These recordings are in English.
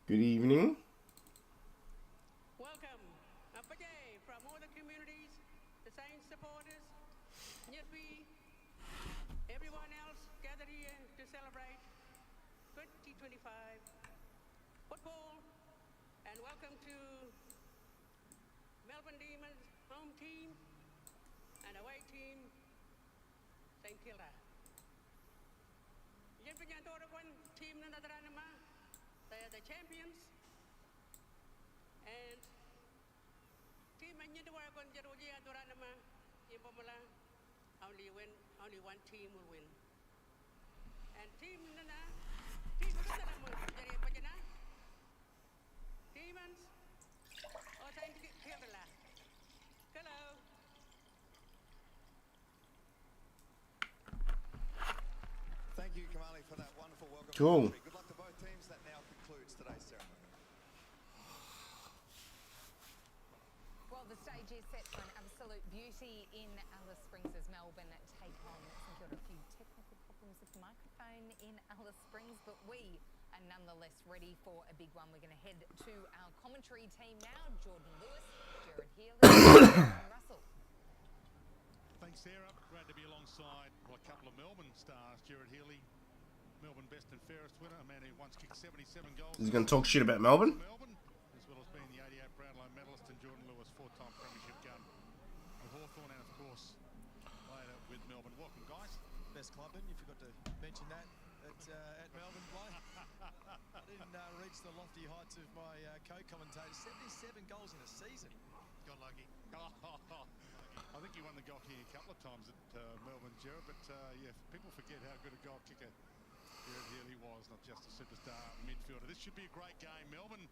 Good evening. Welcome, Apajay, from all the communities, the Saints supporters, Nyatwi, everyone else gathered here to celebrate 2025 football, and welcome to Melbourne Demons home team and away team, St. Kilda. Yen penyantorawan team na nadaranama. They are the champions, and team Manyaduaragon Jeruji Adoranama Impomala only one team will win. And team Nana, team Nana Jere Pajana, Demons, or Saint Kilda. Hello. Thank you, Kamali, for that wonderful welcome. Cool. Good luck to both teams. That now concludes today's ceremony. Well, the stage is set for an absolute beauty in Alice Springs as Melbourne take on St Kilda. A few technical problems with the microphone in Alice Springs, but we are nonetheless ready for a big one. We're going to head to our commentary team now. Jordan Lewis, Jared Healy, and Russell. Thanks, Sarah. Great to be alongside a couple of Melbourne stars. Jared Healy, Melbourne best and fairest winner, a man who once kicked 77 goals. Is he going to talk shit about Melbourne? As well as being the 88 Brownlow medalist, and Jordan Lewis, 4-time premiership gun with Hawthorn, and of course later with Melbourne. Welcome, guys. Best club, and you forgot to mention that at Melbourne play. I didn't reach the lofty heights of my co-commentator. 77 goals in a season. Got lucky. I think he won the goal king a couple of times at Melbourne, Jared, but yeah, people forget how good a goal kicker Jared Healy was, not just a superstar midfielder. This should be a great game. Melbourne,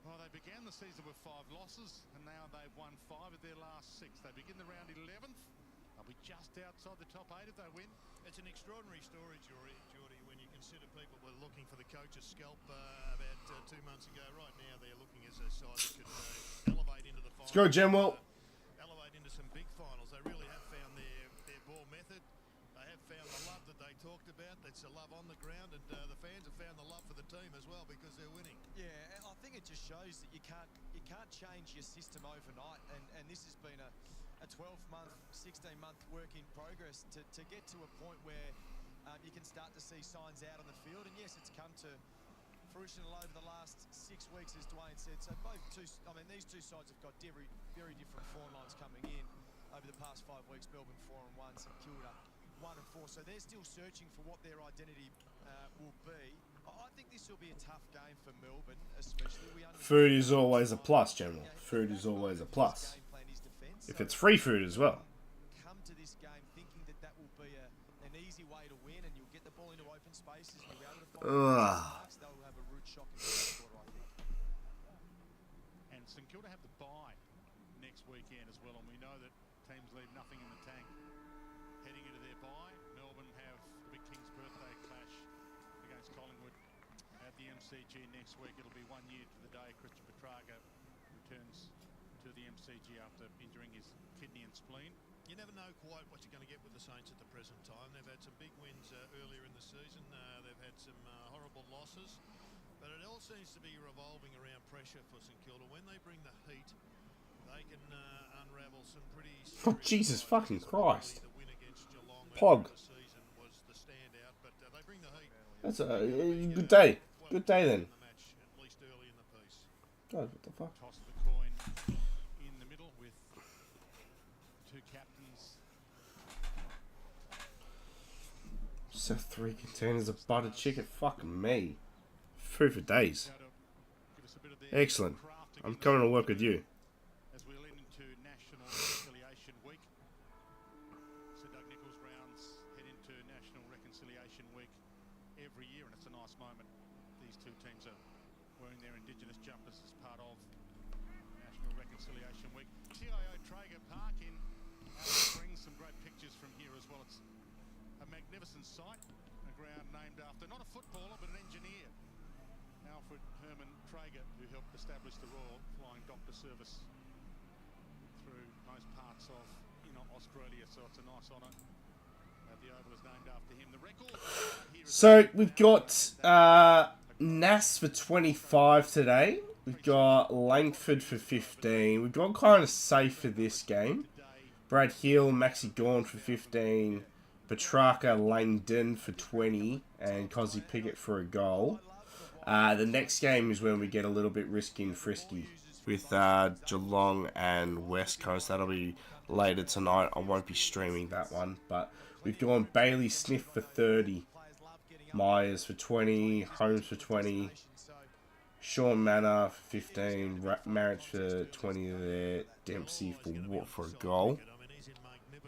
well, they began the season with 5 losses, and now they've won 5 of their last 6. They begin the round 11th. They'll be just outside the top 8 if they win. It's an extraordinary story, Geordie, when you consider people were looking for the coach's scalp about 2 months ago. Right now, they're looking as a side that could elevate into the finals. Let's go, Gemwell. Elevate into some big finals. They really have found their ball method. They have found the love that they talked about. That's a love on the ground, and the fans have found the love for the team as well because they're winning. Yeah, I think it just shows that you can't change your system overnight, and this has been a 12-month, 16-month work in progress to get to a point where you can start to see signs out on the field. And yes, it's come to fruition over the last 6 weeks, as Dwayne said. So these two sides have got very, very different form lines coming in over the past 5 weeks. Melbourne 4-1, St Kilda 1-4. So they're still searching for what their identity will be. I think this will be a tough game for Melbourne, especially. Food is always a plus, General. Food is always a plus. If it's free food as well. Come to this game thinking that will be an easy way to win, and you'll get the ball into open spaces, and you'll be able to find marks. They'll have a root shock in the first quarter, I think. And St Kilda have the bye next weekend as well, and we know that teams leave nothing in the tank heading into their bye. Melbourne have the big King's birthday clash against Collingwood at the MCG next week. It'll be 1 year to the day Christian Petrarca returns to the MCG after injuring his kidney and spleen. You never know quite what you're going to get with the Saints at the present time. They've had some big wins earlier in the season. They've had some horrible losses. But it all seems to be revolving around pressure for St Kilda. When they bring the heat, they can unravel some pretty serious... Oh, Jesus fucking Christ. The win against Geelong Pog. the season was the standout, but they bring the heat. That's a good day. Good day then. The match, at least early in the piece. God, what the fuck? Toss the coin in the middle with 2 captains. So 3 containers of buttered chicken. Fuck me. Food for days. Give us a bit of their Excellent. crafting I'm in coming to this work with you. as we lead into National Reconciliation Week. Sir Doug Nicholls rounds head into National Reconciliation Week every year, and it's a nice moment. These 2 teams are wearing their Indigenous jumpers as part of National Reconciliation Week. TIO Traeger Park in Alice Springs. Some great pictures from here as well. It's a magnificent site, a ground named after not a footballer but an engineer, Alfred Herman Traeger, who helped establish the Royal Flying Doctor Service through most parts of Australia. So it's a nice honour. The oval is named after him. The record here is So we've got Nass for 25 today. We've got Langford for 15. We've got kind of safe for this game. Brad Hill, Maxi Gawn for 15. Petrarca Langdon for 20. And Cozzy Pickett for a goal. The next game is when we get a little bit risky and frisky with Geelong and West Coast. That'll be later tonight. I won't be streaming that one. But we've gone Bailey Smith for 30. Myers for 20. Holmes for 20. Sean Manor for 15. Marriage for 20 there. Dempsey for a goal.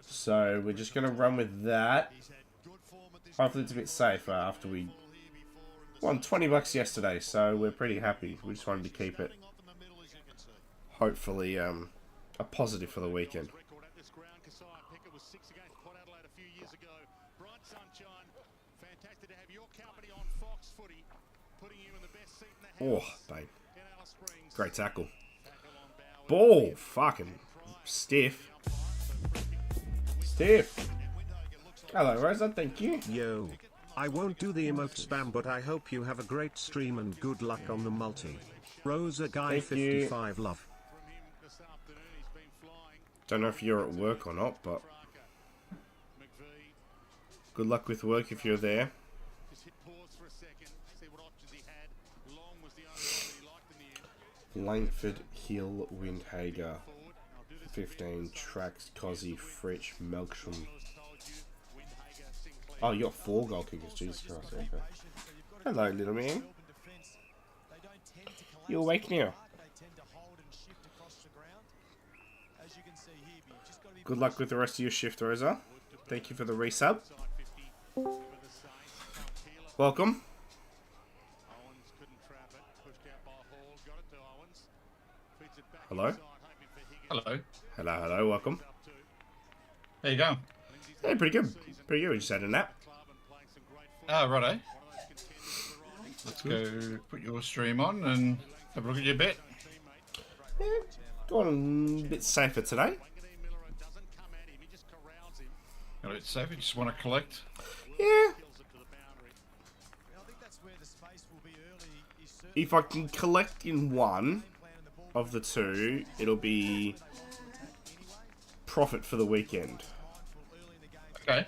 So we're just going to run with that. Hopefully it's a bit safer after we won $20 yesterday. So we're pretty happy. We just wanted to keep it hopefully a positive for the weekend. Oh, babe. Great tackle. Ball. Fucking stiff. Stiff. Hello, Rosa. Thank you. Yo. I won't do the emote spam, but I hope you have a great stream and good luck on the multi. Rosa Guy 55 love. Don't know if you're at work or not, but good luck with work if you're there. Langford, Hill, Windhager, 15, Trax, Cozzy, Fritsch, Melksham. Oh, you got 4 goal kickers, Jesus Christ. Okay. Hello, little man. You awake now? Good luck with the rest of your shift, Rosa. Thank you for the resub. Welcome. Hello. Hello. Hello, hello, welcome. How you going? Hey, pretty good. Pretty good. We just had a nap. Ah, righto. Let's go put your stream on and have a look at your bet. Yeah, gone a bit safer today. A bit safer, just want to collect. Yeah. If I can collect in one of the two, it'll be profit for the weekend. Okay.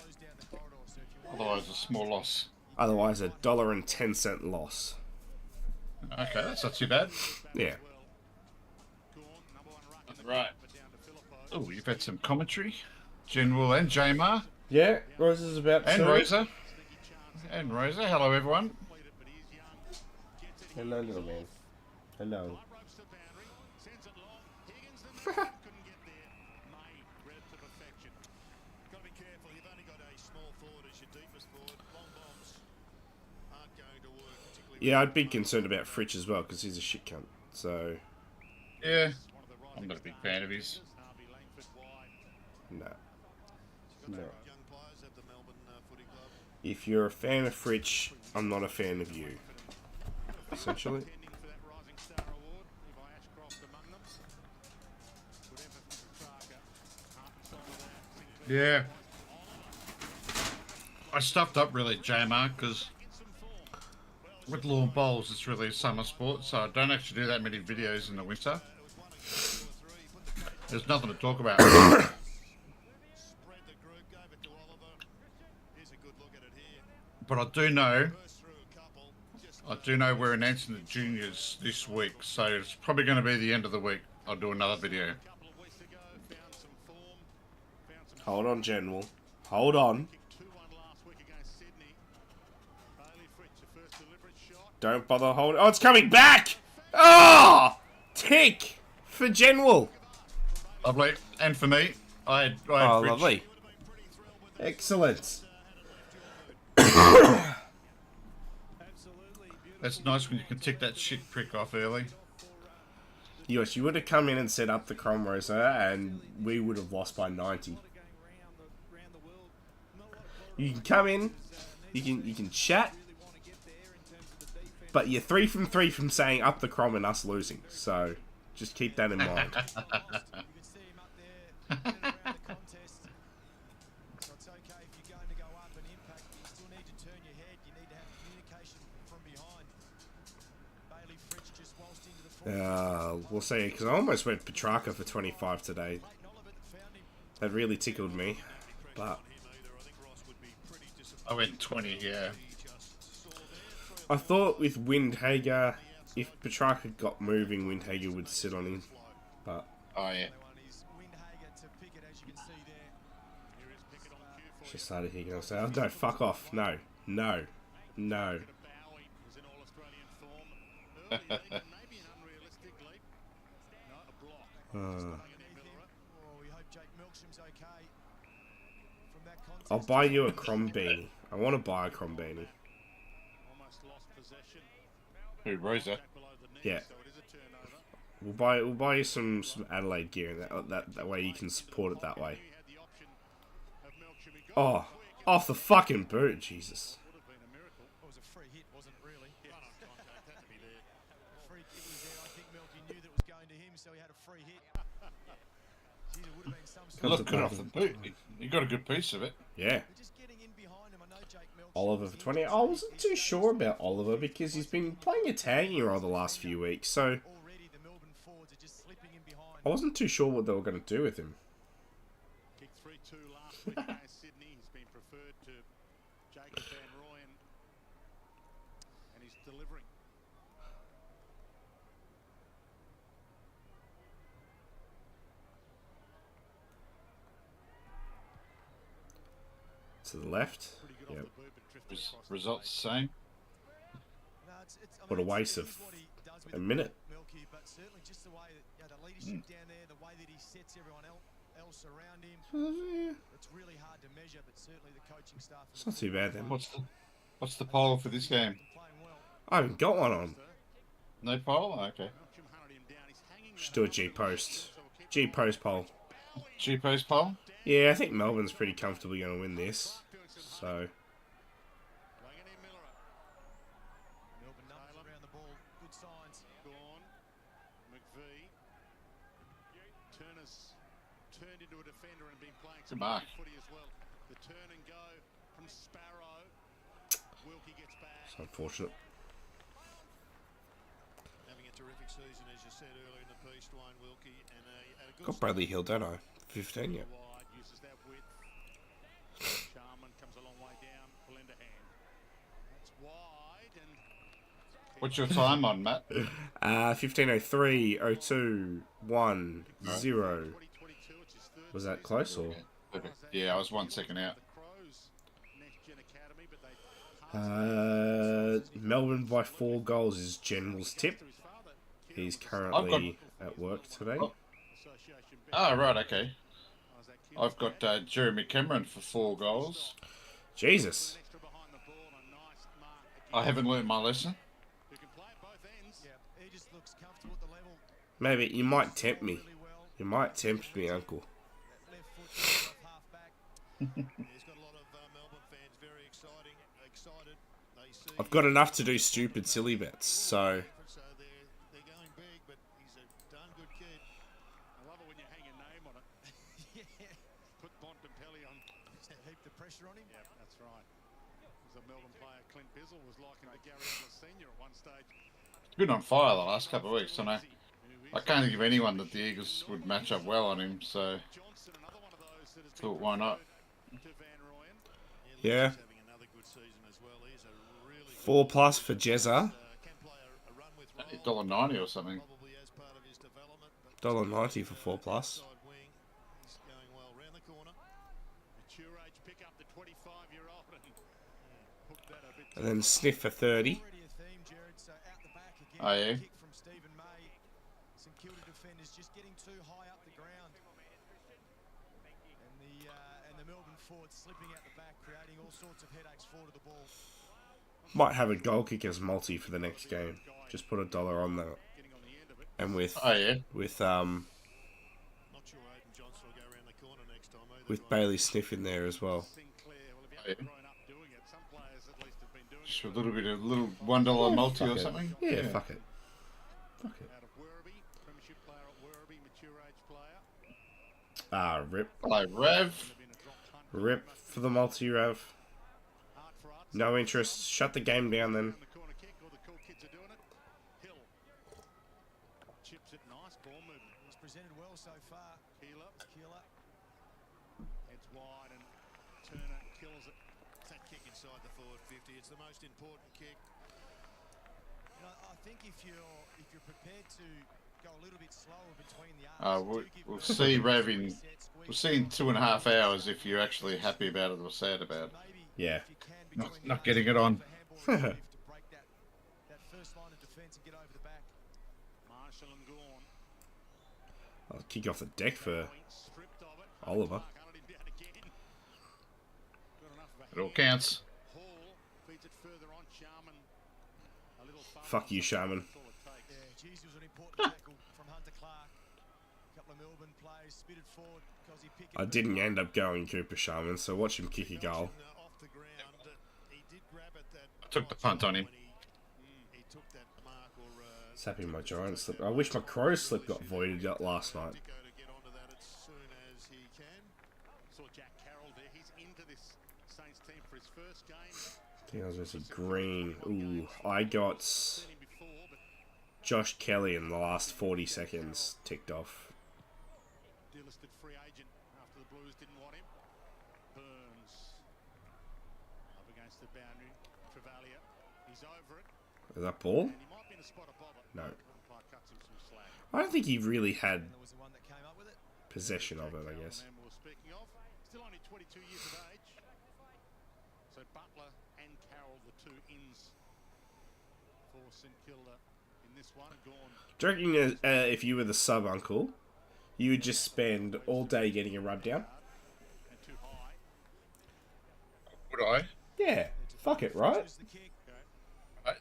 Otherwise, a small loss. Otherwise, $1.10 loss. Okay, that's not too bad. Yeah. Right. Oh, you've had some commentary. General and Jamar. Yeah, Rosa's about and to. Rosa. And Rosa. Hello, everyone. Hello, little man. Hello. Yeah, I'd be concerned about Fritsch as well, because he's a shit cunt. So. Yeah. I'm not a big fan of his. No. No. If you're a fan of Fritsch, I'm not a fan of you. Essentially. Yeah. I stuffed up really at JMR because with lawn bowls it's really a summer sport, so I don't actually do that many videos in the winter. There's nothing to talk about. But I do know we're announcing the juniors this week, so it's probably going to be the end of the week. I'll do another video. Hold on, General. Hold on. Don't bother holding. Oh, it's coming back! Oh! Tick! For General. Lovely. And for me, I had Oh, Rich. lovely. Excellent. That's nice when you can tick that shit prick off early. Yes, you would have come in and set up the Chrome Rosa, and we would have lost by 90. You can come in, you can chat, but you're 3 from 3 from saying up the Chrome and us losing. So just keep that in mind. We'll see, because I almost went Petrarca for 25 today. That really tickled me, but I went 20, yeah. I thought with Windhager, if Petrarca got moving, Windhager would sit on him, but Oh, yeah. she started here and say, "Oh no, fuck off, no, no, no." I'll buy you a Crom beanie. I want to buy a Crom beanie. Who, Rosa? Yeah. We'll buy you some Adelaide gear, and that way you can support it that way. Oh, off the fucking boot, Jesus. It was a free hit, wasn't it, really? Free kick was there. I think Milky knew that it was going to him, so he had a free hit. Jeez, it would have been some It sort looked good off the boot. You got a good piece of it. Yeah. just getting in behind him. I know Jake Milky. Oliver for 20. I wasn't too sure about Oliver because he's been playing a tagging role the last few weeks, so Already the Melbourne forwards are just slipping in behind. I wasn't too sure what they were going to do with him. Kicked 3-2 last week against Sydney. He's been preferred to Jacob Van Rooyen, and he's delivering. To the left. Pretty good Yep. off the boot, but drifted across Results the same. No, I What a mean, waste this of is what he does with a the minute. Milky, but certainly just the way that the leadership down there, the way that he sets everyone else around him. It's really hard to measure, but certainly the coaching staff. It's not too bad then. What's the poll for this game? Playing well. I haven't got one on. No poll? Okay. Melksham hunted him down. He's hanging Just do a G post. G post poll. G-post poll? Yeah, I think Melbourne's pretty comfortably going to win this. So Melbourne Numbers around the ball, good signs. Gone. McVee. Turner's turned into a defender and been playing some Good mark. good footy as well. The turn and go from Sparrow. Wilkie gets back. it's unfortunate. Having a terrific season, as you said earlier in the piece, Dwayne Wilkie, and a good Got Bradley Hill, don't I? 15 yet. Wide, uses that width. Sharman comes a long way down. Blenderhand. That's wide and What's your time on, Matt? 15:03, 02, 1, 0. 2022. It's his third Was that season. close or? Perfect. Yeah, I was 1 second out. The Crows next gen academy, but they Melbourne by 4 goals is General's tip. He's currently at work today. Oh, right, okay. I've got Jeremy Cameron for 4 goals. Jesus. I haven't learnt my lesson. Yeah, he just looks comfortable at the level. Maybe you might tempt me. You might tempt me, Uncle. That left foot off half back. He's got a lot of Melbourne fans very excited. They see I've got enough to do stupid, silly bets, so so they're going big, but he's a darn good kid. I love it when you hang your name on it. Put Bontempelli on. Just heap the pressure on him. Yeah, that's right. As a Melbourne player, Clint Bizzle was likened to Gary Ellis Senior at one stage. He's been on fire the last couple of weeks, and I can't think of anyone that the Eagles would match up well on him, so Johnson, another one of those that has thought, been why not? referred to Van Rooyen. yeah. He's having another good season as well. He's a really 4+ for Jezza. can play a run with $1.90 or something. probably as part of his development. But $1.90 for 4+. side wing, he's going well round the corner. Mature age pick up the 25-year-old and hooked that a bit. And then Sniff for 30. Already a theme, Jared. So out the back again. Oh, yeah? Kick from Stephen May. Some Kilda defenders just getting too high up the ground. And the Melbourne forwards slipping out the back, creating all sorts of headaches forward of the ball. Might have a goal kickers multi for the next game. Just put $1 on that. And with Oh, yeah. Not sure Aiden Johnson will go around the corner next time either. with Bailey Sniff in there as well. Sinclair, well, if you haven't grown up doing it, some players at least have been doing Just it. a little $1 multi Fuck or it. something. Yeah, fuck it. Fuck it. Out of Werribee, premiership player at Werribee, mature age player. Rip. Hello, Rev. Been a drop hunt. Rip for the multi-rev. Art for art. No interest. Shut the game down then. The corner kick, all the cool kids are doing it. Hill. 50. It's the most important kick. You know, I think if you're prepared to go a little bit slower between the arms, We'll see, Rav, we'll see in 2.5 hours if you're actually happy about it or sad about it. Yeah. Not getting it on. to break that first line of defence and get over the back. Marshall and Gawn. I'll kick off the deck for Oliver. It all counts. Hall feeds it further on. Sharman. A little Fuck you, Sharman. Yeah, geez, it was an important tackle from Hunter Clark. A couple of Melbourne players spitted forward because he picked I didn't end up going Cooper Sharman, so watch him kick a goal. Off the ground, he did grab at that. I took the punt on him. He took that mark or Sapping my giant slip. I wish my crow slip got voided out last night. to get onto that as soon as he can. Saw Jack Carroll there. He's into this Saints team for his first game. I think I was going to say green. Ooh, I got Seen him before, but Josh Kelly in the last 40 seconds ticked off. delisted free agent after the Blues didn't want him. Burns up against the boundary. Travalia, he's over it, Is that ball? and he might be in a spot above it. No. Umpire cuts him some slack. I don't think he really had There was the one that came up with it. possession of it, I Carroll, guess. the man we were speaking of, still only 22 years of age. So Butler and Carroll, the two ins for St Kilda in this one. Gone. Do you reckon if you were the sub uncle, you would just spend all day getting a rub down? And too high. Would I? Yeah. Fuck it, right? Was the kick.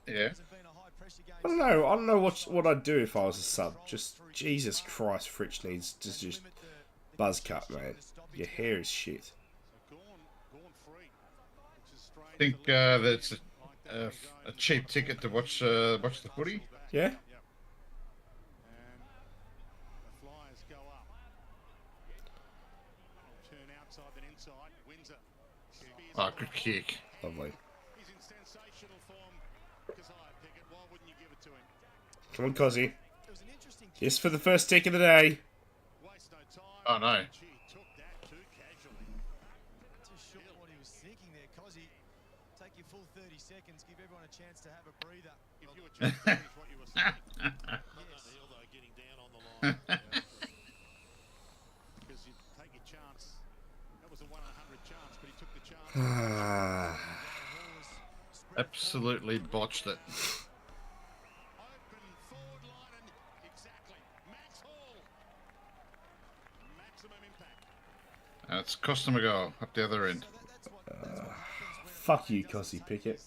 Yeah. Hasn't been a high pressure game. I don't know. I don't know what I'd do if I was a sub. Just Jesus Christ, Fritch needs to just buzz cut, man. Your hair is shit. So gone free. Which is strange. I think that's a cheap ticket to watch the footy. Yeah. Yep. And the Flyers go up. Turn outside then inside. Windsor. Spears Oh, good kick. Lovely. He's in sensational form. Keziah Pickett, why wouldn't you give it to him? Come on, Cozzy. It was an interesting kick. This for the first tick of the day. Waste no time. Oh, no. Gee, took that too casually. Just sure what he was thinking there, Cozzy. Take your full 30 seconds, give everyone a chance to have a breather. If you were trying to finish what you were saying, Yes. Hill though getting down on the line. because you take your chance. That was a 1 in 100 chance, but he took the chance. Ah. Absolutely botched it. Open forward line and exactly. Max Hall. Maximum impact. It's cost him a goal up the other end. So that's what happens when Fuck you, Cozzy Pickett.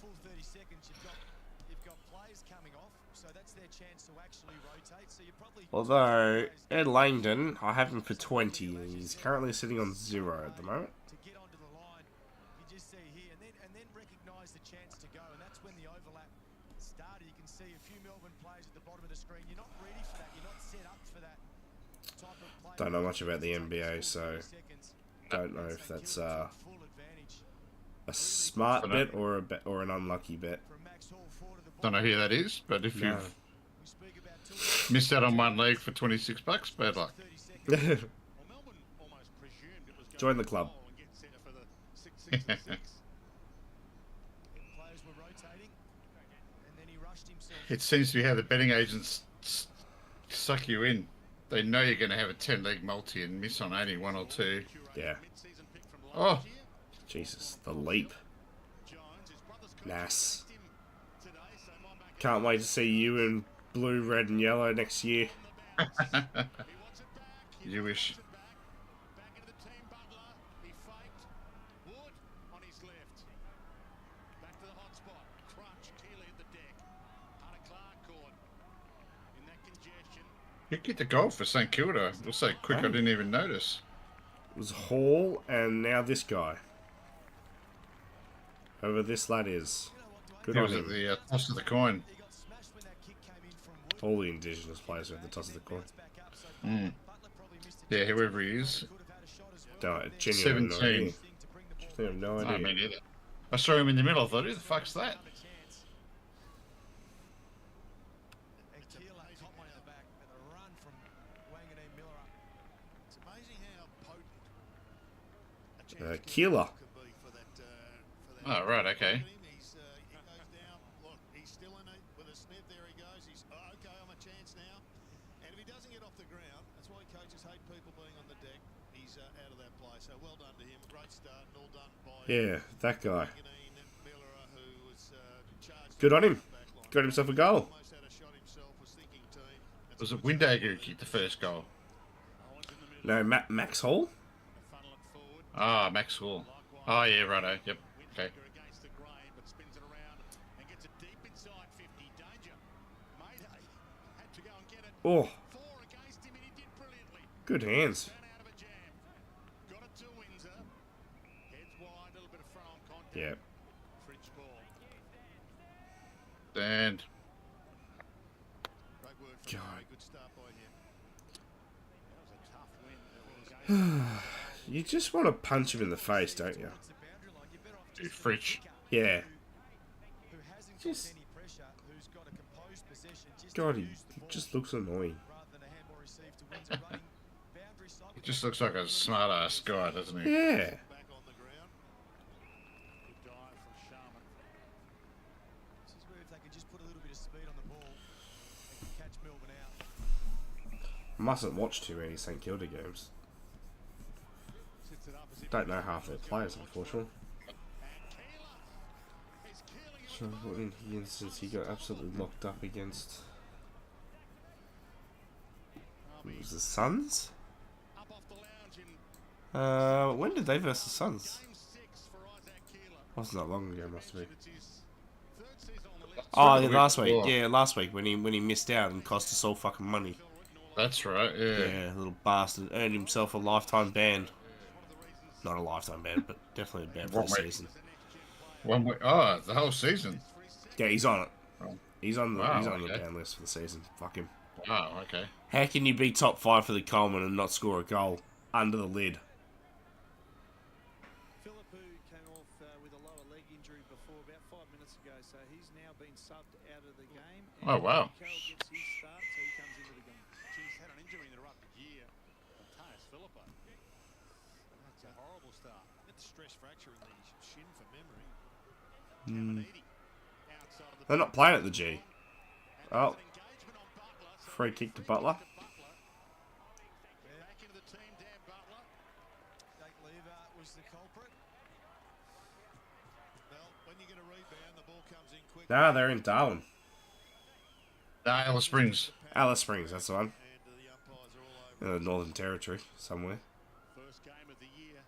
full 30 seconds you've got players coming off, so that's their chance to actually rotate. So you probably Although Ed Langdon, I have him for 20. And he's currently sitting on 0 at the moment. to get onto the line. You just see here and then recognise the chance to go, and that's when the overlap started. You can see a few Melbourne players at the bottom of the screen. You're not ready for that. You're not set up for that type of play. Don't know much about the NBA, so Seconds. don't know if that's Full advantage a smart bet or or an unlucky bet. from Max Hall forward to the Don't know who that is, but if No. you've We speak about two missed out on one leg for $26, bad luck. 30 seconds. Well, Melbourne almost presumed it was going Join to the club. roll and get set for the 666. Players were rotating, and then he rushed himself. It seems to be how the betting agents suck you in. They know you're going to have a 10-leg multi and miss on only one or two. Yeah. Mid-season pick from Oh, last year. Jesus, the leap. Jones, his brother's coach, Nass. him today, so my back Can't wait to see you in blue, red, and yellow next year. he wants it back. He You wish. wants it back. Back into the team, Butler. He faked. Wood on his left. Back to the hot spot. Crunch. Keeley at the deck. Hunter Clark caught in that congestion. You get the goal for St Kilda. It was so quick I didn't even notice. It was Hall, and now this guy. Whoever this lad is. Good He on was at him. the toss of the coin. He got smashed when that kick came in from Wood. All the Indigenous players have the toss of the coin. Back up, so Mm. Butler probably missed a Yeah, whoever he is. could have had a shot as well. No, genuinely no 17. idea. Thing to bring the ball I have no I idea. mean, either. I saw him in the middle. I thought, who the fuck's that? have a chance. And Keeler top one in the back, and a run from Wanganeen Miller. It's amazing how potent a Keeler. chance could be for that. Oh, right, okay. He get off the ground. That's why coaches hate people being on the deck. He's out of that play. So well done to him. Great start and all done by Yeah, that guy. Miller, who was charged. Good on him. Got himself a goal. Almost had a shot himself. Was thinking team. Was it Windager who kicked the first goal? No, Max Hall? Ah, Max Hall. Oh, yeah, righto. Yep. Okay. Against the grain, but spins it around and gets it deep inside 50. Danger. Mayday had to go and get it. Oh, 4 against him, and he did brilliantly. good hands. Ran out of a jam. Got it to Windsor. Heads wide, a little bit of front on contact. Yeah. Fridge ball. And Great word from God. Murray. Good start by him. That was a tough win. It was You just want to punch him in the face, don't you? It's the boundary line. You're better off Dude, just Fridge. Yeah. who hasn't got Just- any pressure, who's got a composed possession, just God, to he use the ball just looks annoying. rather than a handball received to Windsor running boundary cycle. He just looks like a smart ass guy, doesn't he? Yeah. Back on the ground. good dive from Sharman. This is where if they could just put a little bit of speed on the ball, they can catch Melbourne out. Mustn't watch too many St Kilda games. Sits it up as if Don't know half their players, unfortunately. he's killing it. So what in here since he got absolutely locked up against it was the Suns? Up off the lounge in When did they versus the Suns? game 6 for Isaac Keeler. Wasn't that long ago, must be. It's his 3rd season on the list. Oh, the yeah, week last week. before. Yeah, last week when he missed out and cost us all fucking money. That's right, yeah. Yeah, little bastard earned himself a lifetime ban. Not a lifetime ban, but definitely a ban for the What, mate? season. 1 week. Oh, the whole season. Yeah, he's on it. Oh. He's on the Wow, he's on the okay. ban list for the season. Fuck him. Wow, okay. How can you be top 5 for the Coleman and not score a goal under the lid? Philippe came off with a lower leg injury before about 5 minutes ago, so he's now been subbed out of the game. Oh, wow. Carroll gets his start, so he comes into the game. He's had an injury in the ruck year. Matthias Philippo. That's a horrible start. Had the stress fracture in the shin for memory. Caminiti outside of the They're not playing at the G. and Oh, there's an engagement on Butler. So free kick to Butler. Back into the team, Dan Butler. Jake Lever was the culprit. Well, when you get a rebound, the ball comes in quick. Nah, they're in Darwin. Alice Springs. Alice Springs, that's the one. And the umpires are all over. In the Northern Territory, somewhere. First game of the year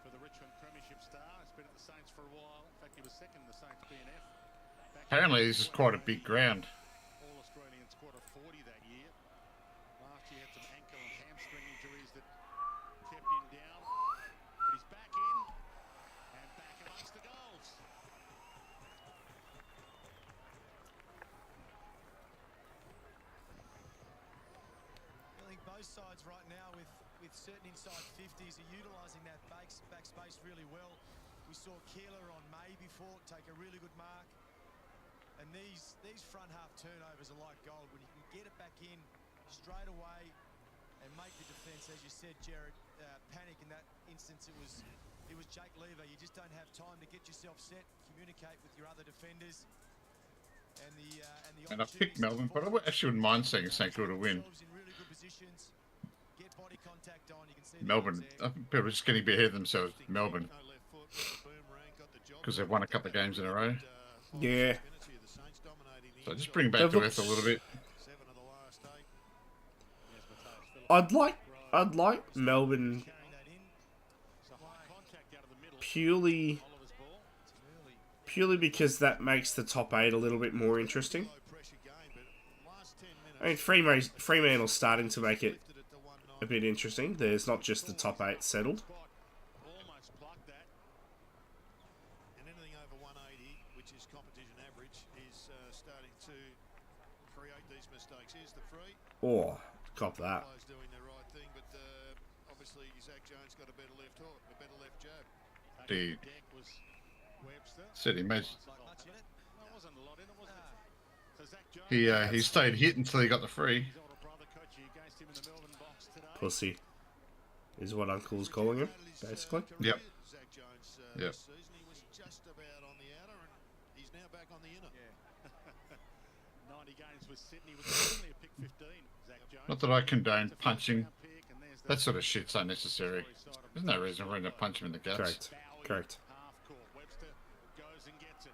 for the Richmond Premiership star. He's been at the Saints for a while. In fact, he was second in the Saints BNF. Apparently, this is quite a big ground. All Australian scored a 40 that year. Last year had some ankle and hamstring injuries that kept him down. But he's back in and back amongst the goals. I think both sides right now with certain inside 50s are utilising that back space really well. We saw Keeler on May before take a really good mark. And these front half turnovers are like gold. When you can get it back in straight away and make the defence, as you said, Jared, panic in that instance. It was Jake Lever. You just don't have time to get yourself set, communicate with your other defenders. And I picked Melbourne, but I actually wouldn't mind seeing St Kilda win. Melbourne, I think people are just getting a bit ahead of themselves. Melbourne, No left foot. Boomerang got the job. because they've won a couple of games in a row. Yeah. Minutes here, the Saints dominating So the just bring back They've to looked- earth a little bit. 7 of the last 8. I'd like Melbourne So high contact out of the middle. purely Oliver's ball. because that makes the top 8 a little bit more interesting. Low pressure game, but last 10 minutes I mean, Fremantle's starting to make it lifted it to 1-9. a bit interesting. There's not just the top 8 settled. Almost plugged that. And anything over 180, which is competition average, is starting to create these mistakes. Here's the free. Oh, cop that. Players doing the right thing, but obviously Zach Jones got a better left hook, a better left jab. The Deck was Webster. said he made, Like much in it. There wasn't a lot in it, was there? So Zach Jones, he stayed hit until he got the free. his older brother coaching against him in the Melbourne box today. Pussy is what Uncle's calling him, basically. Yep. Zach Jones Yep. this season, he was just about on the outer, and he's now back on the inner. 90 games with Sydney was only a pick 15. Zach Jones. Not that I condone punching. That sort of shit's unnecessary. There's no reason we're going to punch him in the guts. Correct. Correct. Half court. Webster goes and gets it.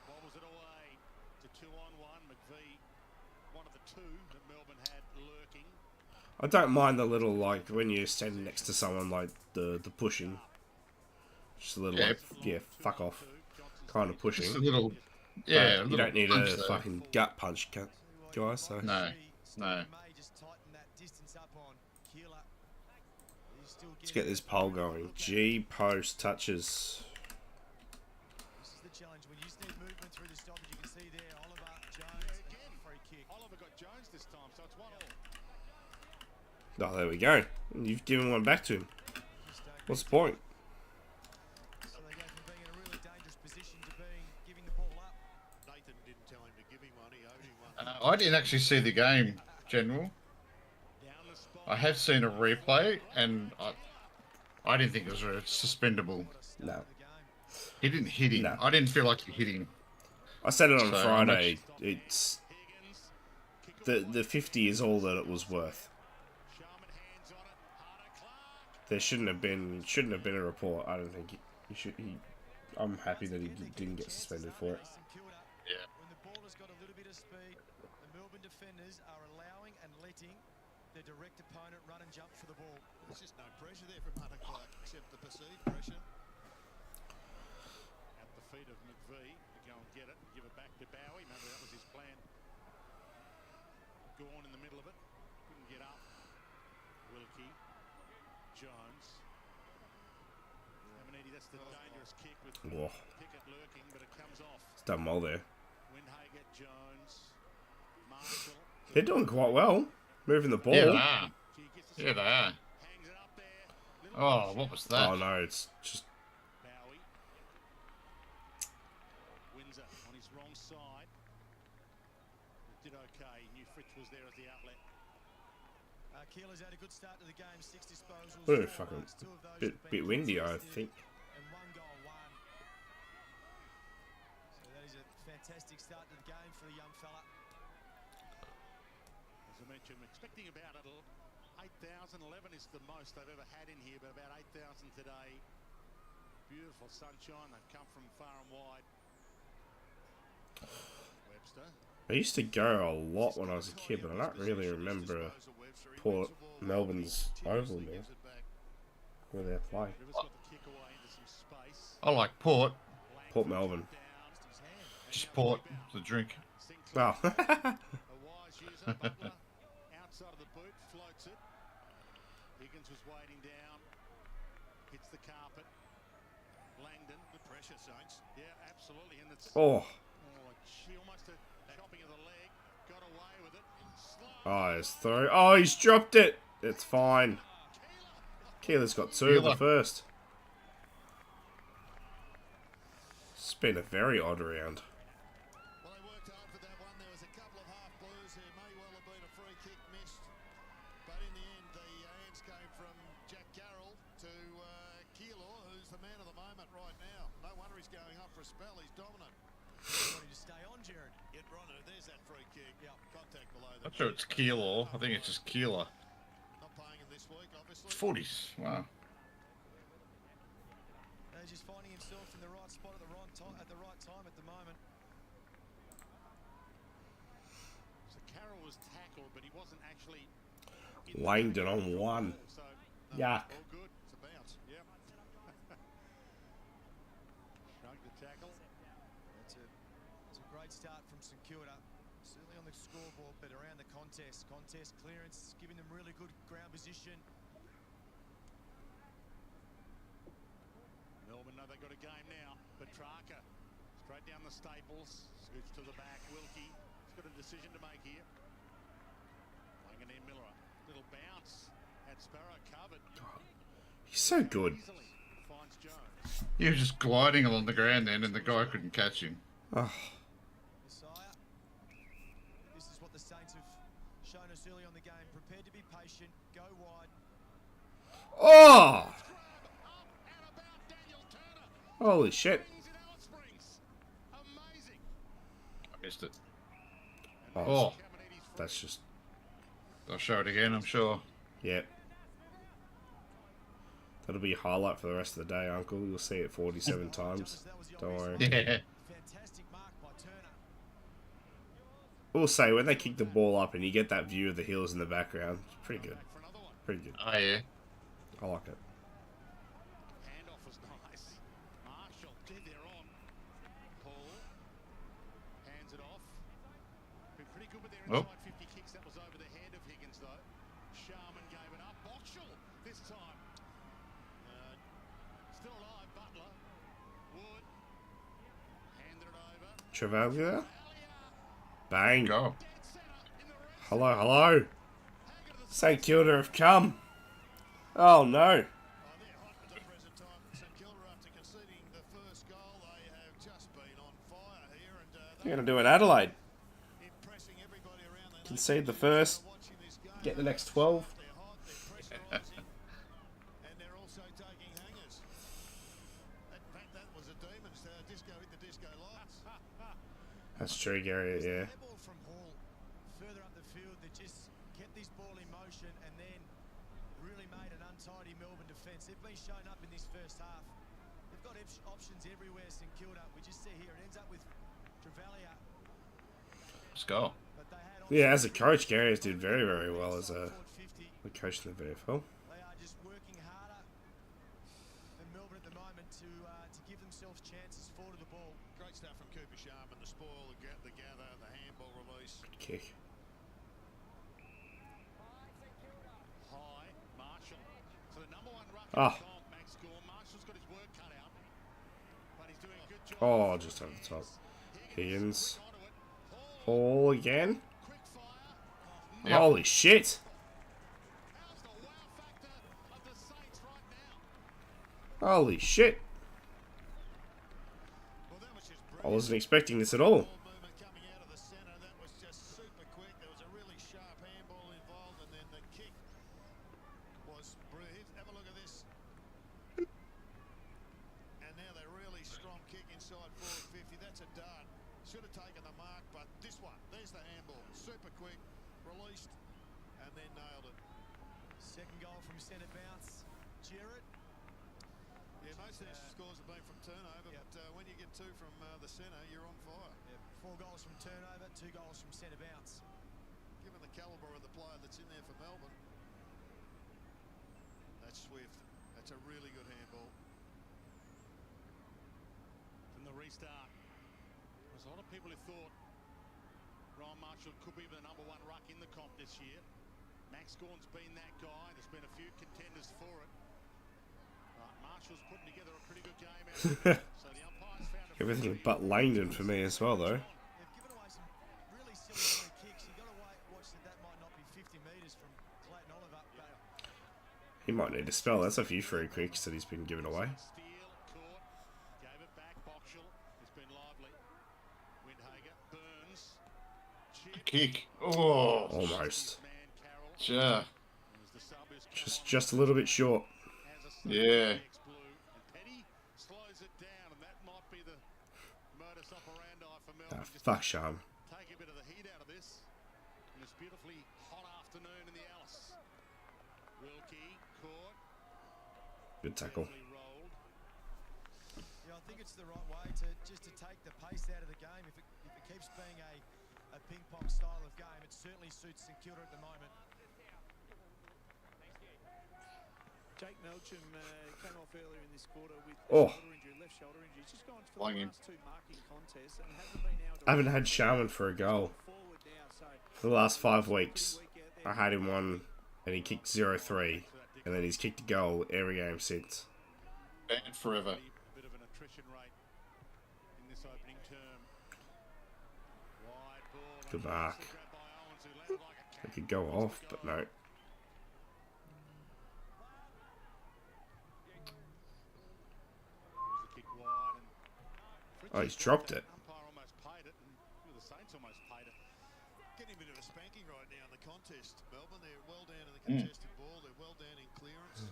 Wobbles it away to 2-on-1. McVee, one of the two that Melbourne had lurking. I don't mind the little, like, when you're standing next to someone, like, the pushing. Just a little, Yeah. like, yeah, fuck off. Kind of pushing. Just a little, But yeah. a you little don't need a punch there. fucking gut punch, guys, so. No, no. Let's get this poll going. G post touches. This is the challenge. When you need movement through the stoppage, you can see there Oliver Jones again. Free kick. Oliver got Jones this time, so it's 1-all. Oh, there we go. You've given one back to him. What's the point? So they go from being in a really dangerous position to giving the ball up. Nathan didn't tell him to give him one. He owed him one. I didn't actually see the game, General. I have seen a replay, and I didn't think it was suspendable. No. He didn't hit him. No. I didn't feel like he hit him. I said it on So, Friday. It's the 50 is all that it was worth. There shouldn't have been a report. I don't think he should. I'm happy that he didn't get suspended for it. Yeah. When the ball has got a little bit of speed, the Melbourne defenders are allowing and letting their direct opponent run and jump for the ball. There's just no pressure there from Hunter Clark, except the perceived pressure. At the feet of McVee to go and get it and give it back to Bowie. Maybe that was his plan. Gorn in the middle of it. Couldn't get up. Wilkie. Jones. Amanidi, that's the dangerous kick with Whoa. Pickett lurking, but it comes off. It's done well there. Windhager, Jones, Marshall. They're doing quite well, moving the ball. Yeah, they are. Yeah, they are. Hangs it up there. Little Oh, what was that? Oh no, it's just Bowie. Windsor on his wrong side. Did okay. Knew Fritz was there as the outlet. Keeler's had a good start to the game. 6 disposals. Ooh, 4 fucking marks, 2 of those have bit been windy, I contested, think. And 1 goal, 1. So that is a fantastic start to the game for the young fella. As I mentioned, we're expecting about 8,000. 11 is the most they've ever had in here, but about 8,000 today. Beautiful sunshine. They've come from far and wide. Webster. I used to go a lot when I was a kid, but I don't really remember Port Melbourne's oval now, where they play. Rivers got the kick away into some space. I like Port. Port Melbourne. Just Port, the drink. Oh. A wise user. Butler outside of the boot, floats it. Higgins was waiting down. Hits the carpet. Langdon. Good pressure, Saints. Yeah, absolutely. And it's Oh. She almost a chopping of the leg. Got away with it. Slow. Oh, he's through. Oh, he's dropped it. It's fine. Keeler's got 2 the first. It's been a very odd round. Well, they worked hard for that one. There was a couple of half blues who may well have been a free kick missed. But in the end, the hands came from Jack Carroll to Keeler, who's the man of the moment right now. No wonder he's going up for a spell. He's dominant. Wanting to stay on, Jared. Yet, Ronner, there's that free kick. Yep. Contact below the I'm not sure it's Keeler. I think it's just Keeler. Not playing him this week, obviously. It's 40s. Wow. He's just finding himself in the right spot at the right time at the moment. So Carroll was tackled, but he wasn't actually. Langdon on 1. So Yuck. all good. It's a bounce. Yep. Shrugged the tackle. It's a great start from St Kilda. Certainly on the scoreboard, but around the contest. Contest clearance, giving them really good ground position. Melbourne know they've got a game now. Petrarca, straight down the staples. Scoots to the back. Wilkie, he's got a decision to make here. Wanganeen Miller, little bounce. Had Sparrow covered. He's so good. Easily finds Jones. He was just gliding along the ground then, and the guy couldn't catch him. Oh. Messiah. This is what the Saints have shown us early on the game. Prepared to be patient, go wide. Oh! Holy shit. Amazing. I missed it. And Oh, That's just... I'll show it again, I'm sure. Yep. That'll be a highlight for the rest of the day, Uncle. You'll see it 47 times. Don't worry. Yeah. Fantastic mark by Turner. We'll say, when they kick the ball up and you get that view of the hills in the background, it's pretty good. Pretty good. Oh, yeah. I like it. Handoff was nice. Marshall dead there on. Paul hands it off. Been pretty good with their Oh. inside 50 kicks. That was over the head of Higgins though. Sharman gave it up. Boxall this time. Still alive. Butler. Wood handed it over. Travalia? Bang. Go. Hello, hello. St Kilda have come. Oh no. They're hot at the present time. St Kilda, after conceding the first goal, they have just been on fire here, and They're going to do an Adelaide. impressing everybody around. They Concede the first. watching this game. Get the next 12. They're hot, they're pressurising, and they're also taking hangers. In fact, that was a Demons disco hit the disco lights. That's true, Gary. Yeah. Air ball from Hall further up the field. They just kept this ball in motion and then really made an untidy Melbourne defence. They've been shown up in this first half. They've got options everywhere, St Kilda. We just see here it ends up with Travalia. Let's go. But they had Yeah, as a coach, Gary has did very, very well as a coach in the VFL. They are just working harder than Melbourne at the moment to give themselves chances forward of the ball. Great stuff from Cooper Sharman. The spoil, the gather, the handball release. Good kick. High. Marshall. So the number one ruck Ah. in the comp, Max Gorn. Marshall's got his work cut out. But he's doing a good job. Oh, just over the top. Higgins. Onto it. Hall again. Quick fire. Yep. Holy shit. How's the wow factor of the Saints right now? Holy shit. Well, that was just I brilliant. wasn't expecting this at all. Ball movement coming out of the centre. That was just super quick. There was a really sharp handball involved, and then the kick was brilliant. Have a look at this. And now they're really strong kick inside forward 50. That's a dart. Should have taken the mark, but this one, there's the handball. Super quick, released, and then nailed it. Second goal from centre bounce. Jarrett. Yeah, most of these scores have been from turnover, Yep. but when you get two from the centre, you're on fire. Yeah, 4 goals from turnover, 2 goals from centre bounce. Given the calibre of the player that's in there for Melbourne, that's swift. That's a really good handball. From the restart. There's a lot of people who thought Ryan Marshall could be the number one ruck in the comp this year. Max Gorn's been that guy. There's been a few contenders for it. Marshall's putting together a pretty good game out of it. So the umpires found a Everything but Langdon for me as well, though. They've given away some really silly free kicks. You've got to watch that might not be 50 metres from Clayton Oliver. But He might need to spell. That's a few free kicks that he's been giving away. steal, caught, gave it back. Boxall has been lively. Windhager, Burns, chip. Kick. Oh. Almost. Man Carroll. Yeah. As the sub is Just a little bit short. has a sub Yeah. ex-blue. And Petty slows it down, and that might be the modus operandi for Ah, Melbourne. Just fuck Sham. take a bit of the heat out of this in this beautifully hot afternoon in the Alice. Wilkie caught, Good tackle. easily rolled. yeah, I think it's the right way to take the pace out of the game. If it keeps being a ping pong style of game, it certainly suits St Kilda at the moment. Jake Melcham came off earlier in this quarter with Oh. shoulder injury, left shoulder injury. He's just gone for Flying the in. last 2 marking contests and hasn't been able to I haven't had Sharman for a goal forward now. So for the last 5 weeks. I had him one and he kicked 0-3. And then he's kicked a goal every game since. Banned forever. A bit of an attrition rate in this opening term. Wide ball. Good mark. Grabbed by Owens, who landed like a It cat. could go off, but no. It was a kick wide, and Oh, he's dropped it. umpire almost paid it, and the Saints almost paid it. Getting a bit of a spanking right now in the contest. Melbourne, they're well down in the contested ball. They're well down in clearance.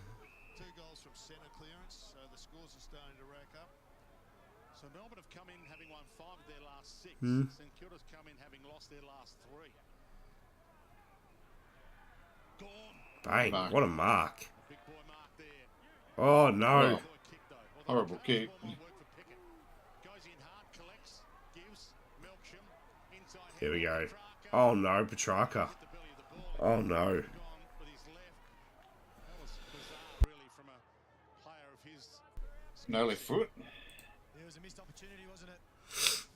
2 goals from centre clearance. So the scores are starting to rack up. So So Melbourne have come in having won 5 of their last 6. Hmm. St Kilda's come in having lost their last 3. Gone. Bang, Mark. what a mark. Big boy mark there. Oh, no. Wow. Horrible kick. Goes in hard, collects, gives Melksham inside. Here we go. Oh, no, Petrarca. Oh, no. That was bizarre, really, from a player of his. An early foot. There was a missed opportunity, wasn't it?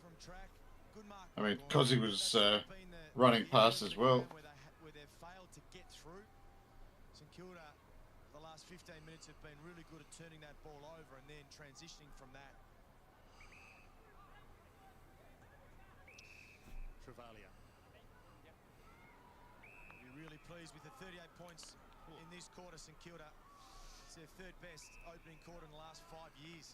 From track. Good mark. I mean, because he was running past as well. Where they've failed to get through. St Kilda, the last 15 minutes have been really good at turning that ball over and then transitioning from that. Travalia. Be really pleased with the 38 points in this quarter, St Kilda. It's their 3rd best opening quarter in the last 5 years.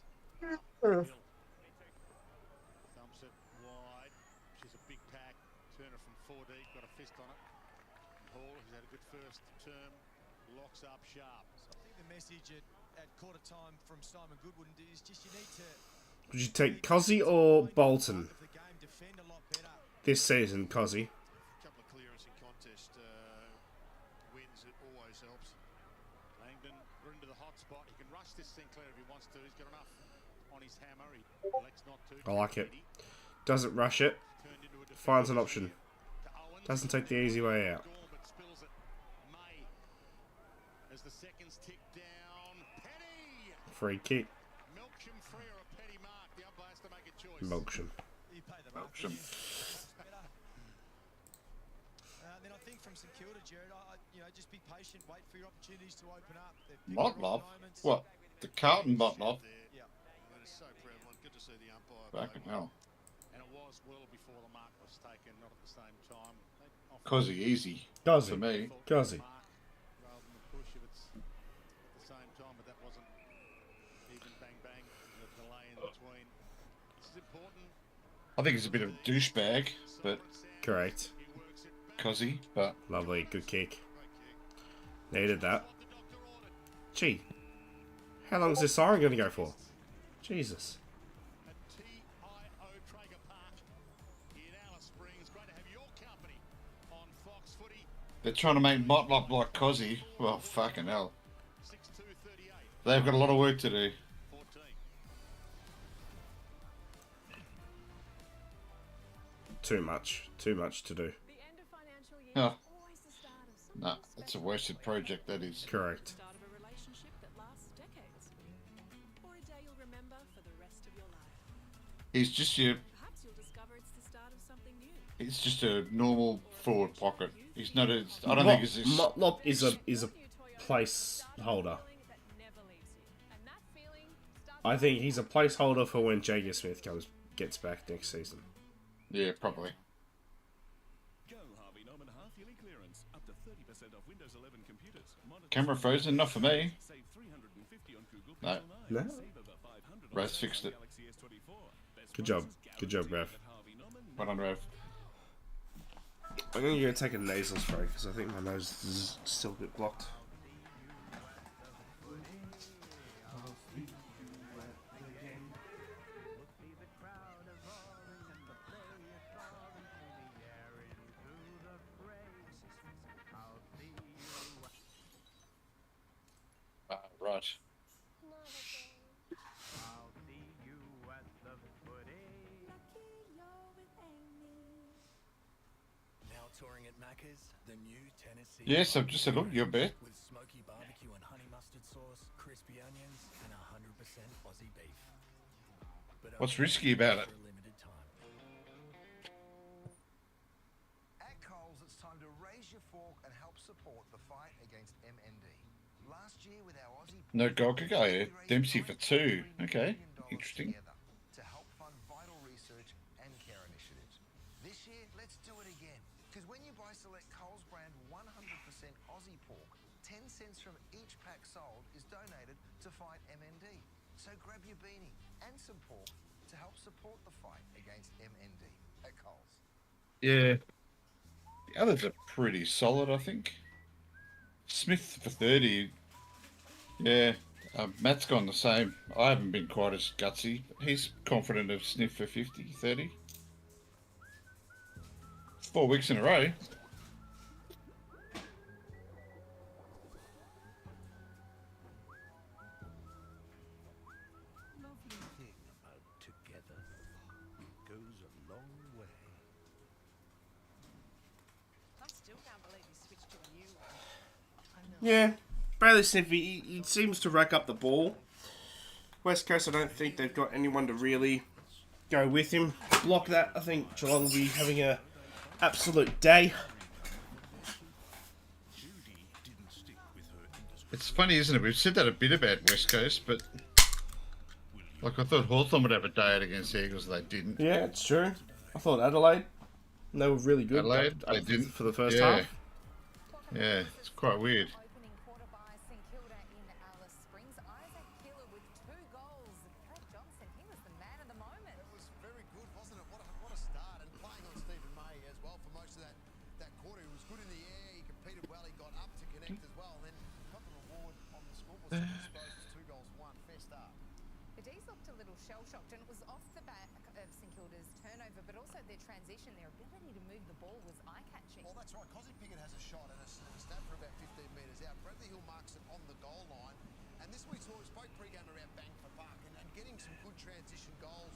Thumps it wide. She's a big pack. Turner from 4 deep, got a fist on it. Hall, who's had a good first term, locks up sharp. So I think the message at quarter time from Simon Goodwin is just you need to. Would you take Cozzy or Bolton The game defend a lot better. this season, Cozzy? A couple of clearance in contest wins, it always helps. Langdon into the hot spot. He can rush this Sinclair if he wants to. He's got enough on his hammer. He elects not to. I like it. Doesn't rush it. Turned into a Finds an option. to Owens. Doesn't take the easy way out. Gorm, but spills it. May. As the seconds tick down. Petty. Free kick. Melksham free or a petty mark. The umpire has to make a choice. Melksham. You pay the mark. Melksham. Better. Then I think from St Kilda, Jared, just be patient, wait for your opportunities to open up. They've picked the right Motlop? moments. What? The Carlton Motlop? Yeah. That is so prevalent. Good to see the umpire. Fucking hell. And it was well before the mark was taken, not at the same time. They often Cozzy easy. Cozzy. For me. thought Cozzy. the mark rather than the push if it's at the same time, but that wasn't even bang bang. The delay in between. This is important. I think he's a bit of a douchebag, but Correct. He works it back. Cozzy, but Lovely. Good kick. Needed that. What the doctor ordered. Gee. How long is this siren going to go for? Jesus. At TIO Traeger Park in Alice Springs. Great to have your company on Fox Footy. they're trying to make Motlop like Cozzy. Well, fucking hell. 6-2-38. They've got a lot of work to do. 14. Too much. Too much to do. The end of financial year Oh. is always the start of something Nah, that's a wasted project, that is. Correct. start of a relationship that lasts decades. Or a day you'll remember for the rest of your life. He's just your... Perhaps you'll discover it's the start of something new. He's just a normal forward pocket. He's not a... I don't think he's this... Motlop is a placeholder. That never leaves you. And that feeling starts I think he's a placeholder for when Jagger Smith gets back next season. Yeah, probably. Go Harvey Norman half-yearly clearance, up to 30% off Windows 11 computers. Monitors, Camera frozen, not for me. Save 350 on Google No. Pixel 9. No. Save over 500 on Raz Samsung fixed it. Galaxy S24. Best Good job. prices Good job, Rev. guaranteed at Harvey Norman. Well done, Rev. I'm going to go take a nasal spray because I think my nose is still a bit blocked. Right. Now touring at Macca's, the new Tennessee. Yes, I've just said, look, your bet. With smoky barbecue and honey mustard sauce, crispy onions, and 100% Aussie beef. But What's only risky about it? for a limited time. At Coles, it's time to raise your fork and help support the fight against MND. Last year with our Aussie No goal kick. Oh, yeah. Dempsey for 2. Okay. $1 Interesting. together to help fund vital research and care initiatives. This year, let's do it again. Because when you buy select Coles brand 100% Aussie pork, 10 cents from each pack sold is donated to fight MND. So grab your beanie and some pork to help support the fight against MND at Coles. Yeah. The others are pretty solid, I think. Smith for 30. Yeah. Matt's gone the same. I haven't been quite as gutsy. He's confident of sniff for 50, 30. 4 weeks in a row. Lovely thing about together. It goes a long way. I still can't believe you switched to a new one. I know. Yeah, Bradley Sniffy, he seems to rack up the ball. West Coast, I don't think they've got anyone to really go with him. Block that. I think Geelong will be having a absolute day. It's funny, isn't it? We've said that a bit about West Coast, but like I thought Hawthorn would have a day out against the Eagles, they didn't. Yeah, it's true. I thought Adelaide, they were really good. Adelaide, they didn't for the first yeah. half. Yeah, it's quite weird. Opening quarter by St Kilda in Alice Springs. Isaac Killer with 2 goals. Brad Johnson, he was the man of the moment. It was very good, wasn't it? What a start. And playing on Stephen May as well for most of that quarter. He was good in the air, he competed well, he got up to connect as well. And then got the reward on the scoreboard. I suppose it's 2 goals, 1. Fair start. The D's looked a little shell-shocked, and it was off the back of St Kilda's turnover, but also their transition, their ability to move the ball was eye-catching. Well, that's right. Cosy Pickett has a shot and a snap for about 15 metres out. Bradley Hill marks it on the goal line. And this we spoke pre-game around bang for buck and getting some good transition goals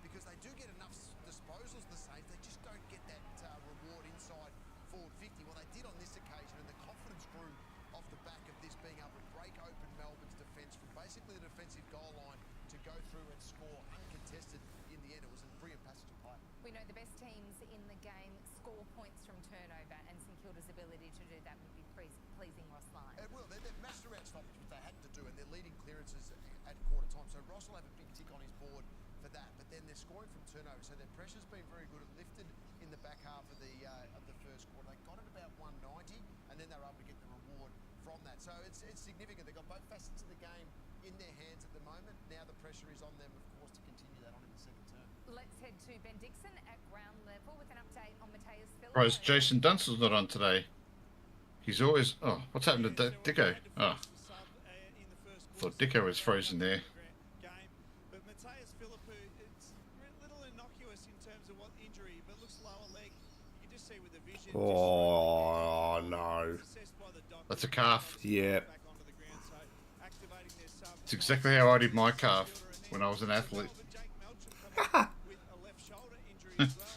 because they do get enough disposals, the Saints. They just don't get that reward inside forward 50. Well, they did on this occasion, and the confidence grew off the back of this being able to break open Melbourne's defence from basically the defensive goal line to go through and score uncontested in the end. It was a brilliant passage of play. We know the best teams in the game score points from turnover, and St Kilda's ability to do that would be pleasing Ross Lyon. It will. They've matched around stoppage, which they had to do, and they're leading clearances at quarter time. So Ross will have a big tick on his board for that. But then they're scoring from turnover, so their pressure's been very good. It lifted in the back half of the first quarter. They got it about 190, and then they were able to get the reward from that. So it's significant. They've got both facets of the game in their hands at the moment. Now the pressure is on them, of course, to continue that on in the second term. Let's head to Ben Dixon at ground level with an update on Mateus Phillips. Surprised Jason Dunstall's not on today. He's always... Oh, what's happened to Dicko? Oh. Thought Dicko was frozen there. But Mateus Phillips, it's a little innocuous in terms of what injury, but looks lower leg. You can just see with the vision. Oh, no. That's a calf. Yeah. It's exactly how I did my calf when I was an athlete. With a left shoulder injury as well,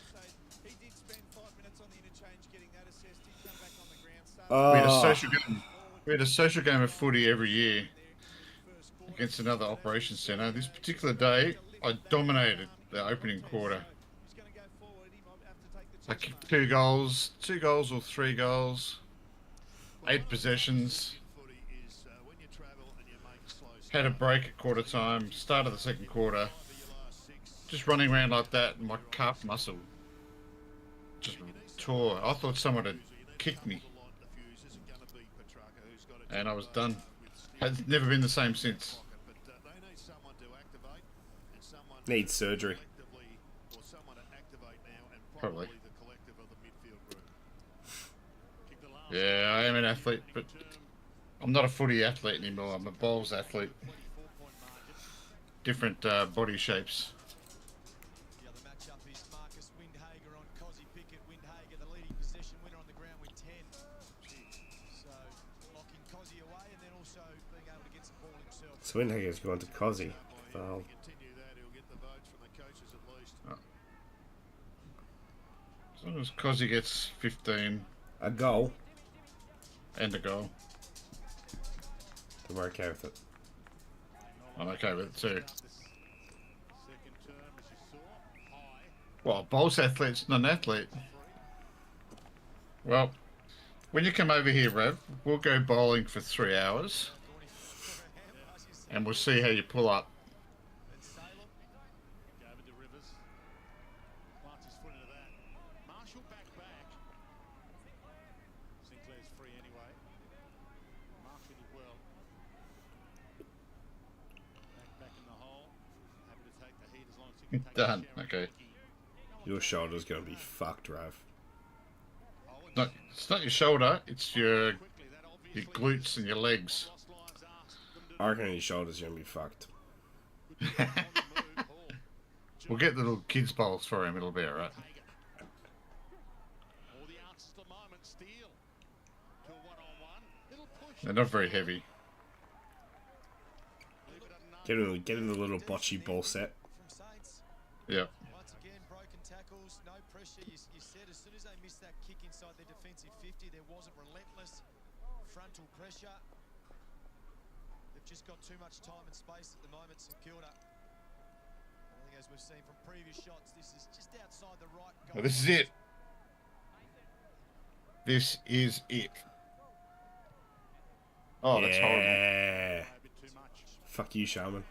so he did spend 5 minutes on the interchange getting that assessed. He come back on the ground. We had a social game. We had a social game of footy every year against another operations centre. This particular day, I dominated the opening quarter. I kicked 2 goals or 3 goals, 8 possessions. Had a break at quarter time, start of the second quarter. Just running around like that, and my calf muscle just tore. I thought someone had kicked me. And I was done. Has never been the same since. Needs surgery. Probably. Yeah, I am an athlete, but I'm not a footy athlete anymore. I'm a bowls athlete. Different body shapes. The other matchup is Marcus Windhager on Cosy Pickett. Windhager, the leading possession winner on the ground with 10. So locking Cosy away and then also being able to get some ball himself. So Windhager's gone to Cosy. Foul. As long as Cosy gets 15. A goal. And a goal. I'm okay with it. I'm okay with it too. Well, bowls athlete's not an athlete. Well, when you come over here, Rev, we'll go bowling for 3 hours. And we'll see how you pull up. Done. Okay. Your shoulder's going to be fucked, Rav. It's not your shoulder. It's your glutes and your legs. I reckon his shoulder's going to be fucked. We'll get the little kids bowls for him. It'll be alright. They're not very heavy. Get him the little bocce ball set. Yeah. Once again, broken tackles, no pressure. You said as soon as they missed that kick inside their defensive 50, there wasn't relentless frontal pressure. They've just got too much time and space at the moment, St Kilda. I think as we've seen from previous shots, this is just outside the right goal. Oh, this is it. This is it. Oh, that's horrible. Yeah. Fuck you, Shaman.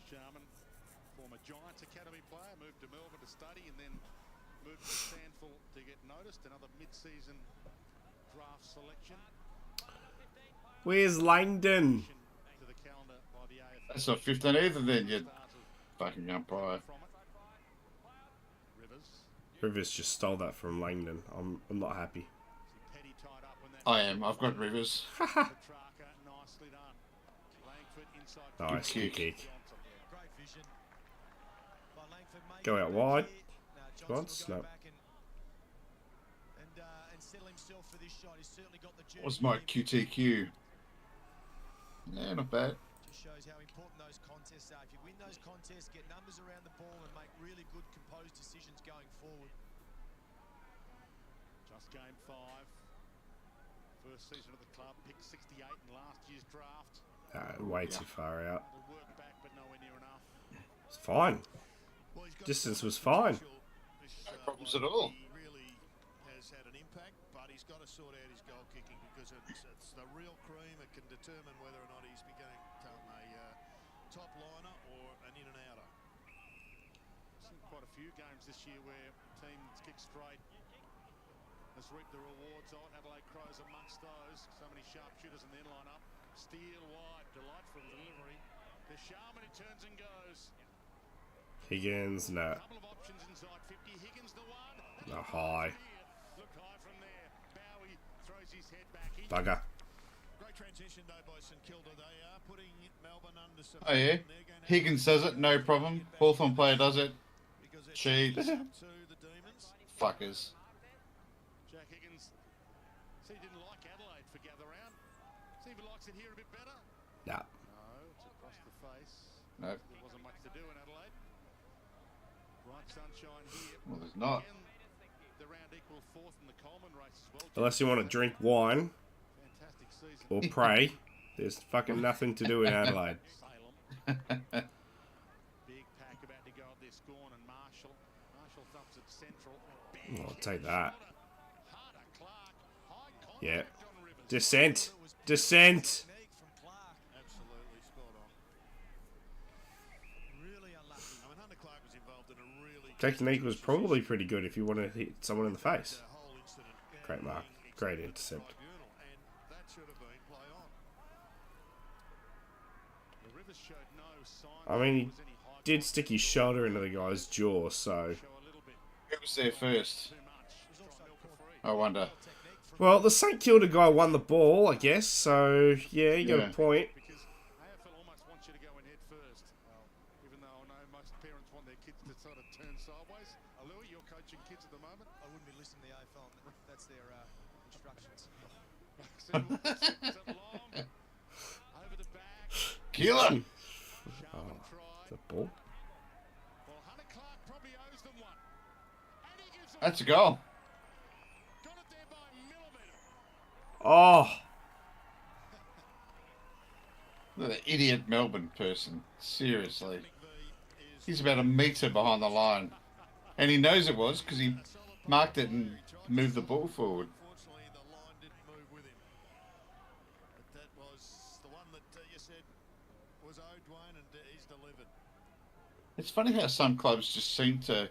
Sharman, former Giants Academy player, moved to Melbourne to study and then moved to Sandford to get noticed. Another mid-season draft selection. Where's Langdon? To the calendar by the AFL. That's not 15 either then, you fucking umpire. Rivers just stole that from Langdon. I'm not happy. I am. I've got Rivers. Nice, good kick. Go out wide. Once, no. What's my QTQ? Yeah, not bad. Just shows how important those contests are. If you win those contests, get numbers around the ball and make really good composed decisions going forward. Just game 5. First season of the club, picked 68 in last year's draft. Way too far out. Work back, but nowhere near enough. It's fine. Distance was fine. No problems at all. He really has had an impact, but he's got to sort out his goal kicking because it's the real cream. It can determine whether or not he's become a top liner or an in and outer. Seen quite a few games this year where teams kick straight has reaped the rewards. Adelaide Crows amongst those. So many sharpshooters in their lineup. Steal wide, delightful delivery. The Sharman who turns and goes. Higgins, no. Couple of options inside 50. Higgins the one. No, high. Look high from there. Bowie throws his head back in. Bugger. Great transition though by St Kilda. They are putting Melbourne under some. Oh yeah. Higgins does it, no problem. Hawthorn player does it. Cheat. To the Demons. Fuckers. Jack Higgins. See, he didn't like Adelaide for gather round. See if he likes it here a bit better. Nah. No, it's across the face. Nope. There wasn't much to do in Adelaide. Bright sunshine here. Well, there's not. Again, the round equal 4th in the Coleman race as well. Unless you want to drink wine Fantastic season. or pray, there's fucking nothing to do in Adelaide. Salem. Big pack about to go up there. Scorn and Marshall. Marshall thumps at central. I'll take that. Harder Clark. High contact Yeah. on Rivers. Descent. Descent. Technique from Clark. Absolutely spot on. Really unlucky. I mean, Hunter Clark was involved in a really Technique was probably pretty good if you want to hit someone in the face. whole incident. Great mark. Great intercept. Tribunal, and that should have been play on. The Rivers showed no sign I mean, he there was any high did stick his shoulder into the guy's jaw, so... show a little bit Who was there first? too much. Try milk it free. I wonder. Well, the St Kilda guy won the ball, I guess, so yeah, you got Yeah. a point. Because AFL almost wants you to go in head first. Even though I know most parents want their kids to sort of turn sideways. Louis, you're coaching kids at the moment. I wouldn't be listening to the AFL. That's their instructions. So it's a long over the back. Killer! Sharman tried. The ball? Well, Hunter Clark probably owes them one. And he gives them That's a goal. got it there by a millimetre. Oh! The idiot Melbourne person. Seriously. He's about a metre behind the line. And he knows it was because he marked it and moved the ball forward. Unfortunately, the line didn't move with him. But that was the one that you said was owed Dwayne, and he's delivered. It's funny how some clubs just seem to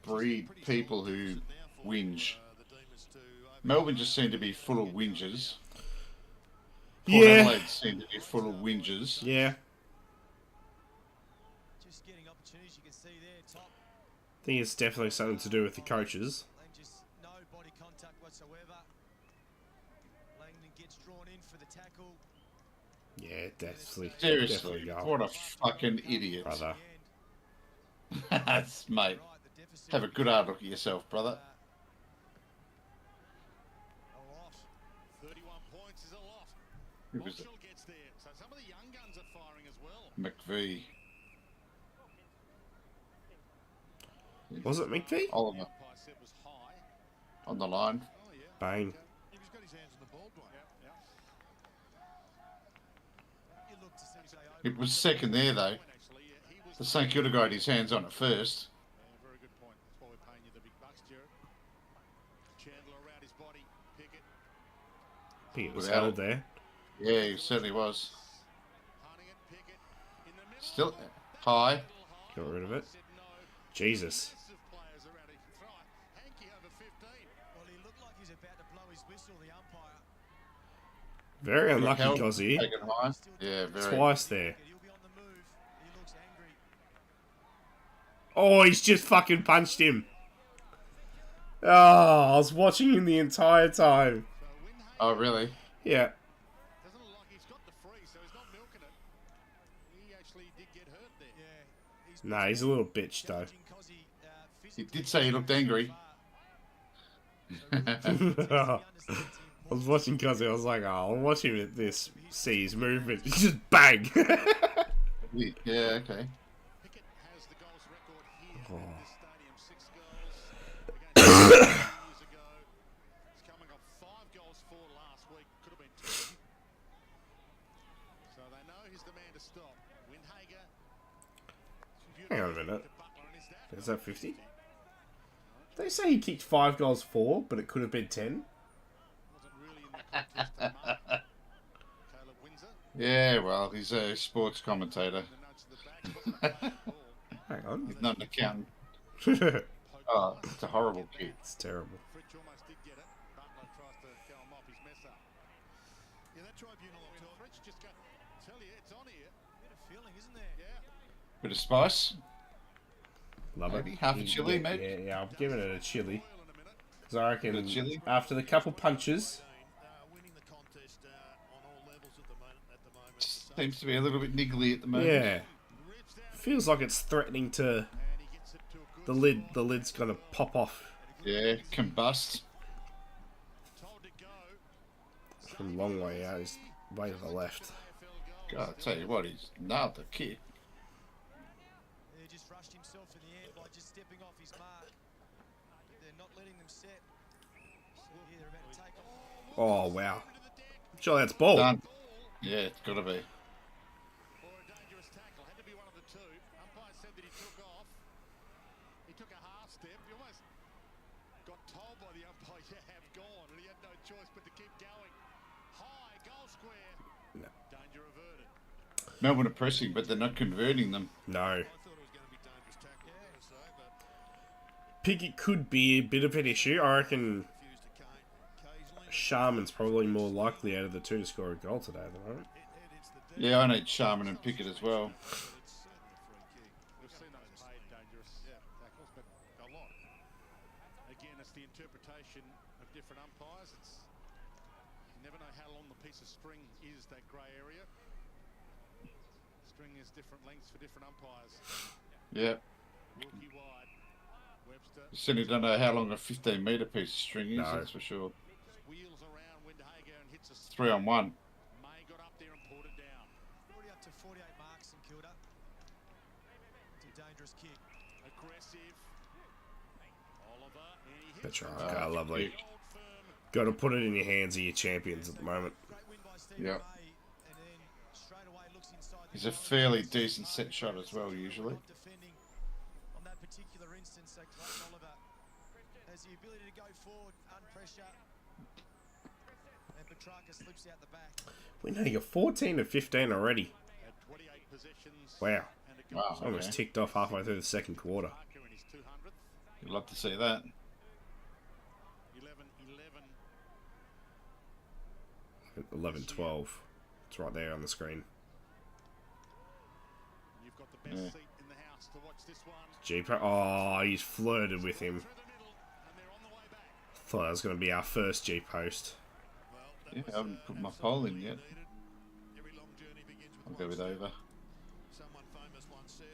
breed people who whinge. The Demons to Melbourne just seem to be full of whingers. Port Yeah. Adelaide seem to be full of whingers. Yeah. Just getting opportunities. You can see there, top. I think it's definitely something to do with the coaches. And just no body contact whatsoever. Langdon gets drawn in for the tackle. Yeah, definitely. Seriously, Definitely goal. what a fucking idiot. Brother. That's, mate. Have a good hard look at yourself, brother. A lot. 31 points is a lot. It was Marshall gets there, so some of the young guns are firing as well. McVie. Was it McVie? Oliver Umpire said was high. on the line. Oh yeah. Bang. He's got his hands on the ball, Dwayne. Yeah, yeah. You look to CJ It was second there, though. Actually, yeah, he was The St Kilda guy had his hands on it first. very good point. That's why we're paying you the big bucks, Jared. Chandler around his body. Pickett. Pickett was Without held it. there. Yeah, he certainly was. Hunting it. Pickett in the middle. Still high. Got rid of it. Said no. Jesus. Massive players around him. Right. Hankey over 15. Well, he looked like he's about to blow his whistle, the umpire. Very unlucky, Held, Gozzy. taken high. Yeah, very. Twice there. He'll be on the move. He looks angry. Oh, he's just fucking punched him. Oh, I was watching him the entire time. Oh, really? Yeah. Doesn't look like he's got the free, so he's not milking it. He actually did get hurt there. Yeah. Nah, he's a little bitch, though. Judging 'cause he, He physically did say he looked angry. I was watching Gozzy, I was like, oh, I'll watch him at this, see his movement. He just bang! Yeah, okay. Pickett has the goals record here Oh. at the stadium. 6 goals against 2 years ago. He's coming off 5 goals for last week. Could have been 10. So they know he's the man to stop. Windhager. Hang on a minute. To Butler, and is that Is that 50? They say he kicked 5 goals for, but it could have been 10. wasn't really in the contest of Mark. Caleb Windsor. Yeah, well, he's a sports commentator. The nudge to the back. Wasn't a bad ball. Hang on. He's not an accountant. It's Oh, it's a horrible kick. terrible. Fritch almost did get it. Butler tries to go him off his mess up. Yeah, that tribunal up top. Fritch just go. Tell you, it's on here. bit of feeling, isn't there? Yeah. Bit of spice. Love Maybe it. half a chili, yeah, mate. Yeah, I'm giving it a chili. Oil in a minute. Because I reckon Bit of chili? after the couple punches, Winning the contest on all levels at the moment. Seems to be a little bit niggly at the moment. yeah, feels like it's threatening to And he gets it to a good the lid's gonna pop off Yeah, combust. told to go. from a long way out. He's way to the left. AFL goals. God, I tell you what, he's nailed the kick. He just rushed himself in the air by just stepping off his mark. They're not letting them set. So yeah, they're about to take off. Oh wow! Surely that's ball. Done. Yeah, it's got to be. Or a dangerous tackle. Had to be one of the two. Umpire said that he took off. He took a half step. He almost got told by the umpire, you have gone. And he had no choice but to keep going. High, goal square. No. Danger averted. Melbourne are pressing, but they're not converting them. No. I thought it was going to be dangerous tackle, I'm going to say, but Pickett could be a bit of an issue. I reckon refused to occasionally. Sharman's probably more likely out of the two to score a goal today at the moment. It hits the deck. Yeah, I need Sharman and Pickett as well. It's certainly a free kick. We've seen those paid dangerous tackles, but a lot. Again, it's the interpretation of different umpires. It's you never know how long the piece of string is, that grey area. String is different lengths for different umpires. Yeah. Wilkie wide. Webster Certainly don't know how long a 15-metre piece of string is, No. that's for sure. wheels around Windhager and hits a 3 on 1. May got up there and pulled it down. Already up to 48 marks in Kilda. It's a dangerous kick. Aggressive. Oliver. And he hits Petrarca, lovely. kick. Old firm. Got to put it in your hands of your champions at the moment. Great win by Stephen Yep. May, and then straight away looks inside the He's a goal. fairly decent set shot as well, usually. Defending on that particular instance, so Clayton Oliver has the ability to go forward under pressure. And Petrarca slips out the back. Windhager 14 to 15 already. Had 28 possessions. Wow. And a goal. Wow, Almost okay. ticked off halfway through the second quarter. Parker in his 200th. You'd love to see that. 11-11. 11-12. It's right there on the screen. You've got the best Yeah. seat in the house to watch this one. Jeeper. Oh, he's flirted with him. Through the middle, and they're on the way back. Thought that was going to be our first G post. Yeah, I haven't put my poll in yet. I'll go with over.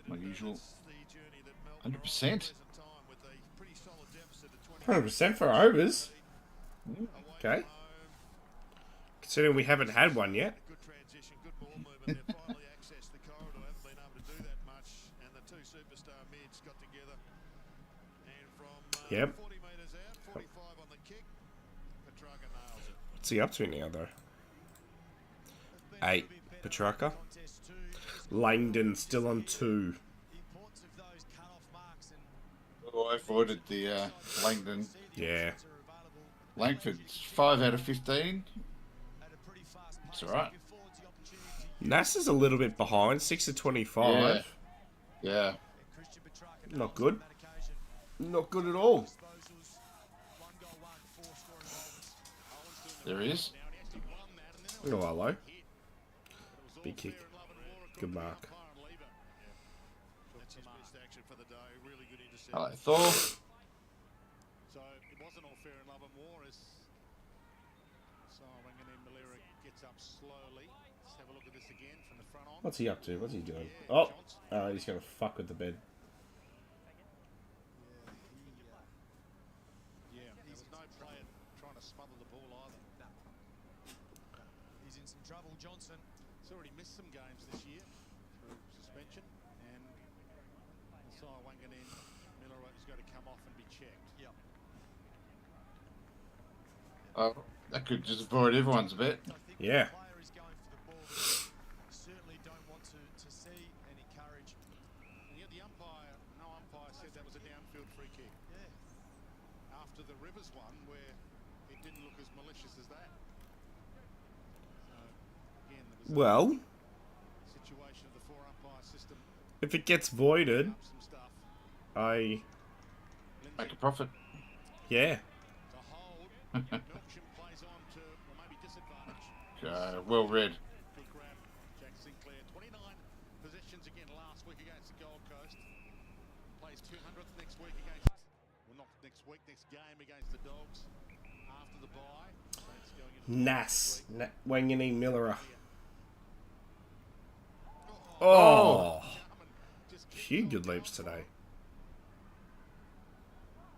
My usual. 100%. 100% for overs. Okay. Considering we haven't had one yet. Yep. What's he up to now, though? 8. Petrarca. Langdon still on 2. Oh, I avoided the Langdon. Yeah. Langford's 5 out of 15. It's alright. NASA's a little bit behind. 6 of 25. Yeah. Not good. Not good at all. There he is. Oh, hello. Big kick. Good mark. Hello, Thor. So it wasn't all fair in love and war as Malera gets up slowly. Let's have a look at this again from the front on. What's he up to? What's he doing? Oh, he's going to fuck with the bed. Yeah, there was no player trying to smother the ball either. No. He's in some trouble, Johnson. He's already missed some games this year through suspension, and Masai Wanganeen Miller is going to come off and be checked. Yep. Oh, that could just avoid everyone's bet. Yeah. Certainly don't want to see and encourage. And yet the umpire, no umpire said that was a downfield free kick. Yeah. After the Rivers one, where it didn't look as malicious as that. So again, there was Well, a situation of the 4 umpire system. if it gets voided, Some stuff. I... Make a profit. Yeah. To hold. Milksham plays on to, or maybe disadvantage. Well read. Good grab, Jack Sinclair. 29 possessions again last week against the Gold Coast. Plays 200th next week against, well not next week, next game against the Dogs. After the bye. So it's going into Nas. Wanganeen Miller. Oh. Few good leaps today.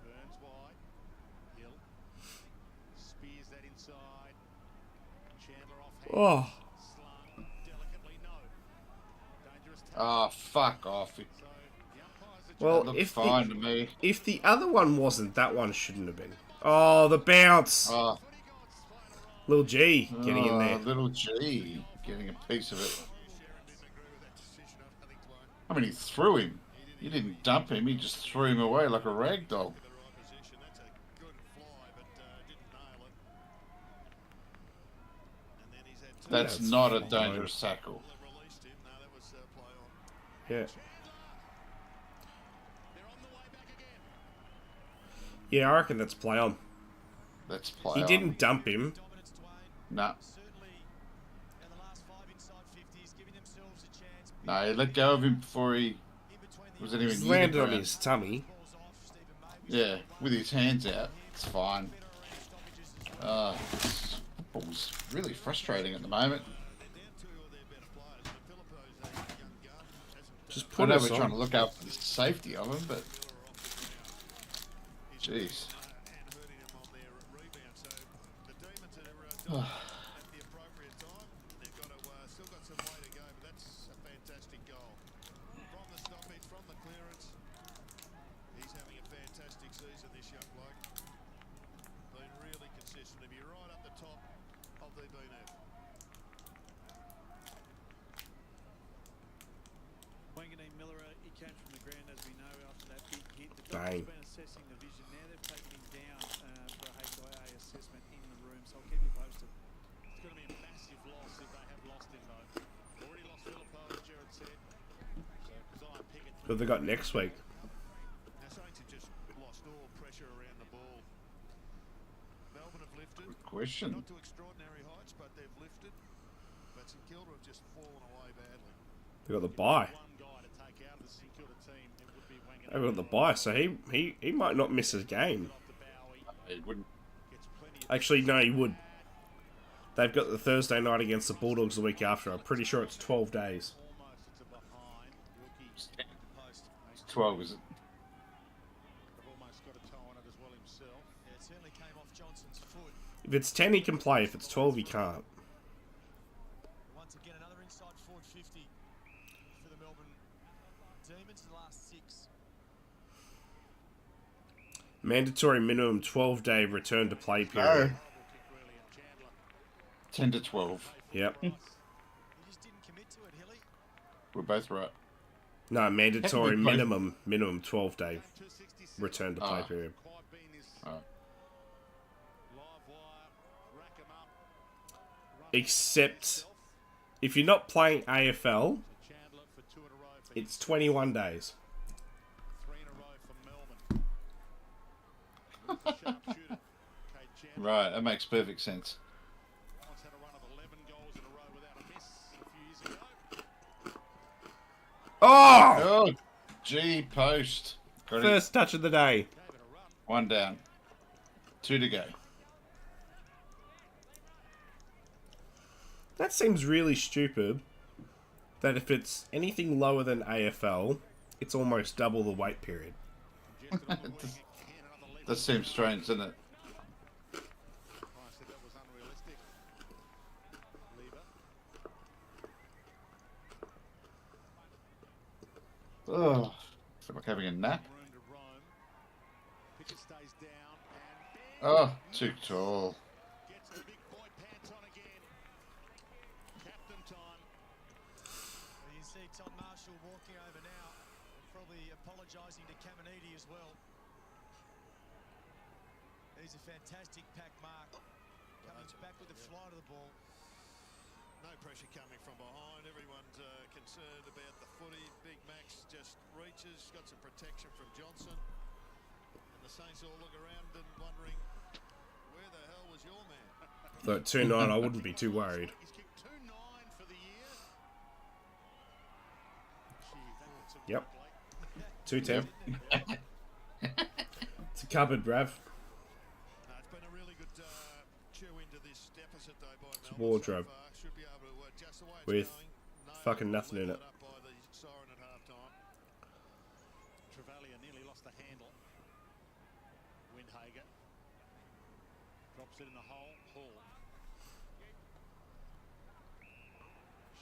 Burns wide. Hill. Spears that inside. Chandler off hand. Oh. Slung delicately, no. Dangerous touch. Oh, fuck off. So the umpires are Well, That looked fine to me. if the other one wasn't, that one shouldn't have been. Oh, the bounce. Oh, Little G getting in there. Little G getting a piece of it. I mean, he threw him. He didn't dump him. He just threw him away like a rag doll. That's That's not a fine. dangerous tackle. Yeah. Yeah, I reckon that's play on. Let's play. He on. didn't dump him. No. Certainly in the last 5 inside 50s, giving themselves a chance. No, he let go of him before he was even He's near the landed on ground. his tummy. Yeah, with his hands out. It's fine. Football's really frustrating at the moment. Just I put know us we're trying to on. look out for the safety of him, but jeez. Wanganeen Miller, he came from the ground, as we know, after that big hit. The Bang. doctor's been assessing the vision now. They've taken him down for a HIA assessment in the room, so I'll keep you posted. It's going to be a massive loss if they have lost him, though. Already lost Philippo, as Jared said. So, Zion Pickett. Who have they got next week? Now, Saints have just lost all pressure around the ball. Melbourne have lifted. Good question. Not to extraordinary heights, but they've lifted. But St Kilda have just fallen away badly. They got the bye. One guy to take out of the St Kilda team, it would be Wanganeen. They got the bye, so he might not miss his game. Off the Bowie. He wouldn't. Gets plenty of Actually, no, he would. They've got the Thursday night against the Bulldogs the week after. I'm pretty sure it's 12 days. It's 12, is it? Yeah, it certainly came off Johnson's foot. If it's 10, he can play. If it's 12, he can't. Once again, another inside forward 50 for the Melbourne Demons, the last 6. Mandatory minimum 12-day return to play period. No. 10 to 12. Yep. You just didn't commit to it, Hilly. We're both right. No, mandatory Technically both. minimum 12-day return to play Ah. period. Alright. Except if you're not playing AFL, it's 21 days. Right, that makes perfect sense. Oh! Oh, G post. Got it. First touch of the day. 1 down. 2 to go. That seems really stupid. That if it's anything lower than AFL, it's almost double the wait period. That seems strange, doesn't it? Oh, feel like having a nap. Oh, too tall. You see Tom Marshall walking over now, probably apologising to Caminiti as well. He's a fantastic pack mark. Coming back with the flight of the ball. No pressure coming from behind. Everyone's concerned about the footy. Big Max just reaches, got some protection from Johnson. And the Saints all look around and wondering, where the hell was your man? So at 2-9, I wouldn't be too worried. He's kicked 2-9 for the year. Yep. 2-10. It's a cupboard, Brav. It's been a really good chew into this deficit though by It's a Melbourne wardrobe. so far. Should be able to just the way it's With going, no fucking nothing in it. up by the siren at half-time. Travalia nearly lost the handle. Windhager drops it in the hole. Hall.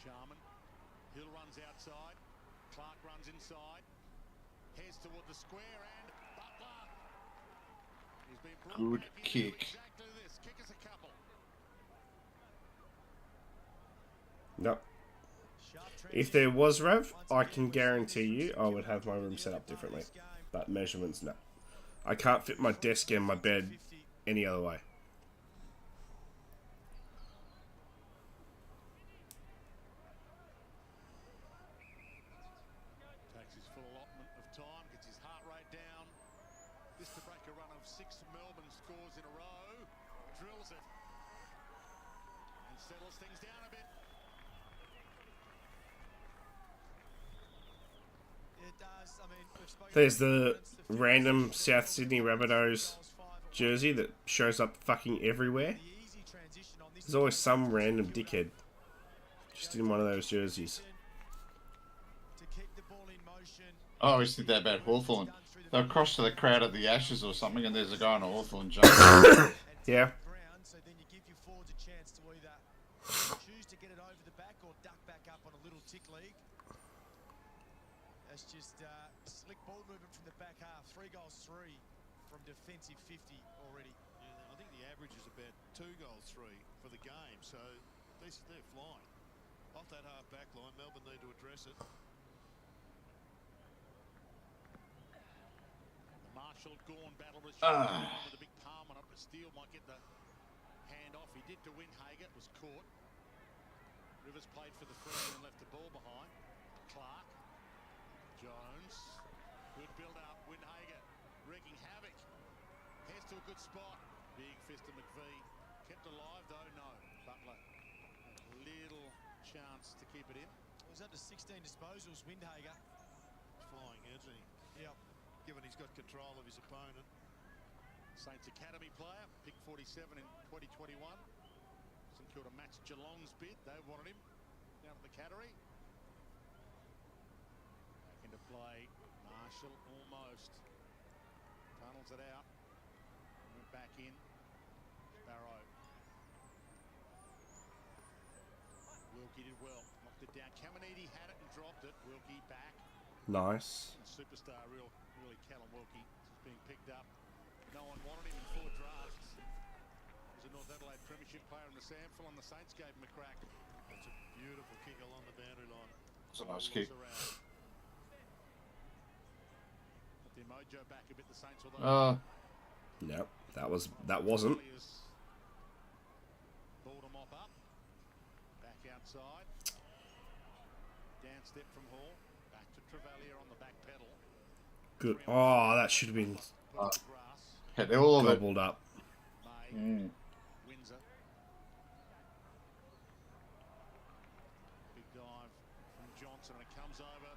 Sharman. Hill runs outside. Clark runs inside. Heads toward the square and Butler. He's been brought Good back into kick. exactly this. Kick us a couple. Nope. If there was Rev, I can guarantee you I would have my room set up differently. But measurements, no. I can't fit my desk and my bed any other way. Takes his full allotment of time, gets his heart rate down. This to break a run of 6 Melbourne scores in a row. Drills it. And settles things down a bit. It does. I mean, we've spoken There's the random South Sydney Rabbitohs jersey that shows up fucking everywhere. There's always some random dickhead just in one of those jerseys. Oh, I always think that about Hawthorn. They'll cross to the crowd at the Ashes or something, and there's a guy on a Hawthorn jump. Yeah. So then you give your forwards a chance to either choose to get it over the back or duck back up on a little tick league. That's just slick ball movement from the back half. 3 goals, 3 from defensive 50 already. Yeah, I think the average is about 2 goals, 3 for the game, so they're flying. Off that half-back line, Melbourne need to address it. The Marshall Gawn battle was with a big palm on it, but Steele might get the hand off. He did to Windhager, it was caught. Rivers played for the free and left the ball behind. Clark. Jones. Good build-up. Windhager wreaking havoc. Heads to a good spot. Big fist of McVee. Kept alive though, no. Butler. A little chance to keep it in. It was up to 16 disposals, Windhager. Flying, isn't he? Yep. Given he's got control of his opponent. Saints Academy player, pick 47 in 2021. Some Kilda matched Geelong's bid. They wanted him down at the Cattery. Back into play. Marshall almost tunnels it out. Went back in. Barrow. Wilkie did well. Knocked it down. Caminiti had it and dropped it. Wilkie back. Nice. Superstar, really Callum Wilkie. He's being picked up. No one wanted him in 4 drafts. He was a North Adelaide Premiership player in the sample, and the Saints gave him a crack. That's a beautiful kick along the boundary line. It's a nice kick. Put their mojo back a bit, the Saints, although Nope, that wasn't. Balled a mop up. Back outside. Down step from Hall. Back to Travalia on the back pedal. Good. Oh, that should have been Hit all of it. gobbled up. Windsor. Big dive from Johnson, and it comes over.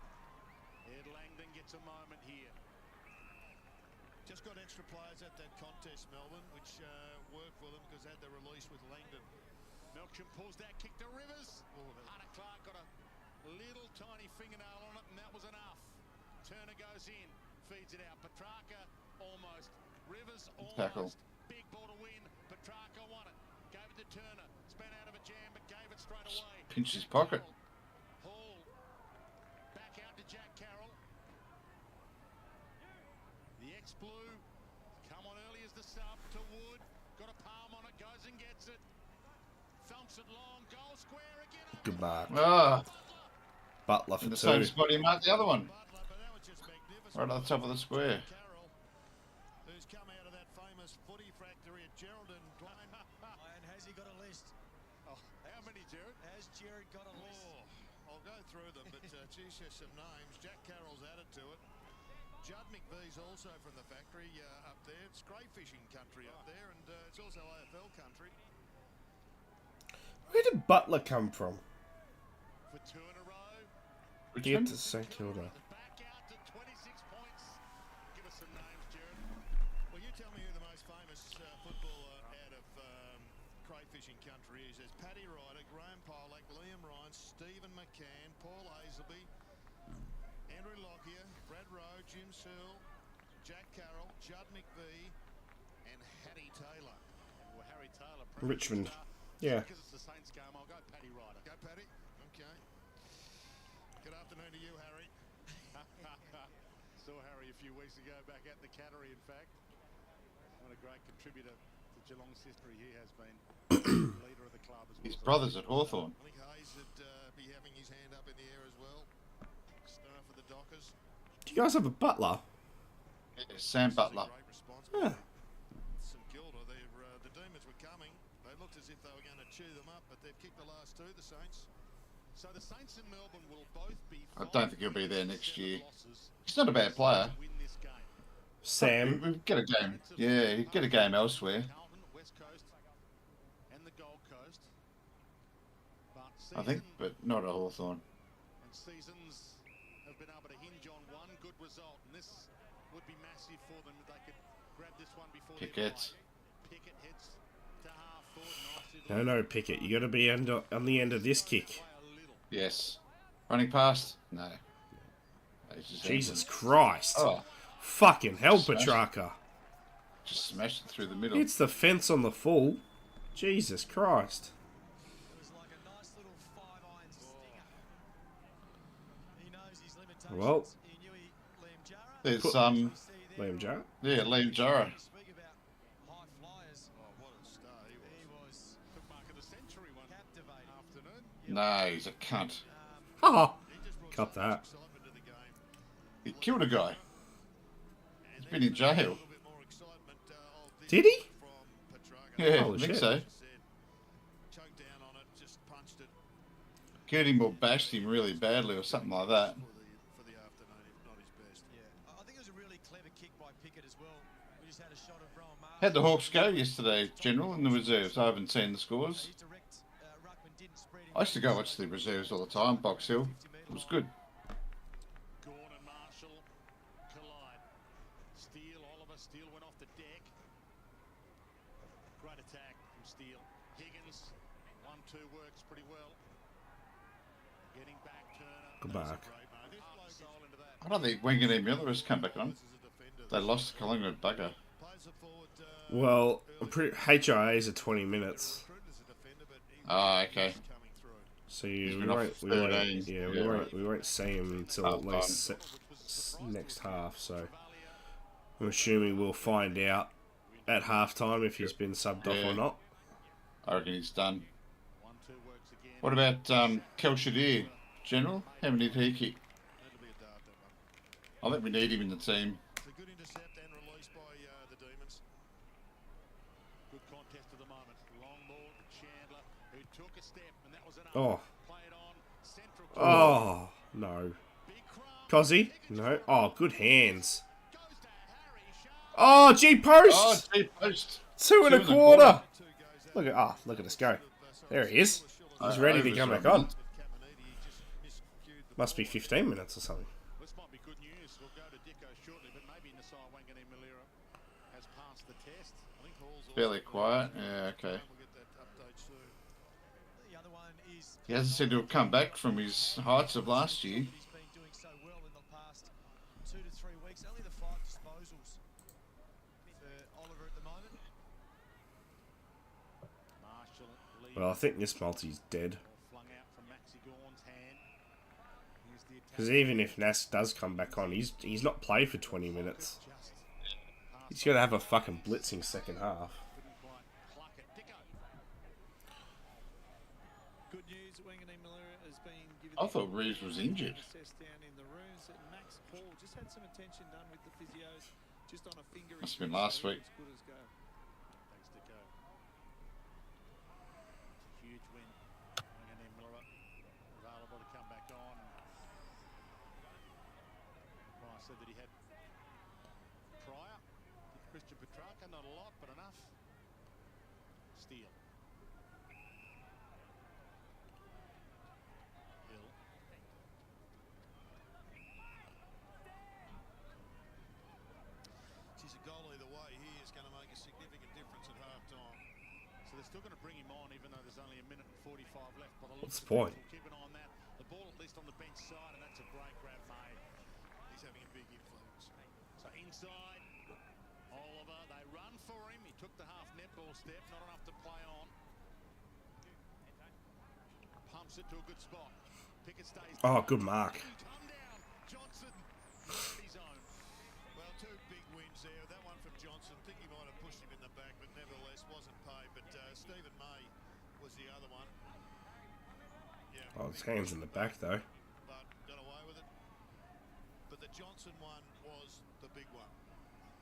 Ed Langdon gets a moment here. Just got extra players at that contest, Melbourne, which worked for them because they had the release with Langdon. Melksham pulls that kick to Rivers. Hunter Clark got a little tiny fingernail on it, and that was enough. Turner goes in, feeds it out. Petrarca almost. Rivers almost. Tackle. Big ball to win. Petrarca won it. Gave it to Turner. Spun out of a jam, but gave it straight away. Pinched his pocket. Hall. Back out to Jack Carroll. The ex-blue. Come on early as the sub to Wood. Got a palm on it. Goes and gets it. Thumps it long. Goal square again. Good mark. Butler for In the 2. same spot he marked the other one. Right at the top of the square. Who's come out of that famous footy factory at Geraldton. And has he got a list? Oh, how many, Jared? Has Jared got a list? I'll go through them, but geez, there's some names. Jack Carroll's added to it. Judd McVee's also from the factory up there. It's crayfishing country up there, and it's also AFL country. Where did Butler come from? For 2 in a row. Get to St Kilda. Back out to 26 points. Give us some names, Jared. Well, you tell me who the most famous footballer out of crayfishing country is. There's Paddy Ryder, Graham Pollock, Liam Ryan, Stephen McCann, Paul Hazelby, Andrew Lockyer, Brad Rowe, Jim Searle, Jack Carroll, Judd McVee, and Hattie Taylor. Well, Harry Taylor. Richmond. Yeah. Because it's the Saints game, I'll go Paddy Ryder. Go, Paddy. Okay. Good afternoon to you, Harry. Saw Harry a few weeks ago back at the Cattery, in fact. What a great contributor to Geelong's history he has been. Leader of the club as well. His brother's at Hawthorn. I think Hayes would be having his hand up in the air as well. Star for the Dockers. Do you guys have a Butler? Yeah, Sam Butler. Great response. Yeah. St Kilda, the Demons were coming. They looked as if they were going to chew them up, but they've kicked the last 2, the Saints. So the Saints in Melbourne will both be. I don't think he'll be there next year. He's not a bad player. Win this game. Sam. We get a game. Yeah, he'd get a game elsewhere. Carlton, West Coast, and the Gold Coast. But I think, season- but not at Hawthorn. And seasons have been able to hinge on one good result, and this would be massive for them if they could grab this one before Pickett. Pickett heads to half forward. No, Pickett. You got to be on the end of this kick. Yes. Running past? No. Jesus Christ. Oh, Fucking hell, Smash. Petrarca. just smashed it through the middle. It's the fence on the full. Jesus Christ. It was like a nice little 5-iron stinger. He knows his limitations. Well. He knew Liam Jarrah. There's Liam Jarrett. yeah, Liam Jarrah. Speak about high flyers. Oh, what a star he was. He was Took mark of the century one captivating. afternoon. No, he's a cunt. Haha. He just brought Cut so much that. excitement to the game. He killed a guy. He's been in A jail. little bit more excitement of this Did he? from Petrarca. Yeah, Holy I think shit. so. Choked down on it, just punched it Killed him or bashed him really badly or something like that. for the afternoon, if not his best. Yeah, I think it was a really clever kick by Pickett as well. We just had a shot of Rowan Marshall. How'd the Hawks go yesterday, General, in the reserves? I haven't seen the scores. His direct ruckman didn't spread him. I used to go watch the reserves all the time, Box Hill. It was good. Gawn and Marshall collide. Steele, Oliver. Steele went off the deck. Great attack from Steele. Higgins 1-2 works pretty well. Getting back Turner. Good mark. I don't think Wanganeen Miller has come back on. They lost to Collingwood bugger. Well, I'm pretty HIAs are 20 minutes. Ah, okay. So He's we been off won't, we 13. won't, yeah, Yeah, we won't see him until Half at least next half. So I'm assuming we'll find out at halftime if he's been subbed off or not. I reckon he's done. What about Kel Shadir, General? How many did he kick? I think we need him in the team. It's a good intercept and release by the Demons. Good contest at the moment. Long ball to Chandler, who took a step, and that was enough. Oh. Played on. Central. Oh, no. Cozzy? No. Oh, good hands. Oh, G post! Oh, G post. 2 and a quarter. Look at us go. There he is. He's ready to come back on. Must be 15 minutes or something. This might be good news. We'll go to Dicko shortly, but maybe Nasai Wanganeen Malira has passed the test. I think Hall's Fairly quiet. Yeah, okay. We'll get that update soon. The other one is He hasn't said he'll come back from his heights of last year. he's been doing so well in the past 2 to 3 weeks. Only the 5 disposals for Oliver at the moment. Marshall lead. Well, I think this multi's dead. Flung out from Maxi Gawn's hand. Here's the attack. Because even if Nas does come back on, he's not played for 20 minutes. He's got to have a fucking blitzing second half. Couldn't quite pluck it. Dicko. Good news, Wanganeen Malira has been given I thought Reeves was injured. assess down in the rooms. And Max Paul just had some attention done with the physios, just on a finger. Must have been injury, last so week. it's good as go. Thanks, Dicko. Huge win. Wanganeen Malira available to come back on. Price said that he had prior. Christian Petrarca, not a lot, but enough. Steele. Hill. Geez, a goal either way here is going to make a significant difference at half-time. So they're still going to bring him on, even though there's only a minute and 45 left. By the What's looks the of point? things, we'll keep an eye on that. The ball at least on the bench side, and that's a great grab made. He's having a big influence. So inside, Oliver, they run for him. He took the half netball step, not enough to play on. Pumps it to a good spot. Pickett stays. Oh, good mark. Come down. Johnson. His own. Well, 2 big wins there. That one from Johnson. I think he might have pushed him in the back, but nevertheless wasn't paid. But Stephen May was the other one. Yeah. Oh, his hand's in the back, though. But got away with it. But the Johnson one was the big one.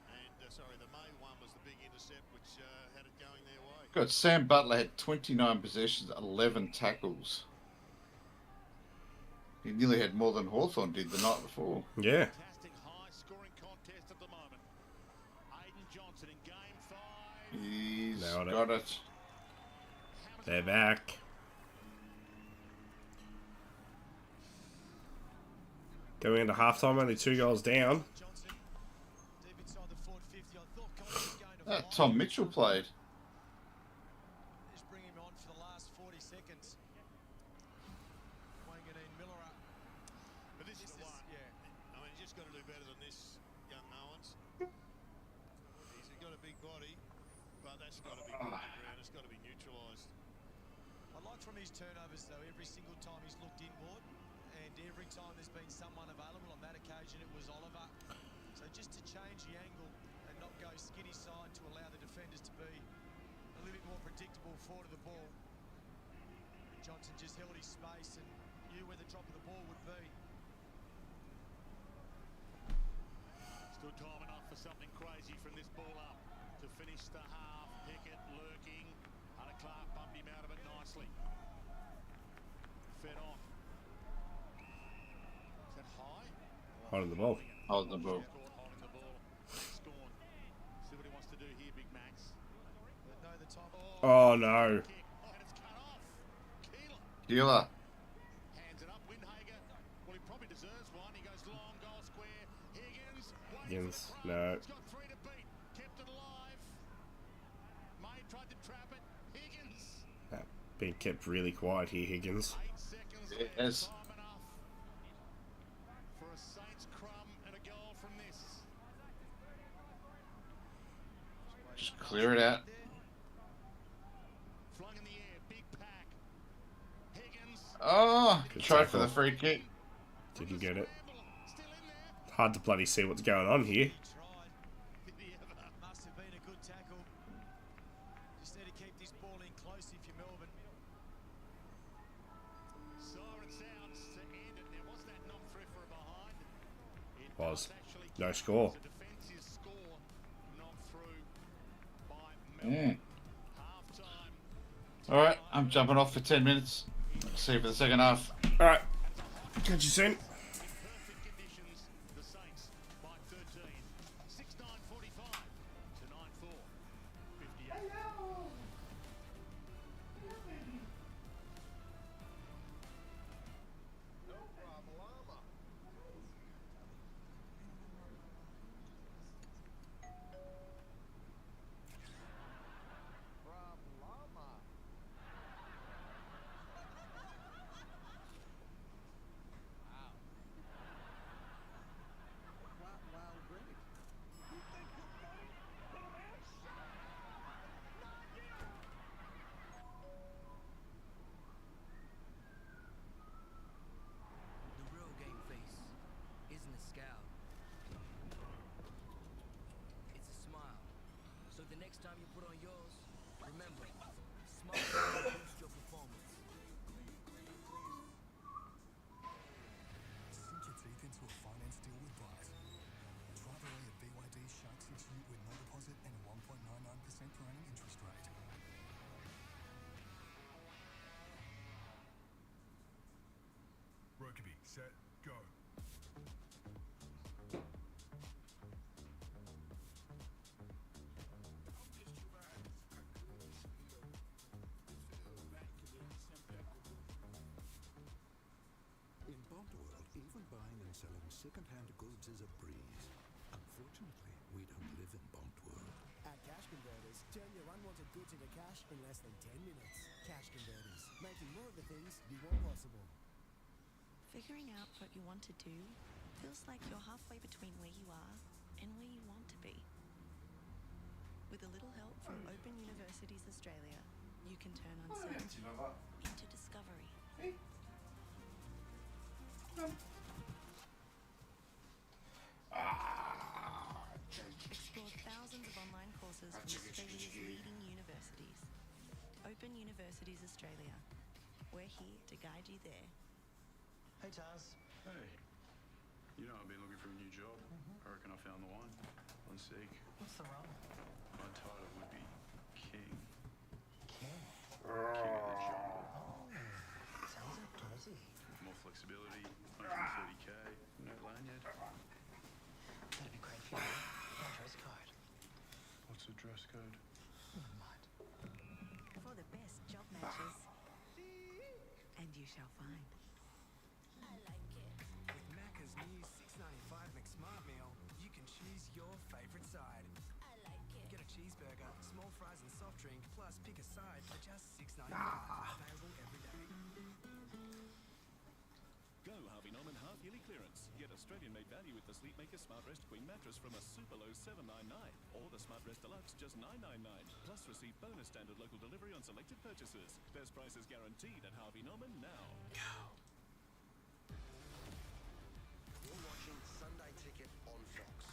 And, sorry, the May one was the big intercept, which had it going their way. God, Sam Butler had 29 possessions, 11 tackles. He nearly had more than Hawthorn did the night before. Yeah. Fantastic high-scoring contest at the moment. Aiden Johnson in game 5. He's Nailed it. got it. They're back. Going into halftime, only 2 goals down. Johnson deep inside the forward 50. I thought Collins was going to fly. Tom Mitchell played. Just bring him on for the last 40 seconds. Wanganeen Miller up. But this is the one. Yeah. I mean, he's just got to do better than this, young Owens. He's got a big body, but that's got to be put on the ground. It's got to be neutralised. I like from his turnovers, though, every single time he's looked inboard, and every time there's been someone available. On that occasion, it was Oliver. So just to change the angle and not go skinny side to allow the defenders to be a little bit more predictable forward of the ball. Johnson just held his space and knew where the drop of the ball would be. Still time enough for something crazy from this ball up to finish the half. Pickett lurking. Hunter Clark bumped him out of it nicely. Fed on. Is that high? Holding the ball. Hold the ball. Holding the ball. Max Gawn. See what he wants to do here, Big Max. But no, the time. Oh, no. Kick. Oh, and it's cut off. Keeler. Keeler. Hands it up. Windhager. Well, he probably deserves one. He goes long, goal square. Higgins. Higgins, no. He's got 3 to beat. Kept it alive. May tried to trap it. Higgins. Being kept really quiet here, Higgins. Yes. For a Saints crumb and a goal from this. Just clear it out. Flung in the air, big pack. Higgins. Oh, Good tried for tackle. the free kick. Didn't get it. Hard to bloody see what's going on here. Must have been a good tackle. Just need to keep this ball in close if you're Melbourne. Siren sounds to end it. Now, was that knock through for a behind? It Was. actually No count score. as a defensive score. Knock through by Melbourne. Half-time. Alright, I'm jumping off for 10 minutes. See you for the second half. Alright. Catch you soon. Perfect conditions. The Saints by 13. 6-9-45 to 9-4. 58. The real game face isn't a scowl. It's a smile. So the next time you put on yours, remember, smile will boost your performance. Sink your teeth into a finance deal with Bright. Drive away a BYD Shark 6 Ute with no deposit and a 1.99% per annum interest rate. Rokeby, set, go. In Bond World, even buying and selling second-hand goods is a breeze. Unfortunately, we don't live in Bond World. At Cash Converters, turn your unwanted goods into cash in less than 10 minutes. Cash Converters, making more of the things you want possible. Figuring out what you want to do feels like you're halfway between where you are and where you want to be. With a little help from Open Universities Australia, you can turn uncertainty into discovery. Explore thousands of online courses from Australia's leading universities. Open Universities Australia. We're here to guide you there. Hey, Taz. Hey. You know I've been looking for a new job. I reckon I found the one. On Seek. What's the role? My title would be King. King. King of the jungle. Sounds outdoorsy. More flexibility, 130k, no lanyard. That'd be great for you. No dress code. What's the dress code? Never mind. For the best job matches. And you shall find. With Macca's new $6.95 McSmart meal, you can choose your favourite side. Get a cheeseburger, small fries and soft drink, plus pick a side for just $6.95. Available every day. Go Harvey Norman half-yearly clearance. Get Australian-made value with the Sleepmaker Smart Rest Queen mattress from a super low $7.99, or the Smart Rest Deluxe just $9.99. Plus receive bonus standard local delivery on selected purchases. Best prices guaranteed at Harvey Norman now. You're watching Sunday Ticket on Fox.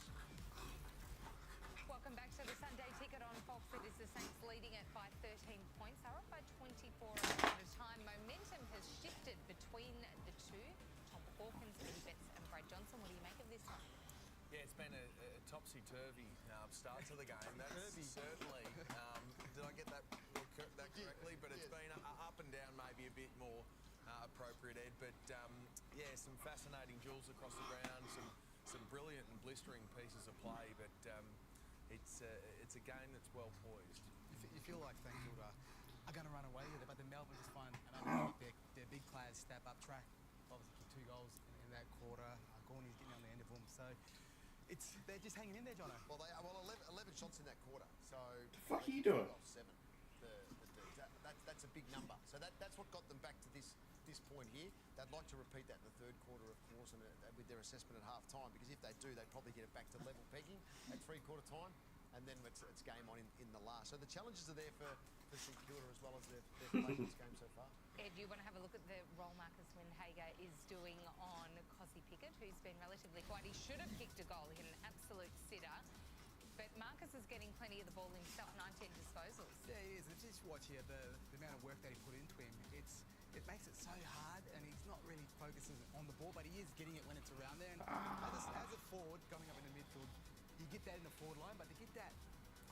Welcome back to the Sunday Ticket on Fox. It is the Saints leading it by 13 points. They're up by 24 at a time. Momentum has shifted between the two. Tom Hawkins, Eddie Betts and Brad Johnson. What do you make of this one? Yeah, it's been a topsy-turvy start to the game. That's certainly. Did I get that correctly? But it's been up and down, maybe a bit more appropriate, Ed. But yeah, some fascinating duels across the ground, some brilliant and blistering pieces of play. But it's a game that's well poised. You feel like Kilda are going to run away with it, but the Melbourne just find their big players step up track. Obviously, kicked 2 goals in that quarter. Gorney's getting on the end of them, so they're just hanging in there, Jono. Well, they are 11 shots in that quarter. So the fuck are you doing? Seven. That's that's a big number. So that's what got them back to this point here. They'd like to repeat that in the third quarter, of course, and with their assessment at half time, because if they do, they'd probably get it back to level pegging at three-quarter time, and then it's game on in the last. So the challenges are there for St Kilda as well as they've played this game so far. Ed, you want to have a look at the role Marcus Windhager is doing on Cosy Pickett, who's been relatively quiet. He should have kicked a goal. He had an absolute sitter. But Marcus is getting plenty of the ball himself, 19 disposals. Yeah, he is. And just watch here the amount of work that he put into him. It makes it so hard, and he's not really focusing on the ball, but he is getting it when it's around there. And as a forward, going up in the midfield, you get that in the forward line, but to get that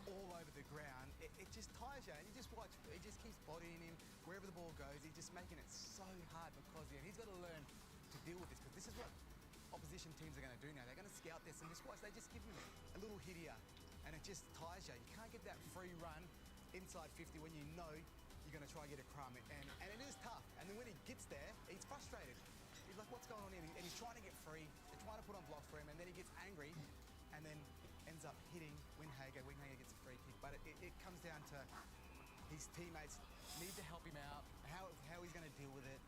all over the ground, it just tires you. And you just watch, he just keeps bodying him. Wherever the ball goes, he's just making it so hard for Cosy. And he's got to learn to deal with this, because this is what opposition teams are going to do now. They're going to scout this, and just watch, they just give him a little hit here, and it just tires you. You can't get that free run inside 50 when you know you're going to try and get a crumb. And it is tough. And then when he gets there, he's frustrated. He's like, what's going on here? And he's trying to get free. They're trying to put on blocks for him, and then he gets angry, and then ends up hitting Windhager. Windhager gets a free kick. But it comes down to his teammates need to help him out, how he's going to deal with it.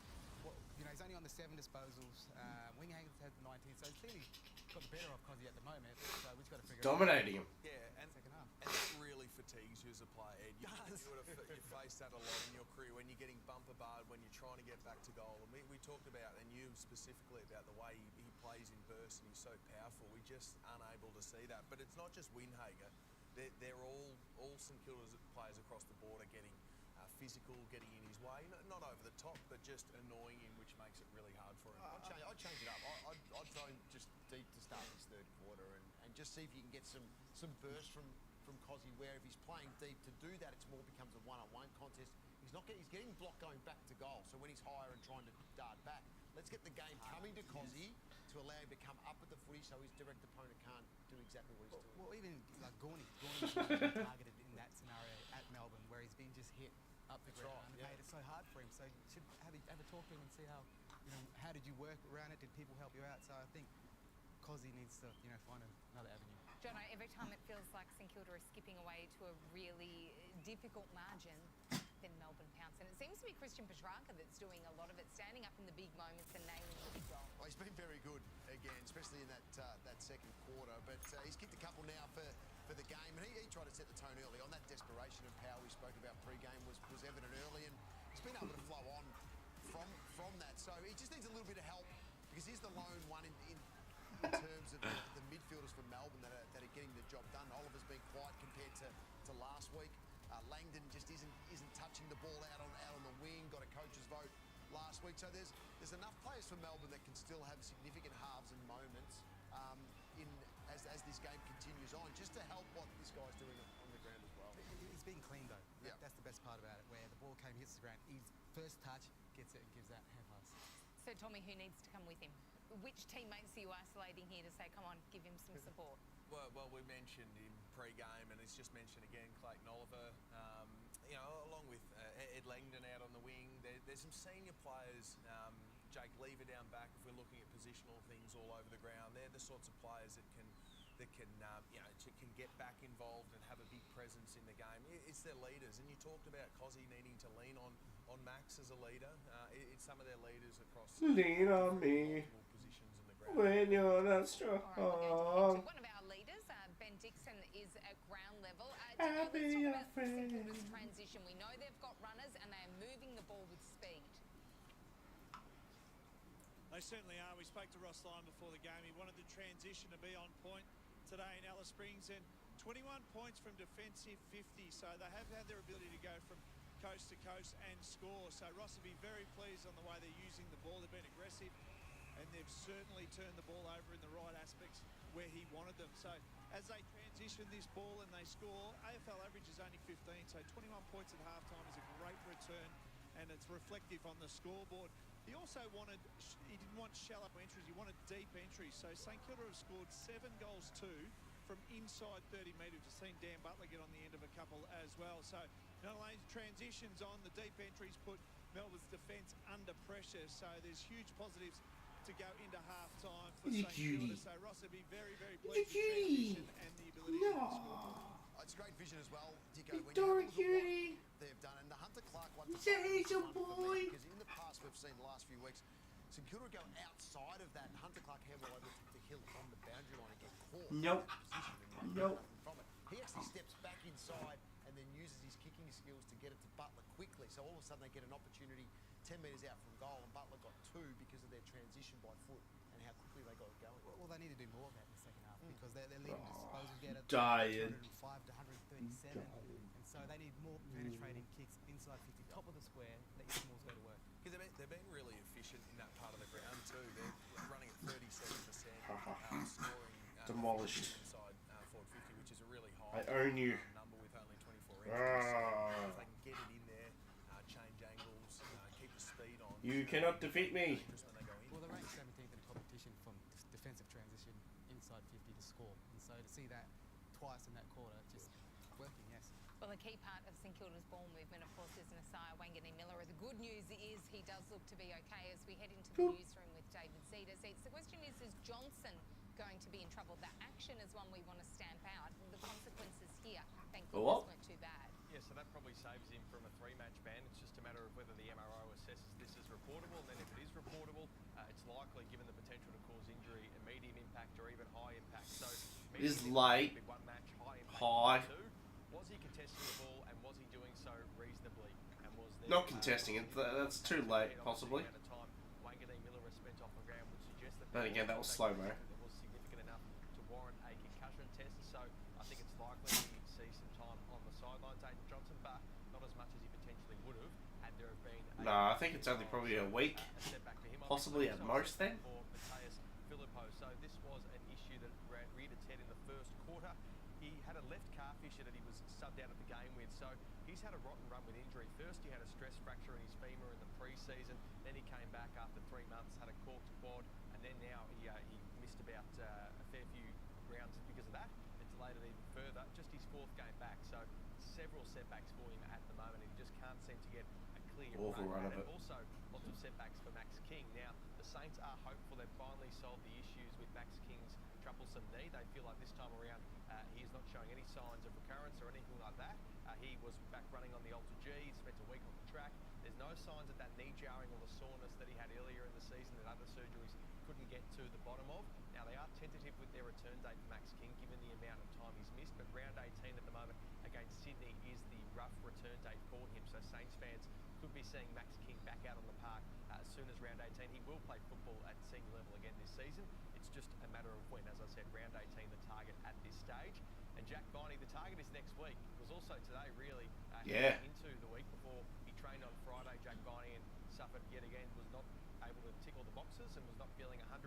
He's only on the 7 disposals. Windhager's had the 19, so he's clearly got the better of Cosy at the moment. So we've got to figure Dominating him. Yeah, and second half. And that really fatigues you as a player, Ed. You face that a lot in your career when you're getting bumper barred, when you're trying to get back to goal. And we talked about, and you specifically, about the way he plays in bursts, and he's so powerful. We're just unable to see that. But it's not just Windhager. They're all St Kilda's players across the board are getting physical, getting in his way, not over the top, but just annoying him, which makes it really hard for him. I'd change it up. I'd throw him just deep to start this third quarter and just see if you can get some burst from Cosy, where if he's playing deep, to do that, it's more becomes a one-on-one contest. He's getting blocked going back to goal, so when he's higher and trying to dart back, let's get the game coming to Cosy to allow him to come up at the footy so his direct opponent can't do exactly what he's doing. Well, even like Gorney's been targeted in that scenario at Melbourne, where he's been just hit up the ground. It made it so hard for him. So you should have a talk to him and see how did you work around it? Did people help you out? So I think Cosy needs to find another avenue. Jono, every time it feels like St Kilda is skipping away to a really difficult margin, then Melbourne pounce. And it seems to be Christian Petrarca that's doing a lot of it, standing up in the big moments and nailing the big goal. Well, he's been very good again, especially in that second quarter. But he's kicked a couple now for the game, and he tried to set the tone early on. That desperation and power we spoke about pre-game was evident early, and he's been able to flow on from that. So he just needs a little bit of help, because he's the lone one in terms of the midfielders from Melbourne that are getting the job done. Oliver's been quiet compared to last week. Langdon just isn't touching the ball out on the wing. Got a coach's vote last week. So there's enough players from Melbourne that can still have significant halves and moments as this game continues on, just to help what this guy's doing on the ground as well. He's been clean though. Yeah. That's the best part about it, where the ball hits the ground. His first touch gets it and gives that hand pass. So Tommy, who needs to come with him? Which teammates are you isolating here to say, come on, give him some support? Well, we mentioned him pre-game, and it's just mentioned again Clayton Oliver, along with Ed Langdon out on the wing. There's some senior players, Jake Lever down back, if we're looking at positional things all over the ground. They're the sorts of players that can get back involved and have a big presence in the game. It's their leaders, and you talked about Cosy needing to lean on Max as a leader. It's some of their leaders across lean on me positions in the ground when you're not strong. One of our leaders, Ben Dixon, is at ground level. I'll be your Let's talk about St Kilda's transition. We know they've got runners and they are moving the ball with speed. They certainly are. We spoke to Ross Lyon before the game. He wanted the transition to be on point today in Alice Springs, and 21 points from defensive 50. So they have had their ability to go from coast to coast and score. So Ross will be very pleased on the way they're using the ball. They've been aggressive, and they've certainly turned the ball over in the right aspects where he wanted them. So as they transition this ball and they score, AFL average is only 15, so 21 points at halftime is a great return, and it's reflective on the scoreboard. He also he didn't want shallow entries, he wanted deep entries. So St Kilda have scored 7 goals from inside 30 metres. We've seen Dan Butler get on the end of a couple as well. So not only transitions on, the deep entries put Melbourne's defence under pressure. So there's huge positives to go into half-time for St Kilda. So Ross would be very, very pleased with transition and the ability to score. It's great vision as well, Dicko. Victoria Cutie. They've done, and the Hunter Clark He's a hazel boy. Because in the past, we've seen the last few weeks, St Kilda go outside of that, and Hunter Clark handball over to Hill on the boundary line and get caught. Nope. Nope. From it. He actually steps back inside and then uses his kicking skills to get it to Butler quickly. So all of a sudden they get an opportunity 10 metres out from goal, and Butler got 2 because of their transition by foot and how quickly they got it going. Well, they need to do more of that in the second half because they're leading disposals get at Tired. 205 to 137, and so they need more penetrating kicks inside 50, top of the square. Let your smalls go to work. Because they've been really efficient in that part of the ground too. They're running at 37%, scoring Demolished. inside forward 50, which is a really high I own you. number with only 24 entries. So if they can get it in there, change angles, keep the speed on. You cannot defeat me. Well, they're ranked 17th in the competition from defensive transition inside 50 to score, and so to see that twice in that quarter, just working, yes. Well, a key part of St Kilda's ball movement, of course, is Nasiah Wanganeen-Miller. The good news is he does look to be okay as we head into the newsroom with David Zeta. The question is Johnson going to be in trouble? That action is one we want to stamp out. The consequences here, thankfully, weren't too bad. Yeah, so that probably saves him from a 3-match ban. It's just a matter of whether the MRO assesses this as reportable, and then if it is reportable, it's likely, given the potential to cause injury, a medium impact or even high impact. So It is late. 1 match, High. 2. Was he contesting the ball, and was he doing so reasonably? And was there, Not contesting it. That's too late, possibly. Wanganeen-Miller was spent off the ground would suggest that. But again, that was slow-mo. It was significant enough to warrant a concussion test. So I think it's likely he sees some time on the sidelines, Aiden Johnson, but not as much as he potentially would have had there have been. No, I think it's only probably a week. Possibly at most then. So this was an issue that reared its head in the first quarter. He had a left calf issue that he was subbed out of the game with, so he's had a rotten run with injury. First he had a stress fracture in his femur in the pre-season, then he came back after 3 months, had a corked quad, and then now he missed about a fair few rounds because of that. It delayed it even further. Just his 4th game back, so several setbacks for him at the moment, and he just can't seem to get a clear run of at it. it. Also, lots of setbacks for Max King. Now, the Saints are hopeful they've finally solved the issues with Max King's troublesome knee. They feel like this time around he is not showing any signs of recurrence or anything like that. He was back running on the Alter G, spent a week on the track. There's no signs of that knee jarring or the soreness that he had earlier in the season that other surgeries couldn't get to the bottom of. Now, they are tentative with their return date for Max King, given the amount of time he's missed, but round 18 at the moment against Sydney is the rough return date for him, so Saints fans could be seeing Max King back out on the park as soon as round 18. He will play football at senior level again this season. It's just a matter of when. As I said, round 18 the target at this stage. And Jack Viney, the target is next week. It was also today, really, into the week before he trained on Friday. Jack Viney and suffered yet again, was not able to tick all the boxes and was not feeling 100%.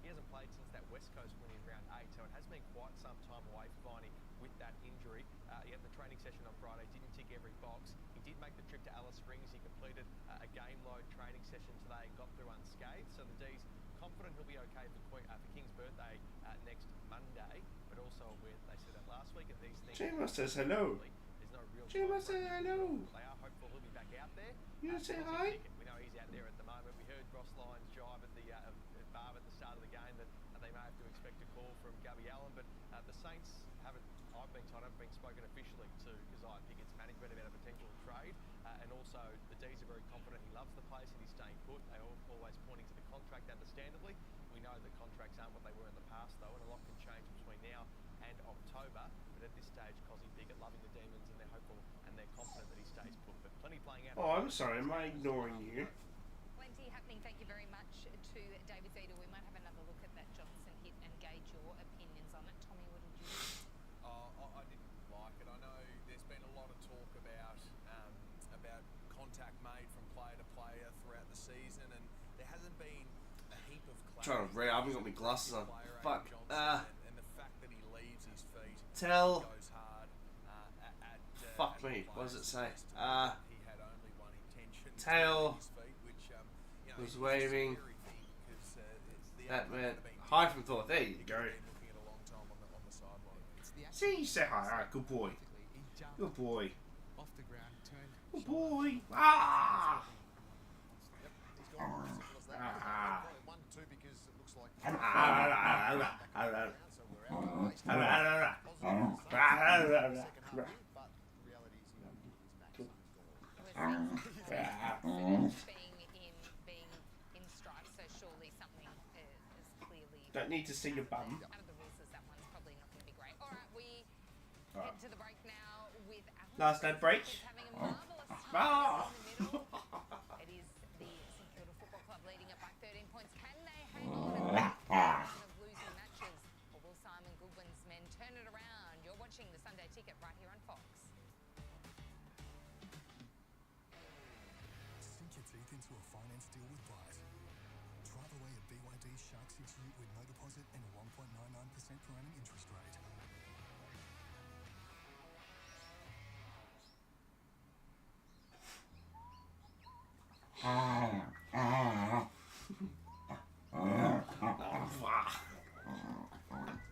He hasn't played since that West Coast win in round 8, so it has been quite some time away for Viney with that injury. He had the training session on Friday, didn't tick every box. He did make the trip to Alice Springs. He completed a game load training session today and got through unscathed. So the D's confident he'll be okay for King's birthday next Monday, but also aware that they said that last week, and these things. Gemma says hello. There's no real. Gemma says hello. They are hopeful he'll be back out there. You say hi. We know he's out there at the moment. We heard Ross Lyons jive at the Barb at the start of the game that they may have to expect a call from Gubby Allen, but the Saints haven't. I've been told haven't been spoken officially to Kazai Pickett's management about a potential trade, and also the D's are very confident he loves the place and he's staying put. They are always pointing to the contract, understandably. We know that contracts aren't what they were in the past, though, and a lot can change between now and October. But at this stage, Cozzy Pickett loving the Demons, and they're hopeful and they're confident that he stays put. But plenty playing out. Oh, I'm sorry, am I ignoring you? Plenty happening. Thank you very much to David Zeta. We might have another look at that Johnson hit and gauge your opinions on it. Tommy, what did you think? I didn't like it. I know there's been a lot of talk about contact made from player to player throughout the season, and there hasn't been a heap of clarity. Trying to read. I haven't got my glasses on. Fuck. And the fact that he leaves his feet goes hard. Fuck me. What does it say? He had only one intention. Tail his feet, which was waving. That meant hi from Thor. There you go. See, you say hi. Alright, good boy. Good boy. Off the ground, turned. Good boy. Ah! being in strife, so surely something is clearly Don't need to see your bum. out of the rules as that one's probably not going to be great. All right, we head to the break now with Last night break. having a marvellous time Ah. in the middle. It is the St Kilda Football Club leading it by 13 points. Can they hang on and break the run of losing matches, or will Simon Goodwin's men turn it around? You're watching the Sunday Ticket right here on Fox. Sink your teeth into a finance deal with Byte. Drive away a BYD Shark 6 Ute with no deposit and a 1.99% per annum interest rate.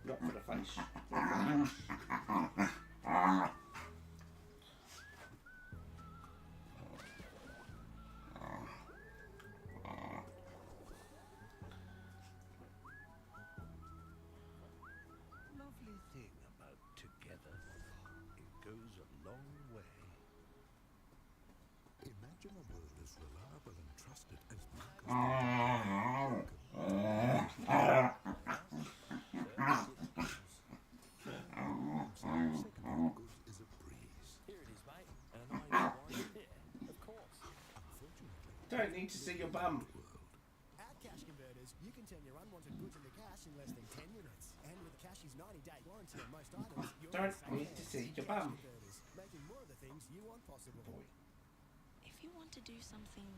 Not for the face. Lovely thing about together. It goes a long way. Imagine a world as reliable and trusted as is a breeze. Here it is, mate. And a 9 yeah, of course. Don't need to see your bum. At Cash Converters, you can turn your unwanted goods into cash in less than 10 minutes. And with Cash's 90-day warranty on most items, you're Don't in safe need to hands. see your Cash bum. Converters, making more of the things you want possible. If you want to do something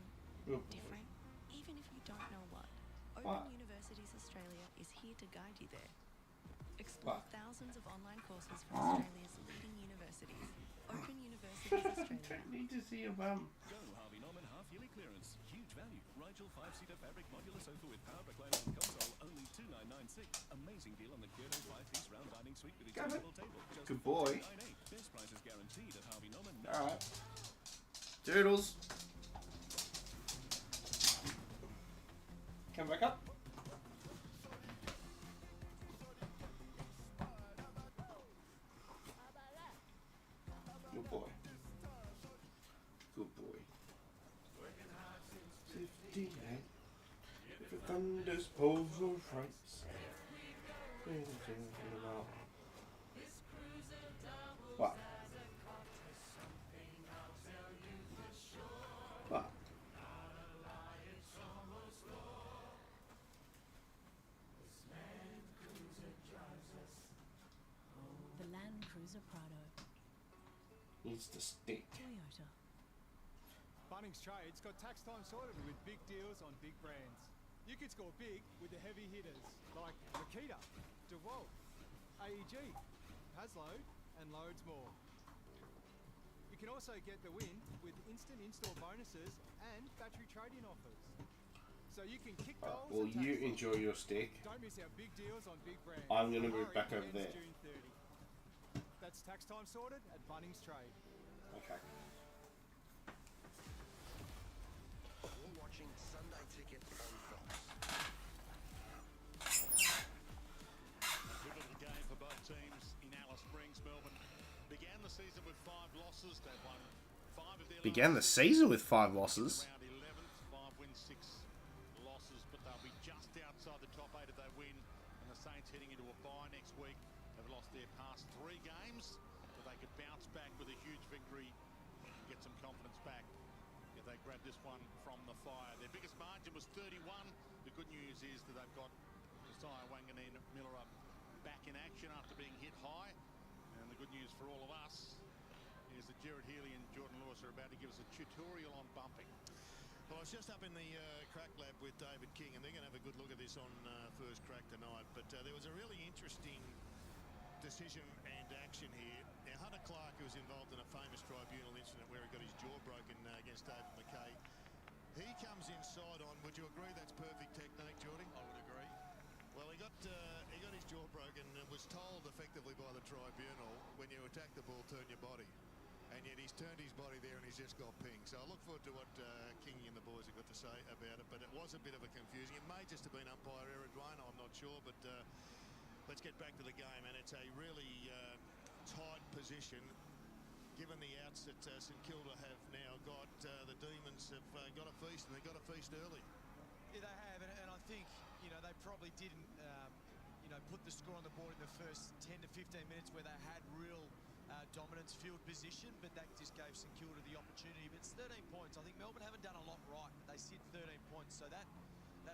Oh, different, even if you don't know what, What? Open Universities Australia is here to guide you there. Explore What? thousands of online courses from Australia's leading universities. Open Universities Australia. Don't need to see your bum. Go Harvey Norman half-yearly clearance. Huge value. Rigel 5-seater fabric modular sofa with power recliner and console, only $2,996. Amazing deal on the Kilda 5-piece round dining suite with Got it. adjustable table. Just Good boy. $4,998. Best prices guaranteed at Harvey Norman. Alright. Doodles. Come back up. Good boy. Good boy. 58. If it thunders, poles or frights. What? What? The Land Cruiser Prado. Needs to stick. Toyota. Bunnings Trade's got tax time sorted with big deals on big brands. You can score big with the heavy hitters like Makita, DeWalt, AEG, Hasload, and loads more. You can also get the win with instant install bonuses and battery trade-in offers. So you can kick goals. Well, and you tax enjoy your stick. Don't miss our big deals on big brands. I'm gonna move Hurry, back over ends there. June 30. That's tax time sorted at Bunnings Trade. Okay. You're watching Sunday Ticket on Fox. Good little game for both teams in Alice Springs. Melbourne began the season with 5 losses. They've won 5 of their Began the season with 5 losses. round 11th, 5 wins, 6 losses, but they'll be just outside the top 8 if they win. And the Saints heading into a bye next week. They've lost their past 3 games, but they could bounce back with a huge victory and get some confidence back if they grab this one from the Fire. Their biggest margin was 31. The good news is that they've got Josiah Wanganeen Miller back in action after being hit high. And the good news for all of us is that Jared Healy and Jordan Lewis are about to give us a tutorial on bumping. Well, I was just up in the crack lab with David King, and they're going to have a good look at this on first crack tonight. But there was a really interesting decision and action here. Now, Hunter Clark, who was involved in a famous tribunal incident where he got his jaw broken against David McKay, he comes inside on, would you agree that's perfect technique, Geordie? I would agree. Well, he got his jaw broken and was told effectively by the tribunal, when you attack the ball, turn your body. And yet he's turned his body there and he's just got pinged. So I look forward to what Kingy and the boys have got to say about it. But it was a bit of a confusing. It may just have been umpire error, Dwayne, I'm not sure. But let's get back to the game. And it's a really tight position. given the outs that St Kilda have now got, the Demons have got a feast, and they've got a feast early. Yeah, they have, and I think, you know, they probably didn't, you know, put the score on the board in the first 10 to 15 minutes where they had real dominance, field position, but that just gave St Kilda the opportunity. But it's 13 points. I think Melbourne haven't done a lot right, but they sit 13 points. So that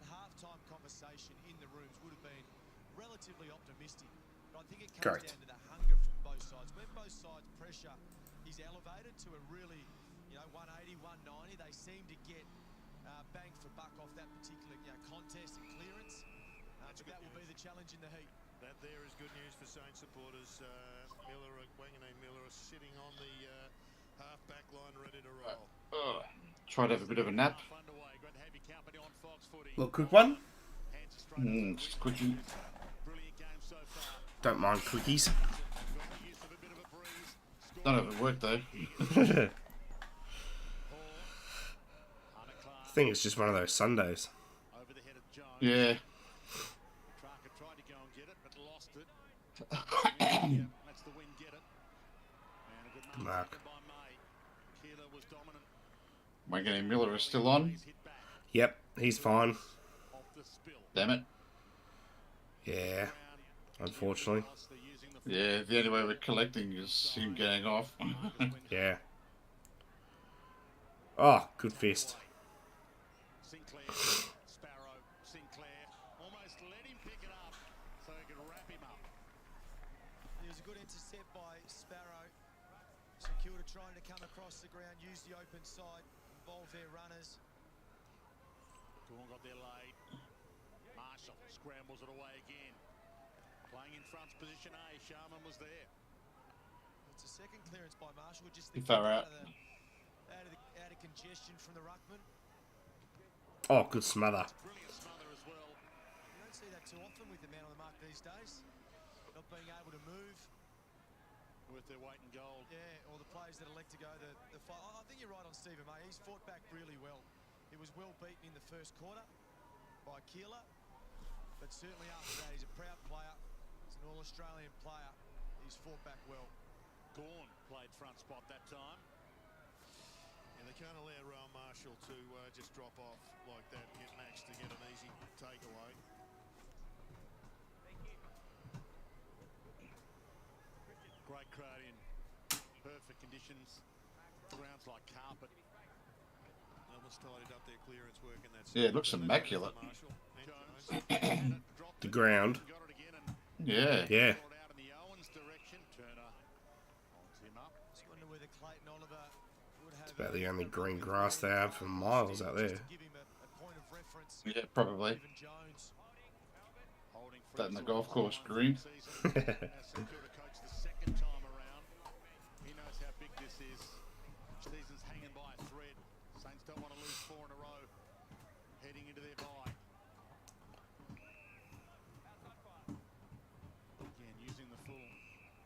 half-time conversation in the rooms would have been relatively optimistic. But I think it comes down to the hunger from both sides. When both sides' pressure is elevated to a really, you know, 180, 190, they seem to get bang for buck off that particular, you know, contest and clearance. But that will be the challenge in the heat. That there is good news for Saints supporters. Wanganeen Miller are sitting on the half-back line ready to roll. Try to have a bit of a nap. Little quick one. Just quickie. Don't mind quickies. None of it worked though. I think it's just one of those Sundays. Yeah. Good mark. Wanganeen Miller is still on. Yep, he's fine. Damn it. Yeah, unfortunately. Yeah, the only way we're collecting is him getting off. Yeah. Oh, good fist. Trying to come across the ground, use the open side, involve their runners. Dawn got there late. Marshall scrambles it away again. Playing in front's position A. Sharman was there. It's a second clearance by Marshall. Just out of congestion from the ruckman. Oh, good smother. Brilliant smother as well. You don't see that too often with the man on the mark these days. Not being able to move. Worth their weight in gold. Yeah, or the players that elect to go the fight. I think you're right on Stephen May. He's fought back really well. He was well beaten in the first quarter by Kilda, but certainly after that, he's a proud player. He's an All-Australian player. He's fought back well. Gawn played front spot that time. And they can't allow Rowan Marshall to just drop off like that and get Max to get an easy takeaway. Great crowd in perfect conditions. Ground's like carpet. Almost tidied up their clearance work in that. Yeah, it looks immaculate. The ground. Yeah. Yeah. It's about the only green grass they have for miles out there. Yeah, probably. That in the golf course green. Season's hanging by a thread. Saints don't want to lose 4 in a row. Heading into their bye. Again, using the full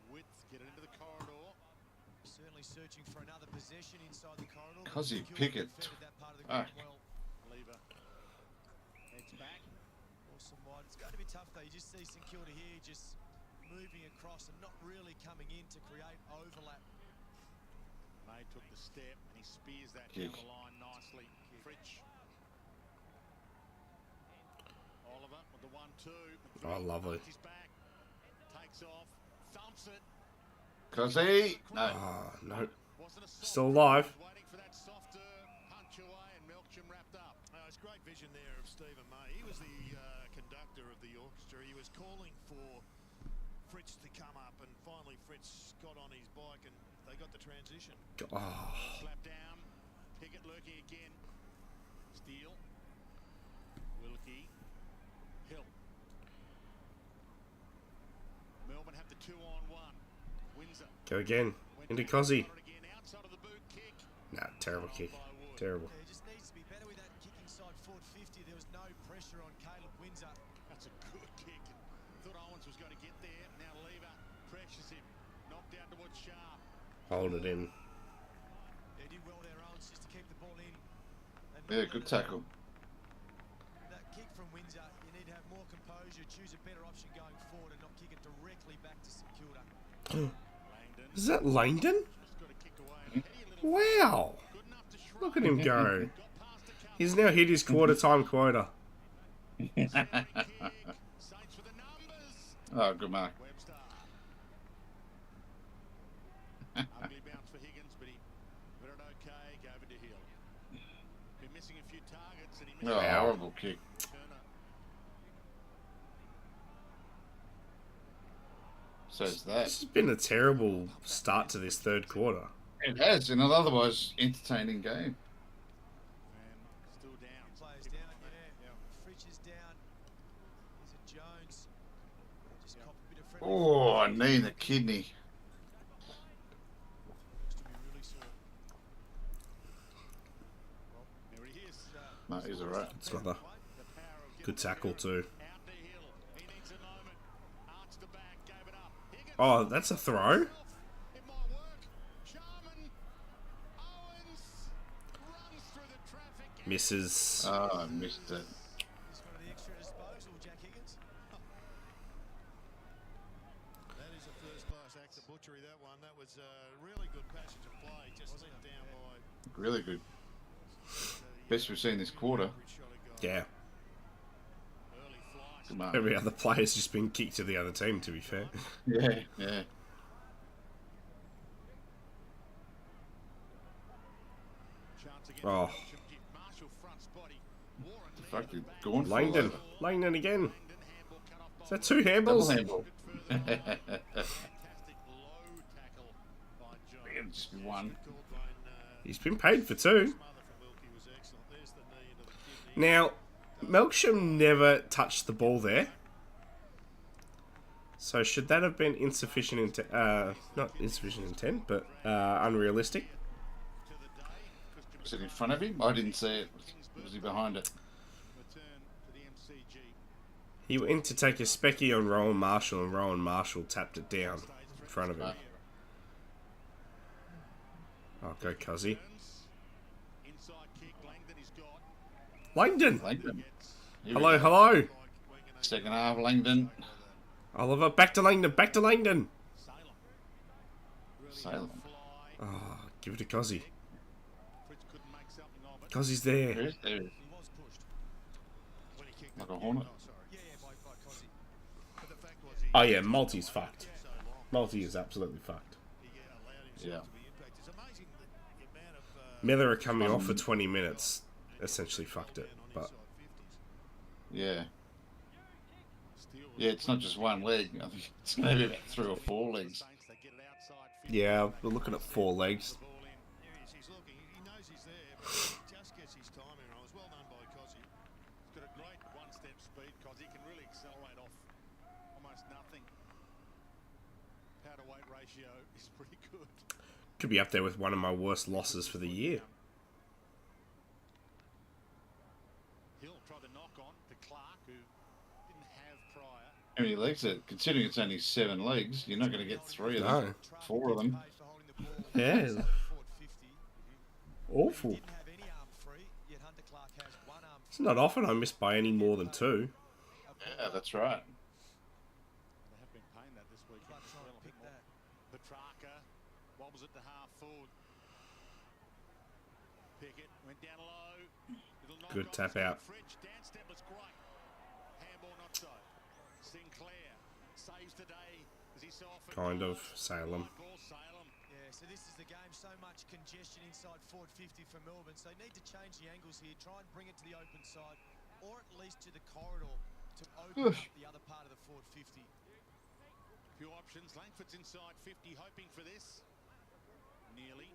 width, get it into the corridor. Certainly searching for another possession inside the corridor. Cozzy Pickett. Lever. Heads back. Awesome wide. It's going to be tough though. You just see St Kilda here just moving across and not really coming in to create overlap. May took the step and he spears that down the line nicely. Fritsch. Oliver with the 1-2. Oh, lovely. He's back. Takes off. Thumps it. Cozzy. No. Oh, no. Still alive. Waiting for that softer punch away and Melksham wrapped up. It's great vision there of Stephen May. He was the conductor of the orchestra. He was calling for Fritz to come up, and finally Fritz got on his bike and they got the transition. Oh. Slap down. Pickett lurking again. Steele. Wilkie. Hill. Melbourne have the 2-on-1. Windsor. Go again. Into Cozzy. Nah, terrible kick. Terrible. Yeah, he just needs to be better with that kick inside forward 50. There was no pressure on Caleb Windsor. That's a good kick. Thought Owens was going to get there. Now Lever pressures him. Knocked down towards Sharp. Hold it in. They did well there, Owens, just to keep the ball in. And Yeah, good tackle. that kick from Windsor, you need to have more composure, choose a better option going forward and not kick it directly back to St Kilda. Is that Langdon? Just got to kick Wow. Look at him go. He's now hit his quarter time quota. Oh, good mark. Ugly bounce for Higgins, but he got it okay. Gave it to Hill. Been missing a few targets, and he missed Oh, horrible kick. So's that. This has been a terrible start to this third quarter. It has, in an otherwise entertaining game. Still down. Players down, yeah. Fridge is down. Is it Jones? Just cop a bit of friendly. Oh, a knee in the kidney. No, he's alright. It's another good tackle too. Oh, that's a throw. Misses. Oh, I missed it. That is a first-class act of butchery, that one. That was a really good passage of play, just let down by... Really good. Best we've seen this quarter. Yeah. Good mark. Every other player's just been kicked to the other team, to be fair. Yeah, yeah. Oh. The fuck did Gaunt fall Langdon. over? Langdon again. Is that two handballs? Double handball. It'll just be one. He's been paid for two. Now, Melksham never touched the ball there. So should that have been insufficient intent? Not insufficient intent, but unrealistic. Was it in front of him? I didn't see it. Was he behind it? He went to take a specky on Rowan Marshall, and Rowan Marshall tapped it down in front of him. Oh, go Cuzzy. Langdon! Langdon. Hello, hello! Second half, Langdon. Oliver, back to Langdon, back to Langdon! Salem. Oh, give it to Cuzzy. Cuzzy's there. There he is. Like a hornet. Oh yeah, Multi's fucked. Multi is absolutely fucked. Yeah. Miller coming off for 20 minutes essentially fucked it, but... Yeah. Yeah, it's not just one leg. I think it's maybe about 3 or 4 legs. Yeah, we're looking at 4 legs. Just gets his timing right. It was well done by Cozzy. He's got a great one-step speed, Cozzy. He can really accelerate off almost nothing. Power-to-weight ratio is pretty good. Could be up there with one of my worst losses for the year. Hill tried to knock on to Clark, who didn't have prior. How many legs? Considering it's only 7 legs, you're not going to get 3 of them. No. 4 of them. Yeah. Awful. It's not often I miss by any more than 2. Yeah, that's right. They have been paying that this week. Petrarca wobbles it to half forward. Pickett went down low. Good tap out. Dan step was great. Handball not so. Sinclair saves today as he so often Kind of. Salem. Yeah, so this is the game. So much congestion inside forward 50 for Melbourne. So they need to change the angles here. Try and bring it to the open side, or at least to the corridor to open up the other part of the forward 50. Few options. Langford's inside 50, hoping for this. Nearly.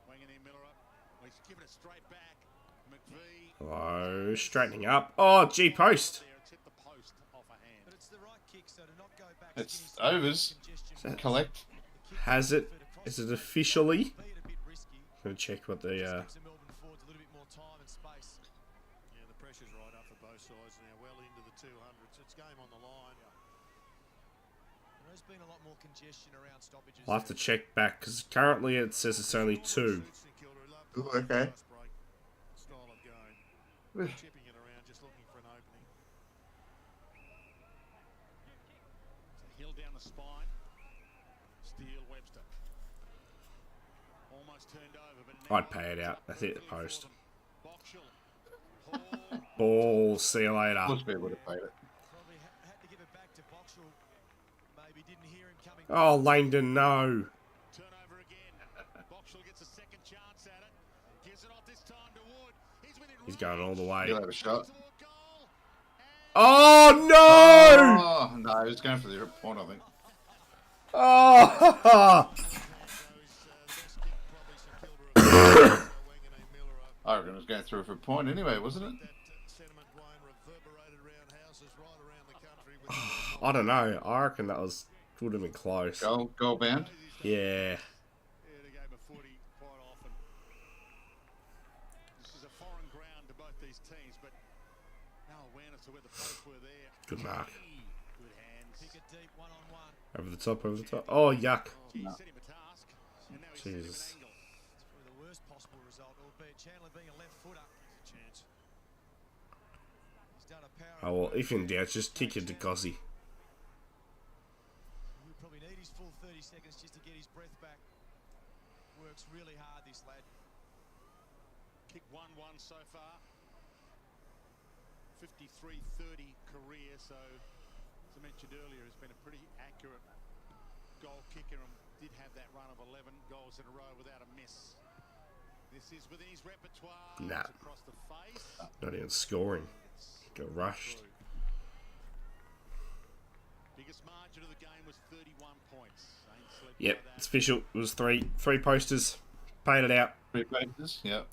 Wangani Miller up. Well, he's given it straight back. McVee. Hello, straightening up. Oh, G post. It's hit the post off a hand. But it's the right kick, so to not go back. It's overs. Collect. Has it? Is it officially? Gonna check what the Yeah, the pressure's right up for both sides now, well into the 200s. It's game on the line. There's been a lot more congestion around stoppages. I'll have to check back because currently it says it's only 2. Ooh, okay. Style of going. Chipping it around, just looking for an opening. Hill down the spine. Steele Webster. Almost I'd pay it out. That's it, the post. Ball, see you later. Most people would have paid it. Oh, Langdon, no. He's going all the way. He'll have a shot. Oh, no! Oh, no, he was going for the point, I think. Oh! I reckon it was going through for a point anyway, wasn't it? I don't know. I reckon that would have been close. Goal bound? Yeah. Good mark. Over the top, over the top. Oh, yuck. No. Jesus. Oh, well, if in doubt, just kick it to Gozzy. He'll probably need his full 30 seconds just to get his breath back. Works really hard, this lad. Kick 1-1 so far. 53-30 career, so as I mentioned earlier, has been a pretty accurate goal kicker and did have that run of 11 goals in a row without a miss. This is within his repertoire. Nah. Across the face. Not even scoring. Got rushed. Biggest margin of the game was 31 points. Yep, it's official. It was three posters. Paid it out. 3 posters, yep.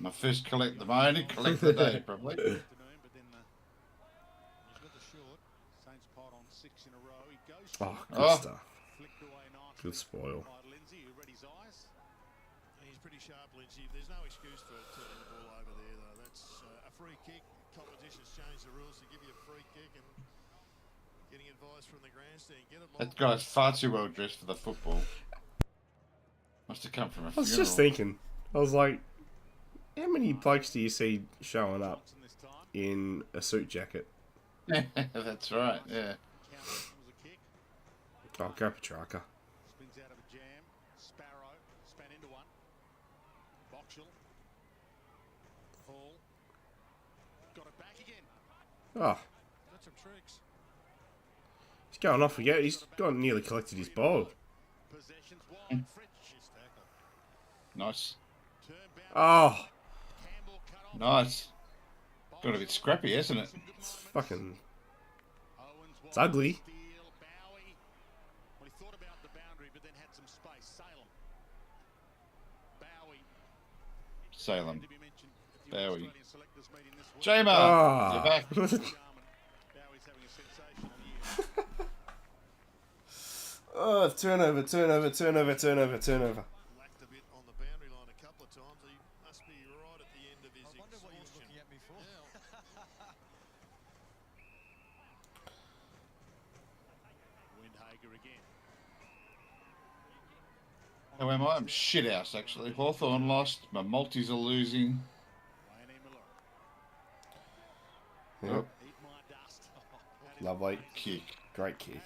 My first collect the only collect the day, probably. Oh, good stuff. Good spoil. He's pretty sharp, Lindsay. There's no excuse for turning the ball over there, though. That's a free kick. Competition's changed the rules to give you a free kick and getting advice from the grandstand. Get it That guy's far too well dressed for the football. Must have come from a I was funeral. just thinking. I was like, how many blokes do you see showing up in a suit jacket? That's right, yeah. Oh, go Petrarca. Spins out of a jam. Sparrow span into one. Boxall. Hall. Got it back again. Oh. Got some tricks. He's going off again. He's gone nearly collected his ball. Possessions wide. Fritz. Nice. Oh. Nice. Got a bit scrappy, hasn't it? It's fucking... It's ugly. Salem. Bowie. Jamer! Oh. You're back. Oh, turnover, turnover, turnover, turnover, turnover. lacked a bit on the boundary line a couple of times. He must be right at the end of his exhaustion. I wonder what he was looking at me for. Windhager again. How am I? I'm shit house, actually. Hawthorn lost. My multis are losing. Yep. Lovely. Kick. Great kick.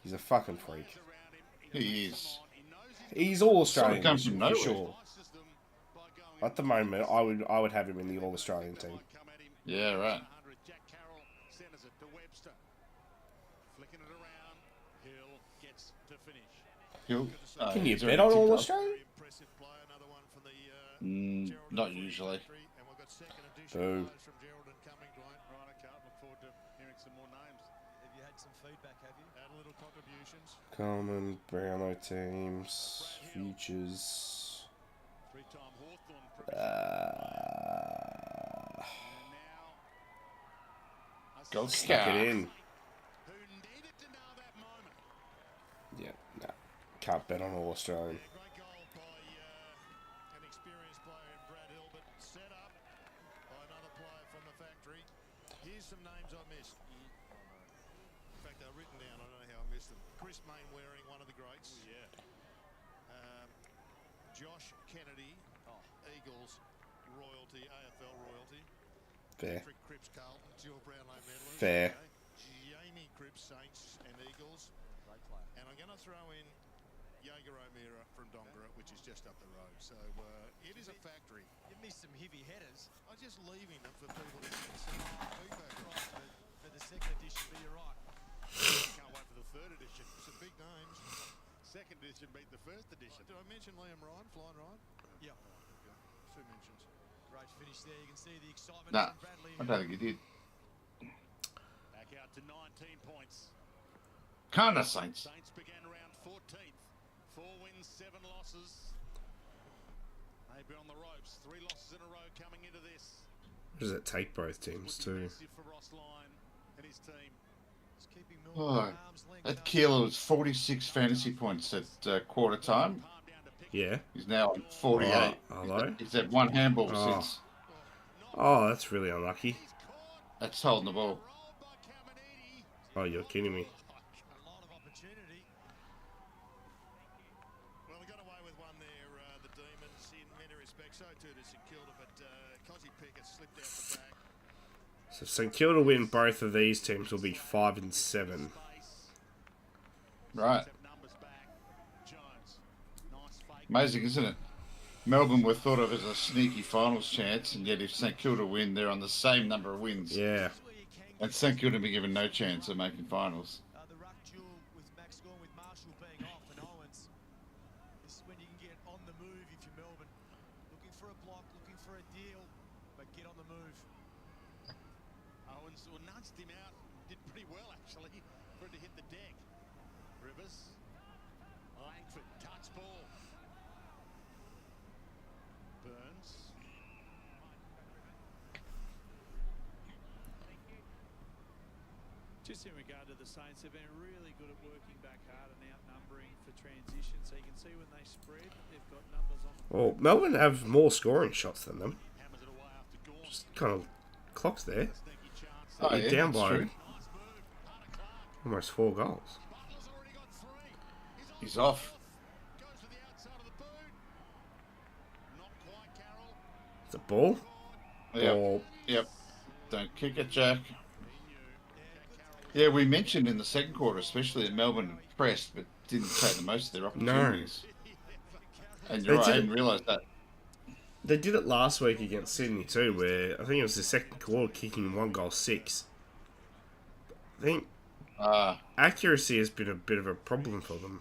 He's a fucking freak. He is. He's all Australian Comes from for nowhere. sure. At the moment, I would have him in the All Australian team. Yeah, right. Jack Carroll centers it to Webster. Flicking it around. Hill gets to finish. Hill. Can you bet on All Australian? Not usually. Boo. Common, Brownlow teams, futures. Go Stuck Scar. it in. Yeah, no. Can't bet on All Australian. An experienced player in Brad Hilbert, set up by another player from the factory. Here's some names I missed. In fact, they're written down. I don't know how I missed them. Chris Mainwaring, one of the greats. Josh Kennedy, Eagles royalty, AFL royalty. Fair. Patrick Cripps Carlton, dual Brownlow medalist. Fair. Jamie Cripps Saints and Eagles. And I'm going to throw in Jaeger O'Meara from Dongara, which is just up the road. So it is a factory. You missed some heavy headers. I'm just leaving them for people to get some feedback on. For the second edition, but you're right. Can't wait for the third edition. Some big names. Second edition beat the first edition. Did I mention Liam Ryan, Flying Ryan? Yep. Okay. 2 mentions. Great finish there. You can see the excitement Nah, from Bradley. I don't think he did. Back out to 19 points. Can't the Saints? Saints began round 14th. 4 wins, 7 losses. They've been on the ropes. 3 losses in a row coming into this. What does it take both teams to? For Ross Lyon and his team. Oh, at Kilda was 46 fantasy points at quarter time. Yeah. He's now on 48. Hello? He's had 1 handball since. Oh, that's really unlucky. That's holding the ball. Oh, you're kidding me. Well, we got away with one there, the Demons, in many respects. So too did St Kilda, but Cozzy Pickett slipped out the back. So St Kilda win both of these teams will be 5 and 7. Right. Amazing, isn't it? Melbourne were thought of as a sneaky finals chance, and yet if St Kilda win, they're on the same number of wins. Yeah. And St Kilda be given no chance of making finals. The ruck duel with Max Gorn with Marshall being off and Owens. This is when you can get on the move if you're Melbourne. Looking for a block, looking for a deal, but get on the move. Owens nudged him out. Did pretty well, actually, for it to hit the deck. Rivers. Langford, touch ball. Burns. Just in regard to the Saints, they've been really good at working back hard and outnumbering for transition. So you can see when they spread, they've got numbers on them. Well, Melbourne have more scoring shots than them. Just kind of clocked there. Oh, yeah, down by true. almost 4 goals. He's off. It's a ball. Yep. Ball. Yep. Don't kick it, Jack. Yeah, we mentioned in the second quarter, especially that Melbourne pressed, but didn't take the most of their opportunities. And you're right, I didn't realise that. They did it last week against Sydney too, where I think it was the second quarter kicking 1 goal 6. I think accuracy has been a bit of a problem for them,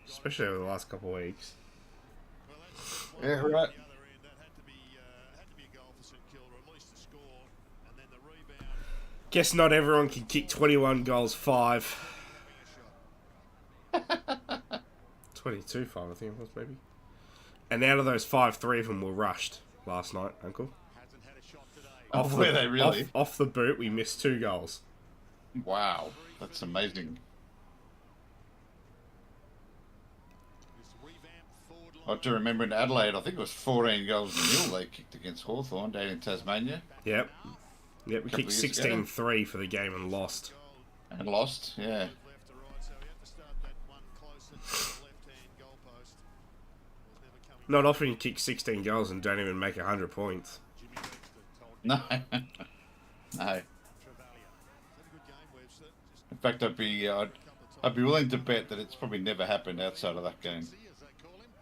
especially over the last couple of weeks. Yeah, right. Guess not everyone can kick 21 goals 5. 22 5, I think it was, maybe. And out of those 5, 3 of them were rushed last night, Uncle. Were they really? Off the boot, we missed 2 goals. Wow, that's amazing. I do remember in Adelaide, I think it was 14 goals to 0 they kicked against Hawthorn down in Tasmania. Yep. Yep, we kicked 16-3 for the game and lost. And lost, yeah. Not often you kick 16 goals and don't even make 100 points. No. No. In fact, I'd be willing to bet that it's probably never happened outside of that game.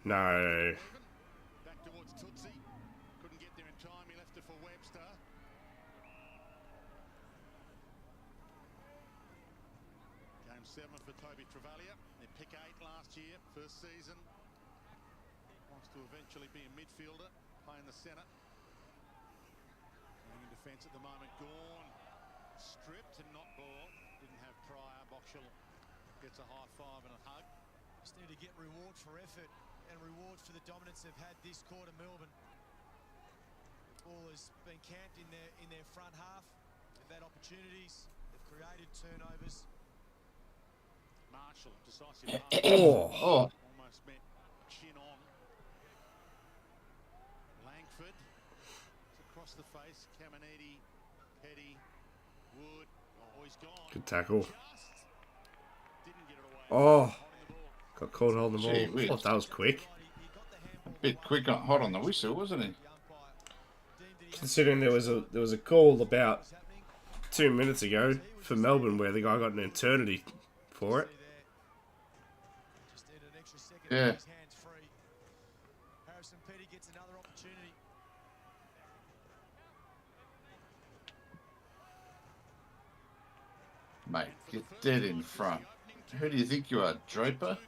No. Game 7 for Toby Travalia. They pick 8 last year, first season. Wants to eventually be a midfielder, play in the centre. Playing in defence at the moment. Gorn stripped and not ball. Didn't have prior. Boxall gets a high five and a hug. Just need to get reward for effort and reward for the dominance they've had this quarter, Melbourne. The ball has been camped in their front half. They've had opportunities. They've created turnovers. Marshall, decisive. Oh. Almost met chin on. Langford. It's across the face. Caminiti, Petty, Wood. Oh, he's gone. Good tackle. Didn't get it away. Oh. Got caught holding the ball. Gee whiz. Oh, that was quick. A bit quick, hot on the whistle, wasn't he? Considering there was a call about 2 minutes ago for Melbourne where the guy got an eternity for it. extra second Yeah. with his hands free. Harrison Petty gets another opportunity. Mate, get dead in front. Who do you think you are, Draper?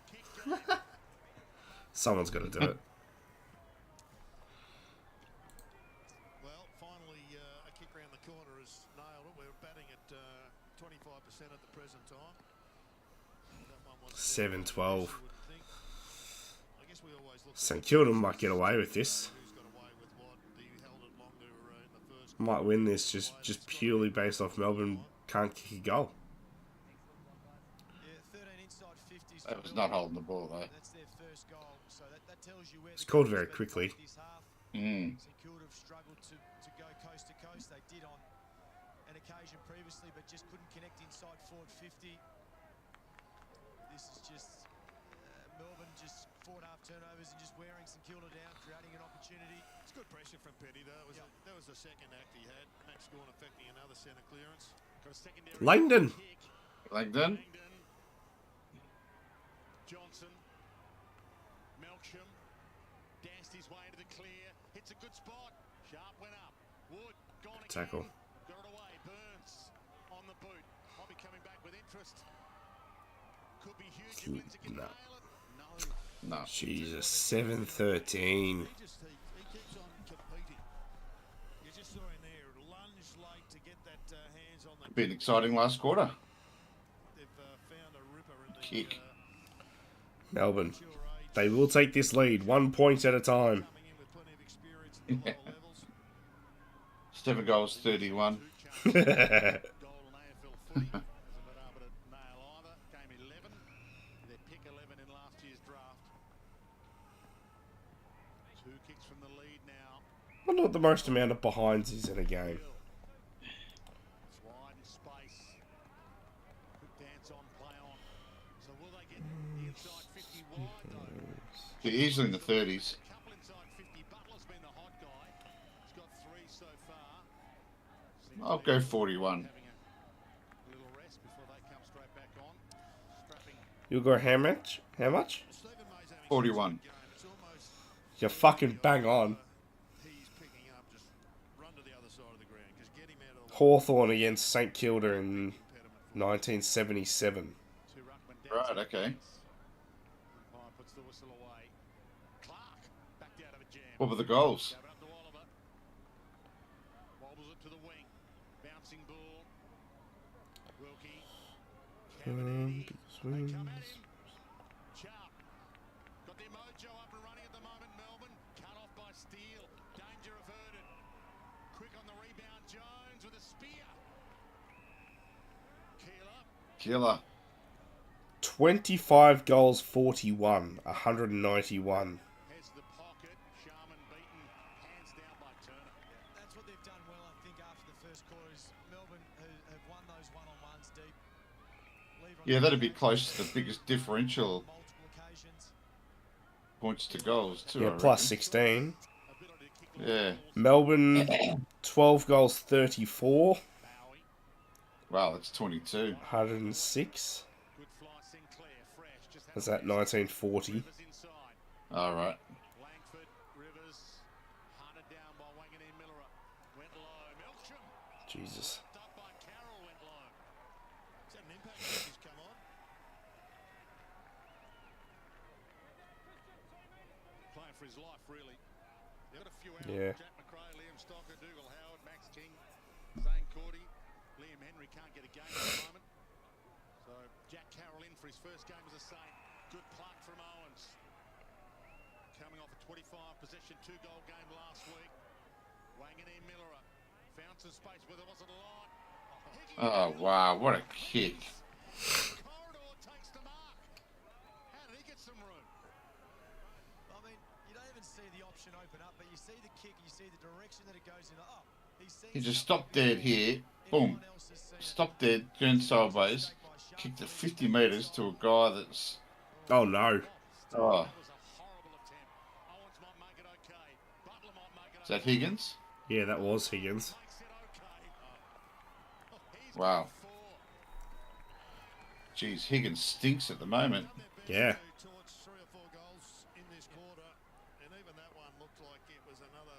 Someone's got to do it. Well, finally, a kick round the corner has nailed it. We're batting at 25% at the present time. That one was 7-12. I guess we always look St Kilda might get away with this. who's got away with what. He held it longer in the first. Might win this just purely based off Melbourne can't kick a goal. Yeah, 13 inside 50s. That was not holding the ball, though. That's their first goal. So that tells you where It's the called game very has been quickly. played this half. St Kilda have struggled to go coast to coast. They did on an occasion previously, but just couldn't connect inside forward 50. This is just Melbourne just 4.5 turnovers and just wearing St Kilda down, creating an opportunity. It's good pressure from Petty, though. That was the second act he had. Max Gawn affecting another centre clearance. Got a secondary Langdon. kick. Langdon. Johnson. Melksham. Danced his way into the clear. Hits a good spot. Sharp went up. Wood. Gone again. Tackle. Got it away. Burns on the boot. I'll be coming back with interest. Could be huge if Lindsay can No. nail it. No. No. Jesus, 7-13. He keeps on competing. You just saw him there, lunge late to get that hands on the Been exciting last quarter. They've found a ripper in the Kick. Melbourne. They will take this lead 1 point at a time. coming in with plenty of experience at the lower levels. 7 goals, 31. Goal in AFL footy. Hasn't been able to nail either. Game 11. They pick 11 in last year's draft. 2 kicks from the lead now. I wonder what the most amount of behinds is in a game. It's wide in space. Quick dance on, play on. So will they get the inside 50 wide though? They're easily in the 30s. A couple inside 50. Butler's been the hot guy. He's got 3 so far. Seems I'll to go be 41. having a little rest before they come straight back on. Strapping. You'll go how much? How much? Stephen May's having 41. such a good game. It's almost You're fucking bang on. he's picking up. Just run to the other side of the ground. Just get him out of the way. Hawthorn against St Kilda in 1977. Two ruckman Right, dancing. okay. Umpire puts the whistle away. Clark backed out of a jam. What were the goals? Gave it up to Oliver. Wobbles it to the wing. Bouncing ball. Wilkie. Caminiti. They come at him. Sharp. Got their mojo up and running at the moment, Melbourne. Cut off by Steele. Danger averted. Quick on the rebound. Jones with a spear. Keeler. Killer. 25 goals, 41. 191. Heads to the pocket. Sharman beaten. Hands down by Turner. That's what they've done well, I think, after the first quarter. Is Melbourne have won those one-on-ones deep. Lever on Yeah, the that'd be attack, close to the biggest differential multiple occasions. points to goals, too. Yeah, I plus reckon. 16. Yeah. Melbourne, 12 goals, 34. Wow, that's 22. 106. Good fly, Sinclair. Fresh. Just had Was a that 1940? Rivers inside. All right. Langford, Rivers, hunted down by Wanganeen Miller. Went low. Melksham. Jesus. Up by Carroll, went low. Is that an impact since he's come on? Playing for his life, really. They've got a few out. Yeah. Jack McRae, Liam Stocker, Dougal Howard, Max King, Zane Cordy. Liam Henry can't get a game at the moment. So Jack Carroll in for his first game as a Saint. Good pluck from Owens. Coming off a 25 possession, 2-goal game last week. Wanganeen Miller found some space where there wasn't a lot. Oh, wow. What a kick. Corridor takes the mark. How did he get some room? I mean, you don't even see the option open up, but you see the kick, you see the direction that it goes in. Oh, He just stopped dead here. Boom. Stopped dead, turned sideways. Kicked it 50 metres to a guy that's... Oh, no. Oh. Is that Higgins? Yeah, that was Higgins. Wow. Jeez, Higgins stinks at the moment. Yeah. like it was another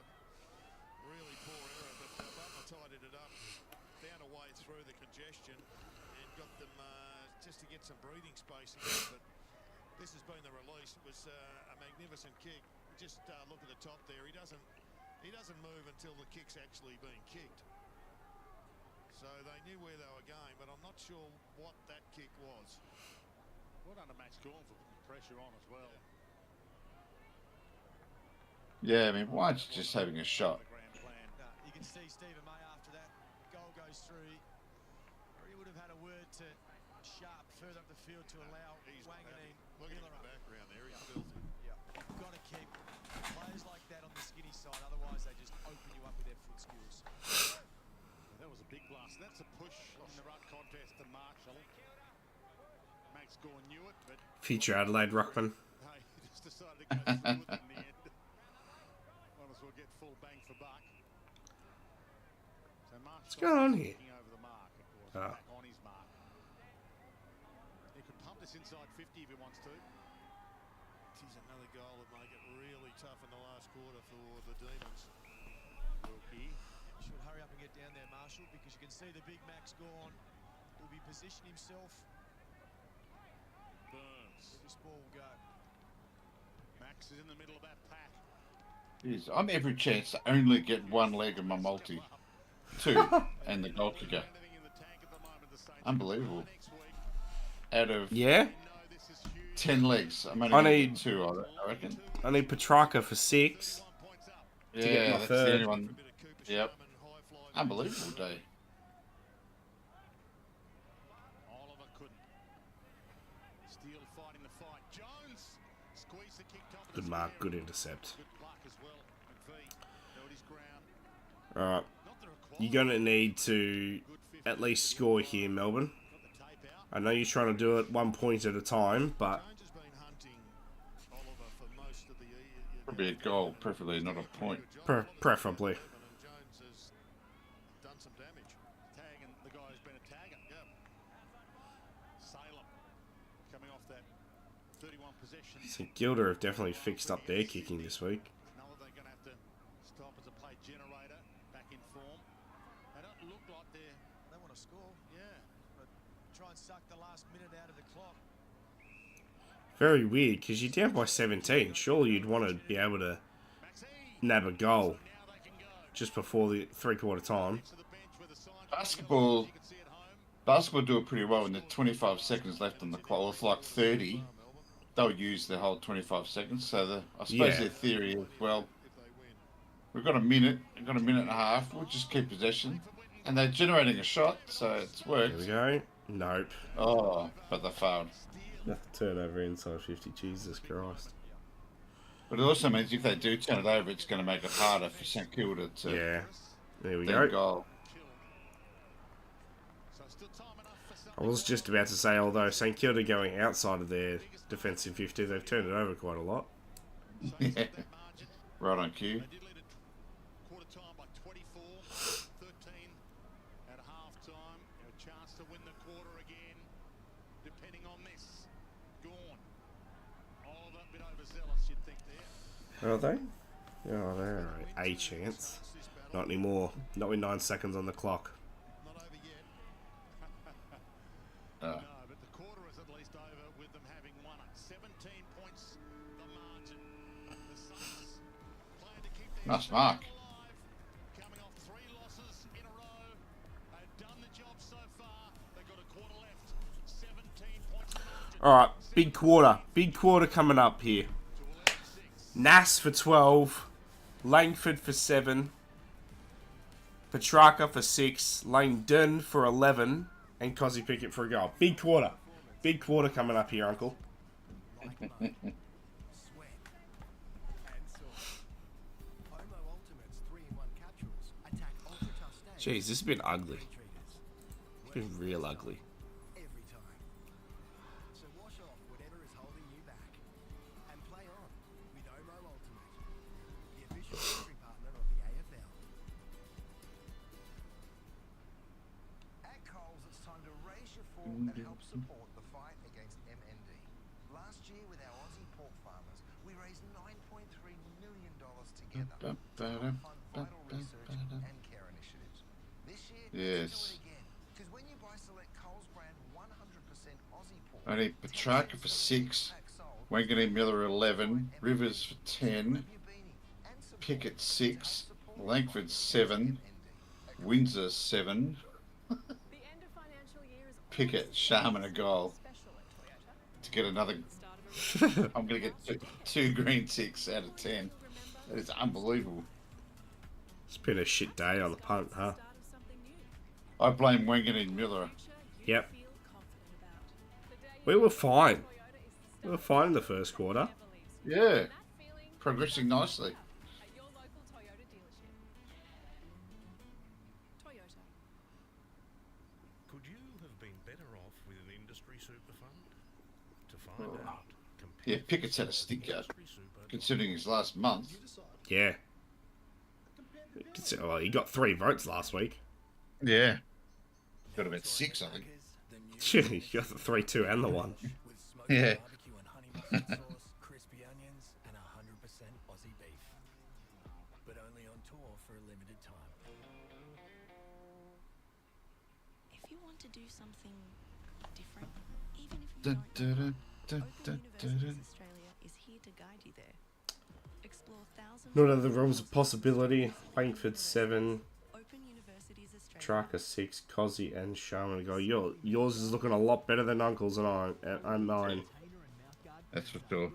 really poor error, but Butler tidied it up, found a way through the congestion and got them just to get some breathing space again. But this has been the release. It was a magnificent kick. Just look at the top there. He doesn't move until the kick's actually being kicked. So they knew where they were going, but I'm not sure what that kick was. Well done to Max Gorn for putting pressure on as well. Yeah, I mean, why aren't you just having a shot? You can see Stephen May after that goal goes through. He would have had a word to Sharp further up the field to allow Wanganeen. Look at the background there. He's filthy. Yeah, you've got to keep players like that on the skinny side, otherwise they just open you up with their foot skills. That was a big blast. That's a push in the run contest to Marshall. Max Gorn knew it, but Future Adelaide ruckman. he just decided to go through it in the end. Might as well get full bang for buck. So What's going on here? over the mark, of course, back on his mark. He could pump this inside 50 if he wants to. Geez, another goal would make it really tough in the last quarter for the Demons. Wilkie. Should hurry up and get down there, Marshall, because you can see the big Max Gorn will be positioning himself. Burns. Where this ball will go. Max is in the middle of that pack. Jeez, I'm every chance to only get one leg of my multi. 2, and the goal kicker. Unbelievable. Out of 10 legs, I'm only going to get 2, I reckon. I need Petrarca for 6. Yeah, to get my that's third. the only one. Yep. Unbelievable day. Oliver couldn't. Steele fighting the fight. Jones squeezed the kick top. Good mark, good intercept. Good luck as well. McVee held his ground. Alright. You're going to need to at least score here, Melbourne. I know you're trying to do it 1 point at a time, but... Probably a goal, preferably not a point. Preferably. Jones has done some damage. Tagging the guy who's been a tagger. Yep. Salem coming off that 31 possession. St Kilda have definitely fixed up their kicking this week. Now they're going to have to stop as a play generator, back in form. They don't look like They want to score. Yeah. But try and suck the last minute out of the clock. Very weird, because you're down by 17. Surely you'd want to be able to nab a goal just before the three-quarter time. Basketball do it pretty well when there's 25 seconds left on the clock. It's like 30. They'll use the whole 25 seconds. So I suppose their theory is, well, we've got a minute and a half. We'll just keep possession. And they're generating a shot, so it's worked. There we go. Nope. Oh, but they failed. Turnover inside 50. Jesus Christ. But it also means if they do turn it over, it's going to make it harder for St Kilda to there we then go. goal. I was just about to say, although St Kilda going outside of their defensive 50, they've turned it over quite a lot. Yeah. Right on cue. quarter time by 24, 13 at half time. A chance to win the quarter again, depending on this. Gorn. Oliver, a bit overzealous, you'd think there. Are they? Oh, they're a chance. Not anymore. Not with 9 seconds on the clock. No, but the quarter is at least over with them having won it. 17 points, the margin. The Saints playing to keep their Nice mark. alive. Coming off 3 losses in a row. They've done the job so far. They've got a quarter left. 17 points margin. Alright, big quarter. Big quarter coming up here. Nass for 12. Langford for 7. Petrarca for 6. Langdon for 11. And Cozzy Pickett for a goal. Big quarter. Big quarter coming up here, Uncle. Jeez, this has been ugly. It's been real ugly. So wash off whatever is holding you back and play on with Omo Ultimate, the official entry partner of the AFL. At Coles, it's time to raise your form and help support the fight against MND. Last year, with our Aussie pork farmers, we raised raised $9.3 million together to fund vital research and care initiatives. This year, let's do it again. Because when you buy select Coles brand 100% Aussie pork, I need Petrarca for 6, Wanganeen Miller 11, Rivers for 10, Pickett 6, Langford 7, Windsor 7, Pickett, Sharman a goal to get another. I'm going to get two green ticks out of 10. That is unbelievable. It's been a shit day on the punt, huh? I blame Wanganeen Miller. Yep. We were fine. We were fine in the first quarter. Yeah. Progressing nicely. Could you have been better off with an industry super fund? To find out. Yeah, Pickett's had a stinker, considering his last month. Yeah. Well, he got 3 votes last week. Yeah. Got about 6, I think. He got the 3-2 and the 1. Yeah. Crispy onions and 100% Aussie beef. But only on tour for a limited time. If you want to do something different, even if you don't know, Open Universities Australia is here to guide you there. Explore thousands Not out of the realms of possibility. Langford 7, Open Universities Australia. Tracker 6, Cozzy and Sharman go. Yours is looking a lot better than Uncle's and mine. That's for sure.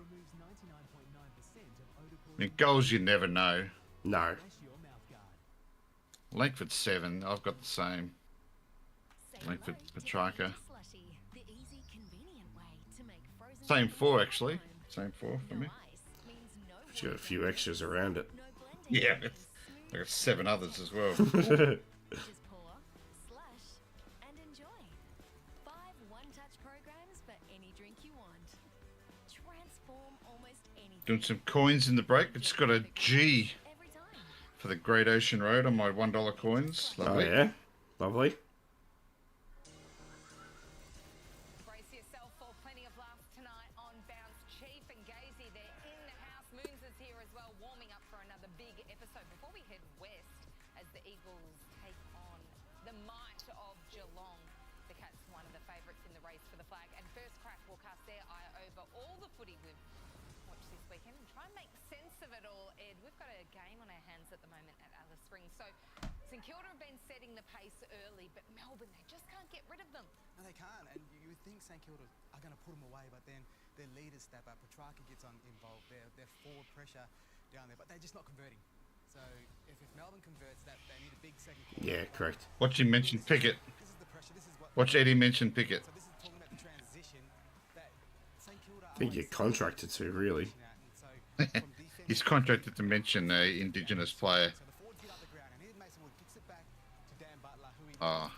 In goals, you never know. No. Langford 7, I've got the same. Langford, Petrarca. Same 4, actually. Same 4 for me. She's got a few extras around it. Yeah, I got 7 others as well. Doing some coins in the break. It's got a G for the Great Ocean Road on my $1 coins. Lovely. Oh yeah, lovely. Brace yourself for plenty of laughs tonight on Bounce. Chief and Gazy, they're in the house. Moons is here as well, warming up for another big episode before we head west as the Eagles take on the might of Geelong. The Cats, one of the favourites in the race for the flag, and First Crack will cast their eye over all the footy we've watched this weekend and try and make sense of it all. Ed, we've got a game on our hands at the moment at Alice Springs. So St Kilda have been setting the pace early, but Melbourne, they just can't get rid of them. No, they can't, and you would think St Kilda are going to put them away, but then their leaders step up. Petrarca gets involved, their forward pressure down there, but they're just not converting. So if Melbourne converts, that they need a big second quarter. Yeah, correct. Watch him mention Pickett. Watch Eddie mention Pickett. So this is talking about the transition that St Kilda I think you're contracted to, really. He's contracted to mention an Indigenous player. Ah.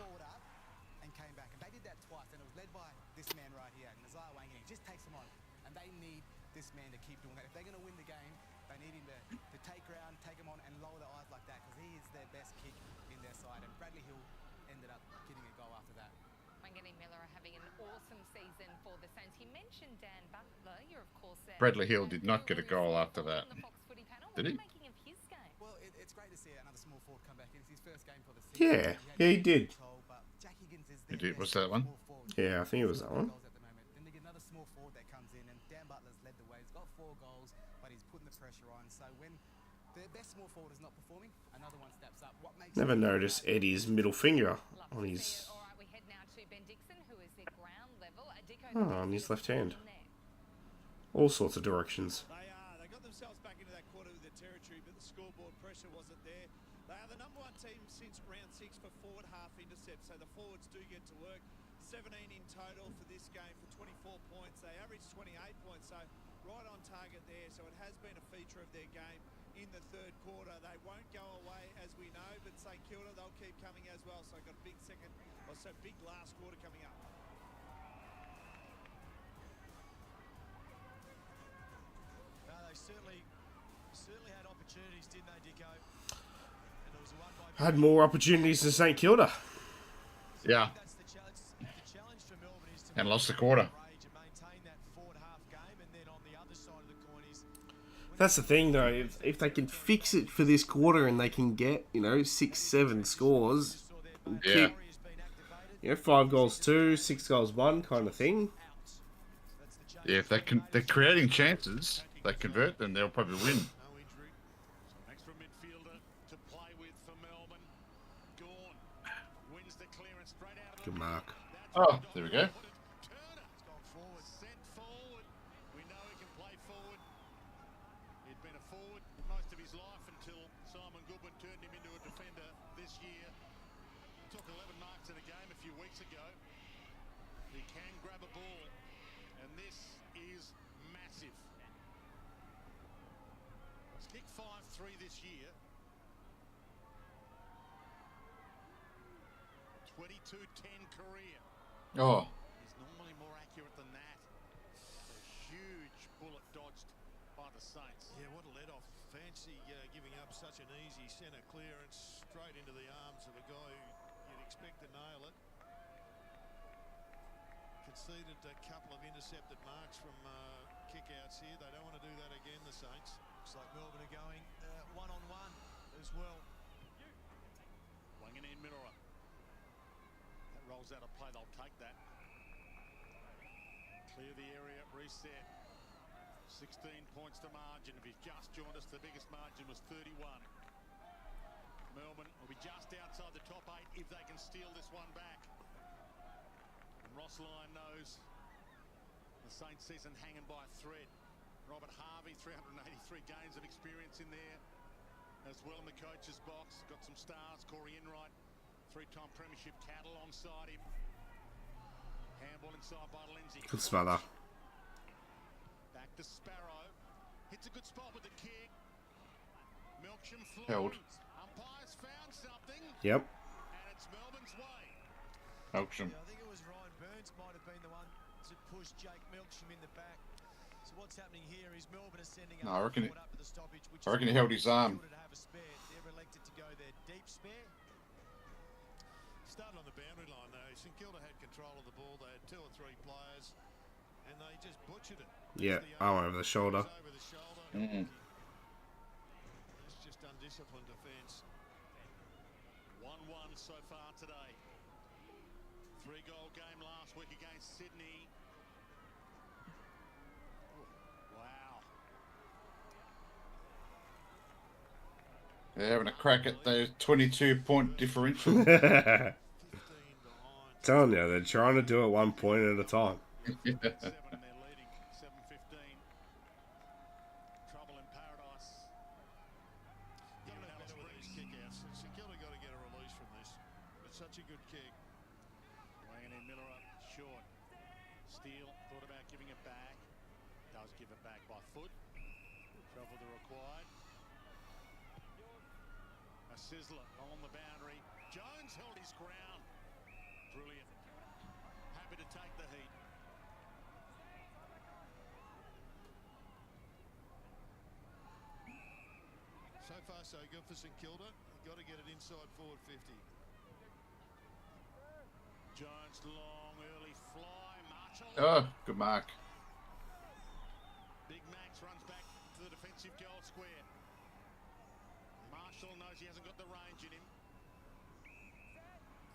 And came back, and they did that twice, and it was led by this man right here, Nazar Wanganeen. Just takes them on, and they need this man to keep doing that. If they're going to win the game, they need him to take ground, take him on, and lower the eyes like that, because he is their best kick in their side. And Bradley Hill ended up getting a goal after that. Wanganeen Miller are having an awesome season for the Saints. He mentioned Dan Butler. You're of course Bradley Hill did not get a goal after that. Did he? Well, it's great to see another small forward come back. It's his first game for the season. Yeah, he did. He did. What's that one? Yeah, I think it was that one. Then they get another small forward that comes in, and Dan Butler's led the way. He's got 4 goals, but he's putting the pressure on. So when the best small forward is not performing, another one steps up. What makes Never noticed Eddie's middle finger on his. Oh, on his left hand. All sorts of directions. They are. They got themselves back into that quarter with the territory, but the scoreboard pressure wasn't there. They are the number 1 team since round 6 for forward half intercepts, so the forwards do get to work. 17 in total for this game for 24 points. They averaged 28 points, so right on target there. So it has been a feature of their game in the third quarter. They won't go away, as we know, but St Kilda, they'll keep coming as well. So got a big big last quarter coming up. They certainly had opportunities, didn't they, Dicko? And it was a one by Had more opportunities than St Kilda. Yeah. That's the challenge for Melbourne is to And lost the quarter. maintain that forward half game, and then on the other side of the coin is That's the thing, though. If they can fix it for this quarter and they can get, 6-7 scores, Yeah. keep, 5 goals 2, 6 goals 1 kind of thing. Yeah, if they're creating chances, they convert, then they'll probably win. Extra midfielder to play with for Melbourne. Gawn wins the clearance straight out of Good mark. Oh, there we go. Sent forward. We know he can play forward. He'd been a forward most of his life until Simon Goodwin turned him into a defender this year. Took 11 marks in a game a few weeks ago. He can grab a ball, and this is massive. He's kicked 5-3 this year. 22-10 career. Oh. He's normally more accurate than that. A huge bullet dodged by the Saints. Yeah, what a let-off. Fancy giving up such an easy centre clearance straight into the arms of a guy who you'd expect to nail it. Conceded a couple of intercepted marks from kick-outs here. They don't want to do that again, the Saints. Looks like Melbourne are going one-on-one as well. Wanging in Miller. That rolls out a play, they'll take that. Clear the area, reset. 16 points to margin. If he's just joined us, the biggest margin was 31. Melbourne will be just outside the top 8 if they can steal this one back. And Ross Lyon knows the Saints season hanging by a thread. Robert Harvey, 383 games of experience in there as well in the coach's box. Got some stars. Corey Enright, 3-time premiership cat alongside him. Handball inside by Lindsay. Good smother. Back to Sparrow. Hits a good spot with the kick. Milksham Held. Umpires found something. Yep. And it's Melbourne's way. Milksham. Yeah, I think it was Ryan Burns might have been the one to push Jake Milksham in the back. So what's happening here is Melbourne is sending No, I reckon up to the stoppage, which I reckon he held his arm. to have a spare. They're elected to go their deep spare. Started on the boundary line though. St Kilda had control of the ball. They had 2 or 3 players, and they just butchered it. Yeah, arm over the shoulder. Over the shoulder. It's just undisciplined defence. 1-1 so far today. 3-goal game last week against Sydney. Wow. They're having a crack at the 22-point differential. Telling you, they're trying to do it 1 point at a time. 7 and they're leading. 7-15. Trouble in paradise. Get an better with these kick-outs. St Kilda got to get a release from this. It's such a good kick. Wanging in Miller up short. Steele thought about giving it back. Does give it back by foot. Travel the required. A sizzler on the boundary. Jones held his ground. Brilliant. Happy to take the heat. So far, so good for St Kilda. Got to get it inside forward 50. Jones long early fly. Marshall. Oh, good mark. Big Max runs back to the defensive goal square. Marshall knows he hasn't got the range in him.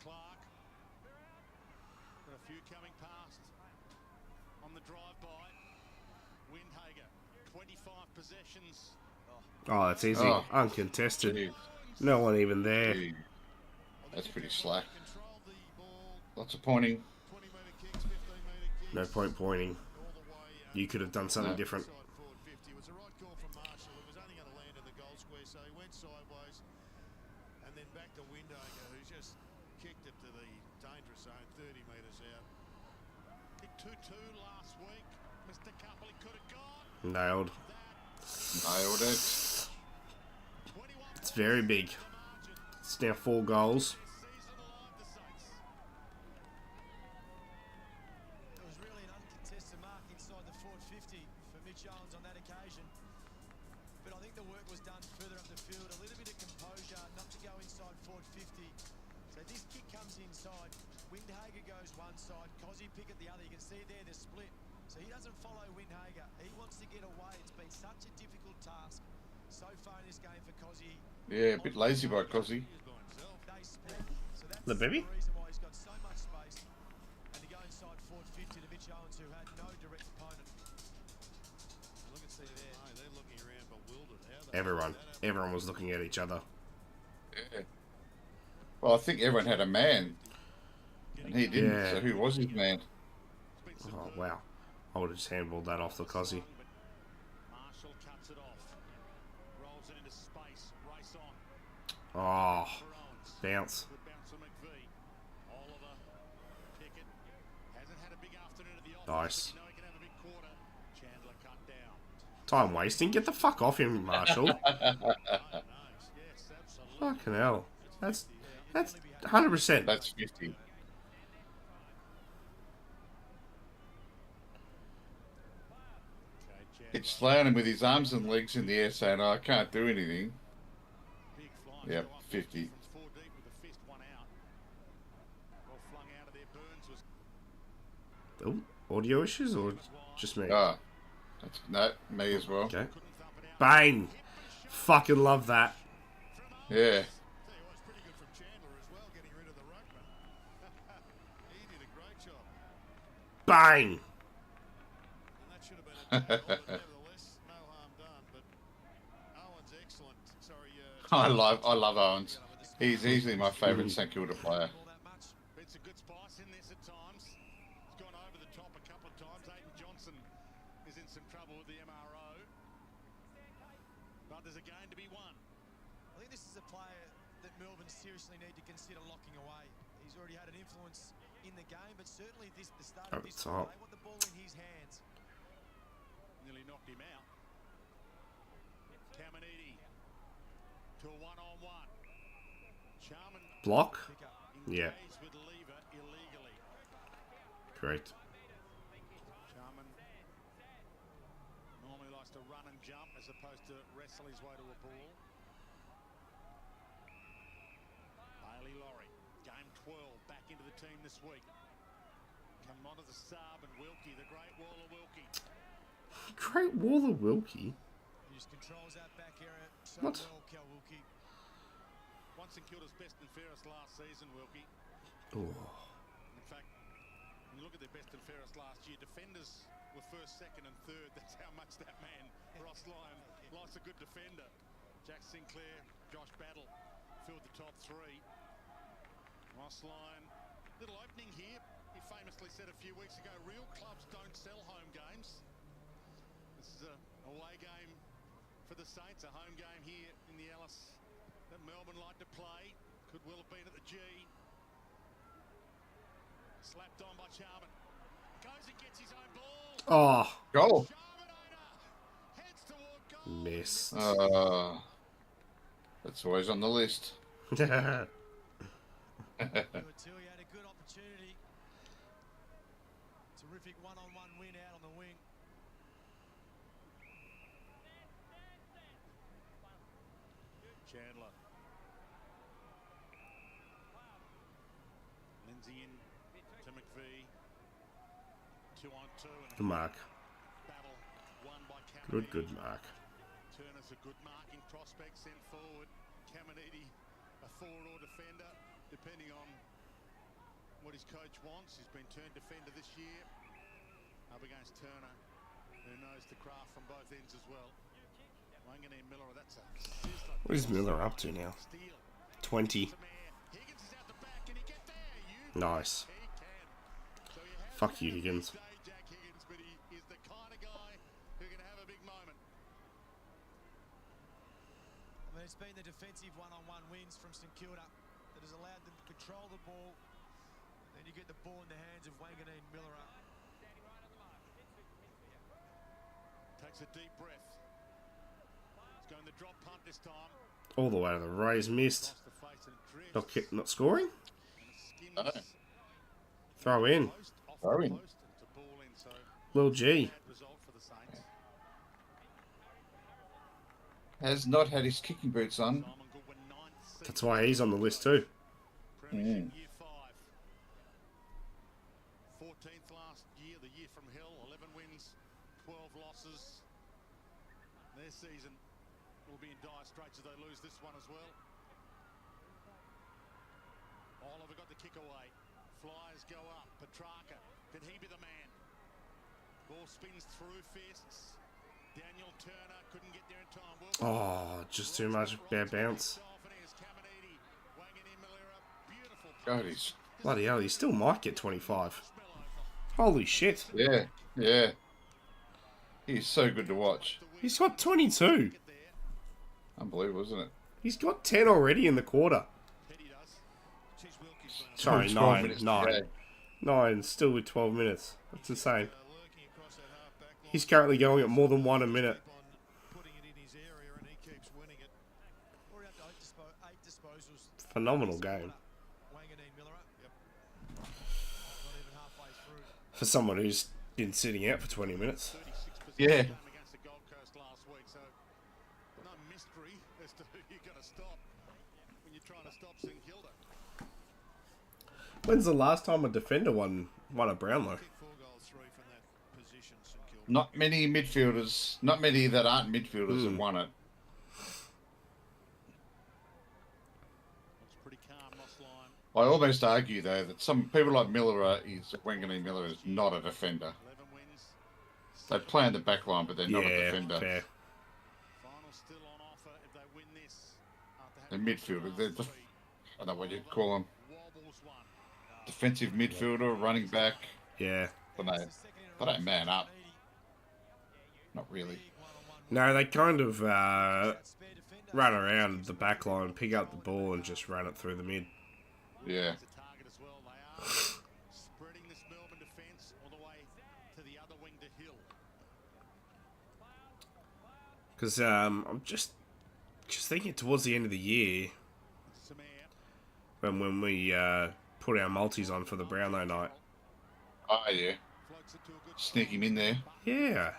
Clark. Got a few coming past on the drive-by. Windhager, 25 possessions. Oh, that's easy. Oh. Uncontested. Gee. No one even there. Gee. That's pretty slack. Lots of pointing. No point pointing. You could have done something different. It was the right call from Marshall. It was only going to land in the goal square, so he went sideways. And then back to Windhager, who just kicked it to the dangerous zone, 30 metres out. Hit 2-2 last week. Mr. Couple, he could have gone. Nailed. Nailed it. It's very big. It's now 4 goals. It was really an uncontested mark inside the forward 50 for Mitch Owens on that occasion. But I think the work was done further up the field. A little bit of composure, not to go inside forward 50. So this kick comes inside. Windhager goes one side, Cozzy Pickett the other. You can see there they're split. So he doesn't follow Windhager. He wants to get away. It's been such a difficult task. So far in this game for Cozzy, Yeah, a bit lazy by Cozzy. they split. So that's The baby? reason why he's got so much space. And to go inside forward 50 to Mitch Owens, who had no direct opponent. Look and see there. They're looking around bewildered. Everyone was looking at each other. Yeah. Well, I think everyone had a man, and he didn't. Yeah. So who was his man? Oh wow! I would have just handballed that off the Cozzy. Marshall cuts it off. Rolls it into space. Race on. Oh, bounce. Good bounce from McVee. Oliver. Pickett. Hasn't had a big afternoon at the office. Nice. But you know he can have a big quarter. Chandler cut down. Time wasting. Get the fuck off him, Marshall. Yes, absolutely. Fucking hell. That's 100%. That's 50. It's slaying him with his arms and legs in the air, saying, "Oh, I can't do anything." Yep, 50. Oh, audio issues or just me? Ah, no, me as well. Okay. Bang! Fucking love that. Yeah. Bang! I love Owens. He's easily my favourite St Kilda player. It's a good spice in this at times. He's gone over the top a couple of times. Aiden Johnson is in some trouble with the MRO. But there's a game to be won. I think this is a player that Melbourne seriously need to consider locking away. He's already had an influence in the game, but certainly the start of this game, they want the ball in his hands. Nearly knocked him out. Caminiti to a one-on-one. Charman Block? Yeah. with Lever illegally. Correct. Charman normally likes to run and jump as opposed to wrestle his way to a ball. Bailey Laurie, game 12, back into the team this week. Come onto the sub and Wilkie, the great Waller Wilkie. Great Waller Wilkie? He just controls that back area so What? well, Cal Wilkie. Once in Kilda's best and fairest last season, Wilkie. Oh. In fact, when you look at their best and fairest last year, defenders were first, second and third. That's how much that man, Ross Lyon, likes a good defender. Jack Sinclair, Josh Battle filled the top three. Ross Lyon, little opening here. He famously said a few weeks ago, real clubs don't sell home games. This is a away game for the Saints, a home game here in the Ellis that Melbourne like to play. Could well have been at the G. Slapped on by Charman. Goes and gets his own ball. Oh. Goal. Missed. That's always on the list. He had a good opportunity. Terrific one-on-one win out on the wing. Chandler. Lindsay in to McVee. 2-on-2. Good mark. Battle won by Caminiti. Good mark. Turner's a good marking prospect sent forward. Caminiti, a forward or defender, depending on what his coach wants. He's been turned defender this year. Up against Turner, who knows the craft from both ends as well. Wanganeen Miller, that's a sizzler. What is Miller up to now? 20. Nice. Fuck you, Higgins. Jack Higgins, but he is the kind of guy who can have a big moment. I mean, it's been the defensive one-on-one wins from St Kilda that has allowed them to control the ball. Then you get the ball in the hands of Wanganeen Miller. Takes a deep breath. He's going the drop punt this time. All the way to the Rays, missed. Not scoring? No. Throw in. Throw in. Lil G. Has not had his kicking boots on. That's why he's on the list too. Mm. Year 5. 14th last year, the year from hell. 11 wins, 12 losses. Their season will be in dire straits as they lose this one as well. Oliver got the kick away. Flyers go up. Petrarca, can he be the man? Ball spins through fists. Daniel Turner couldn't get there in time. Oh, just too much bad bounce. God, he's... Bloody hell, he still might get 25. Holy shit. Yeah, yeah. He's so good to watch. He's got 22. Unbelievable, isn't it? He's got 10 already in the quarter. Sorry, 9. 9, still with 12 minutes. That's insane. He's currently going at more than 1 a minute. Phenomenal game. For someone who's been sitting out for 20 minutes. Yeah. When's the last time a defender won a Brownlow? Not many midfielders, not many that aren't midfielders have won it. I almost argue, though, that some people like Wanganeen Miller is not a defender. They play in the back line, but they're not a defender. Fair. They're midfielder. They're I don't know what you'd call them. Defensive midfielder, running back. Yeah. But they don't man up. Not really. No, they kind of run around the back line, pick up the ball, and just run it through the mid. Yeah. Because I'm just thinking towards the end of the year, when we put our multis on for the Brownlow night. Oh yeah. Sneak him in there. Yeah.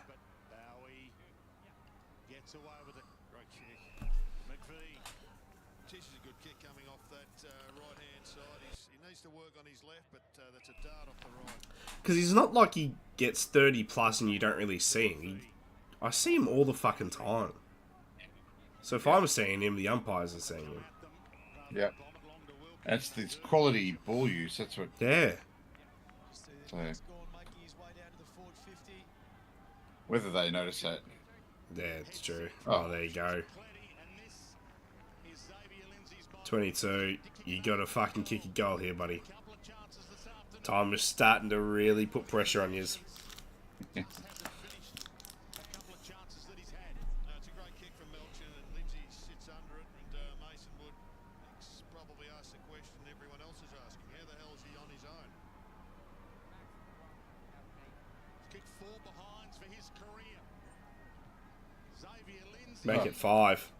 Because he's not like he gets 30 plus and you don't really see him. I see him all the fucking time. So if I'm seeing him, the umpires are seeing him. Yeah. That's this quality ball use. That's what. Yeah. So, whether they notice that. Yeah, it's true. Oh, there you go. 22. You gotta fucking kick a goal here, buddy. Time is starting to really put pressure on yous. Make it 5.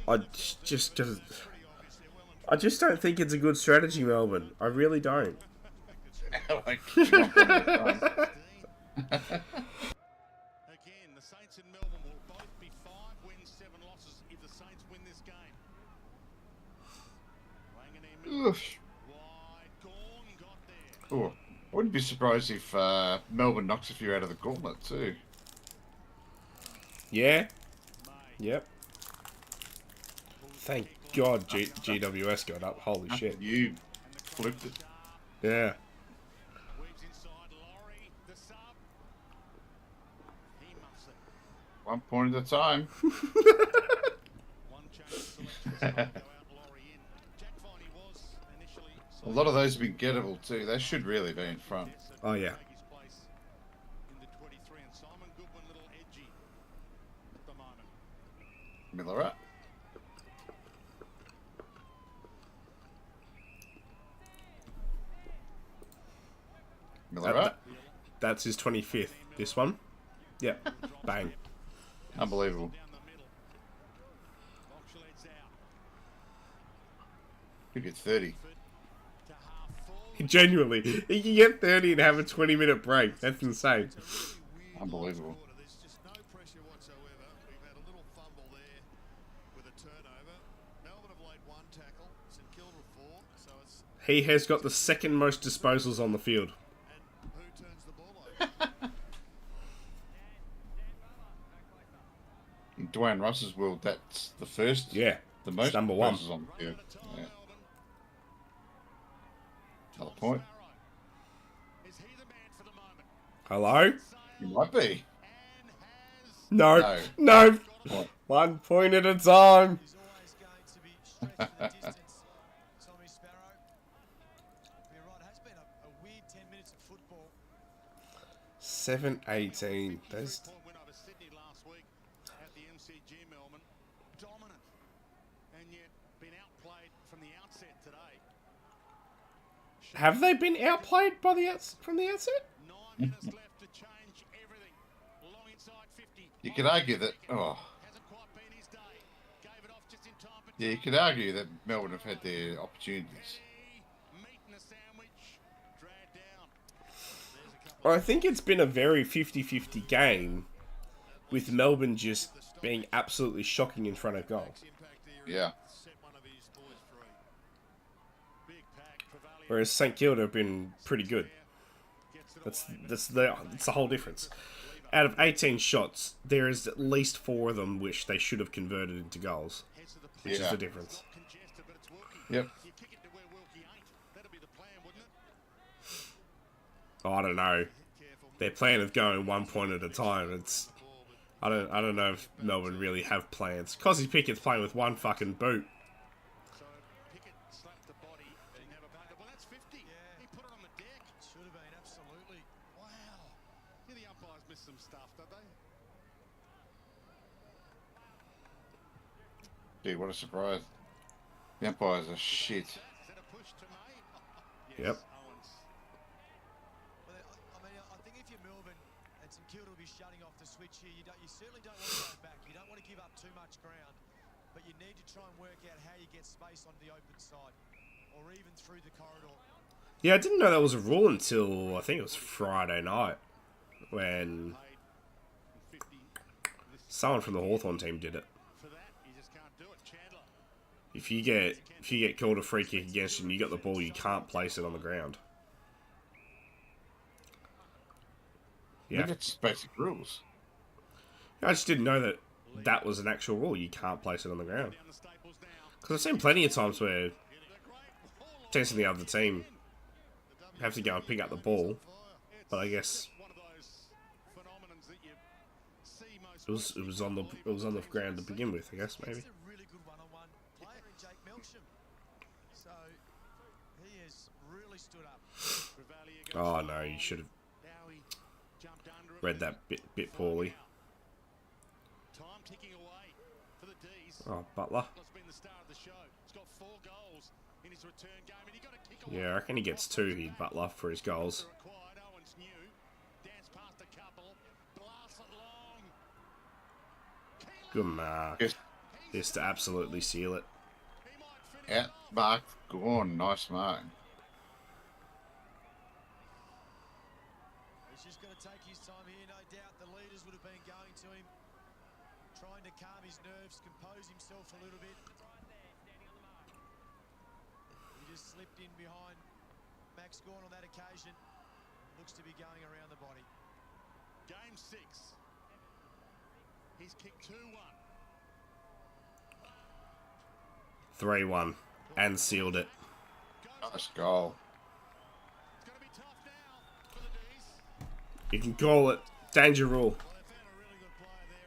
I just don't think it's a good strategy, Melbourne. I really don't. Again, the Saints and Melbourne will both be 5 wins, 7 losses if the Saints win this game. Oh, I wouldn't be surprised if Melbourne knocks a few out of the gauntlet too. Yeah. Yep. Thank God GWS got up. Holy shit. You flipped it. Yeah. One point at a time. A lot of those have been gettable too. They should really be in front. Oh yeah. Miller up. Miller up. That's his 25th. This one? Yep. Bang. Unbelievable. He gets 30. Genuinely. He can get 30 and have a 20-minute break. That's insane. Unbelievable. He has got the second most disposals on the field. In Dwayne Russ's world, that's the first. Yeah, the most it's number one. on the field. Yeah. Another point. Hello? You might be. No. No. 1 point at a time. 7-18. That's... Have they been outplayed by from the outset? You could argue that. Oh. Yeah, you could argue that Melbourne have had their opportunities. I think it's been a very 50-50 game, with Melbourne just being absolutely shocking in front of goal. Yeah. Whereas St Kilda have been pretty good. That's the whole difference. Out of 18 shots, there is at least 4 of them which they should have converted into goals, which is the difference. Yep. Oh, I don't know. Their plan of going 1 point at a time. I don't know if Melbourne really have plans. Cosy Pickett's playing with 1 fucking boot. Gee, what a surprise. The umpires are shit. Yep. I think if you're Melbourne and St Kilda will be shutting off the switch here, you certainly don't want to go back. You don't want to give up too much ground, but you need to try and work out how you get space on the open side, or even through the corridor. Yeah, I didn't know that was a rule until I think it was Friday night when someone from the Hawthorn team did it. If you get called a free kick against you and you got the ball, you can't place it on the ground. Yeah, I think it's basic rules. I just didn't know that was an actual rule. You can't place it on the ground. Because I've seen plenty of times where teams in the other team have to go and pick up the ball, but I guess it was on the ground to begin with. I guess maybe. Oh no, you should have read that bit poorly. Oh, Butler. Yeah, I reckon he gets 2 here, Butler, for his goals. Good mark. Just to absolutely seal it. Yeah, mark. Go on, nice mark. He's just going to take his time here, no doubt. The leaders would have been going to him, trying to calm his nerves, compose himself a little bit. He just slipped in behind Max Gawn on that occasion. Looks to be going around the body. Game 6. He's kicked 2-1. 3-1. And sealed it. Nice goal. You can call it. Danger rule.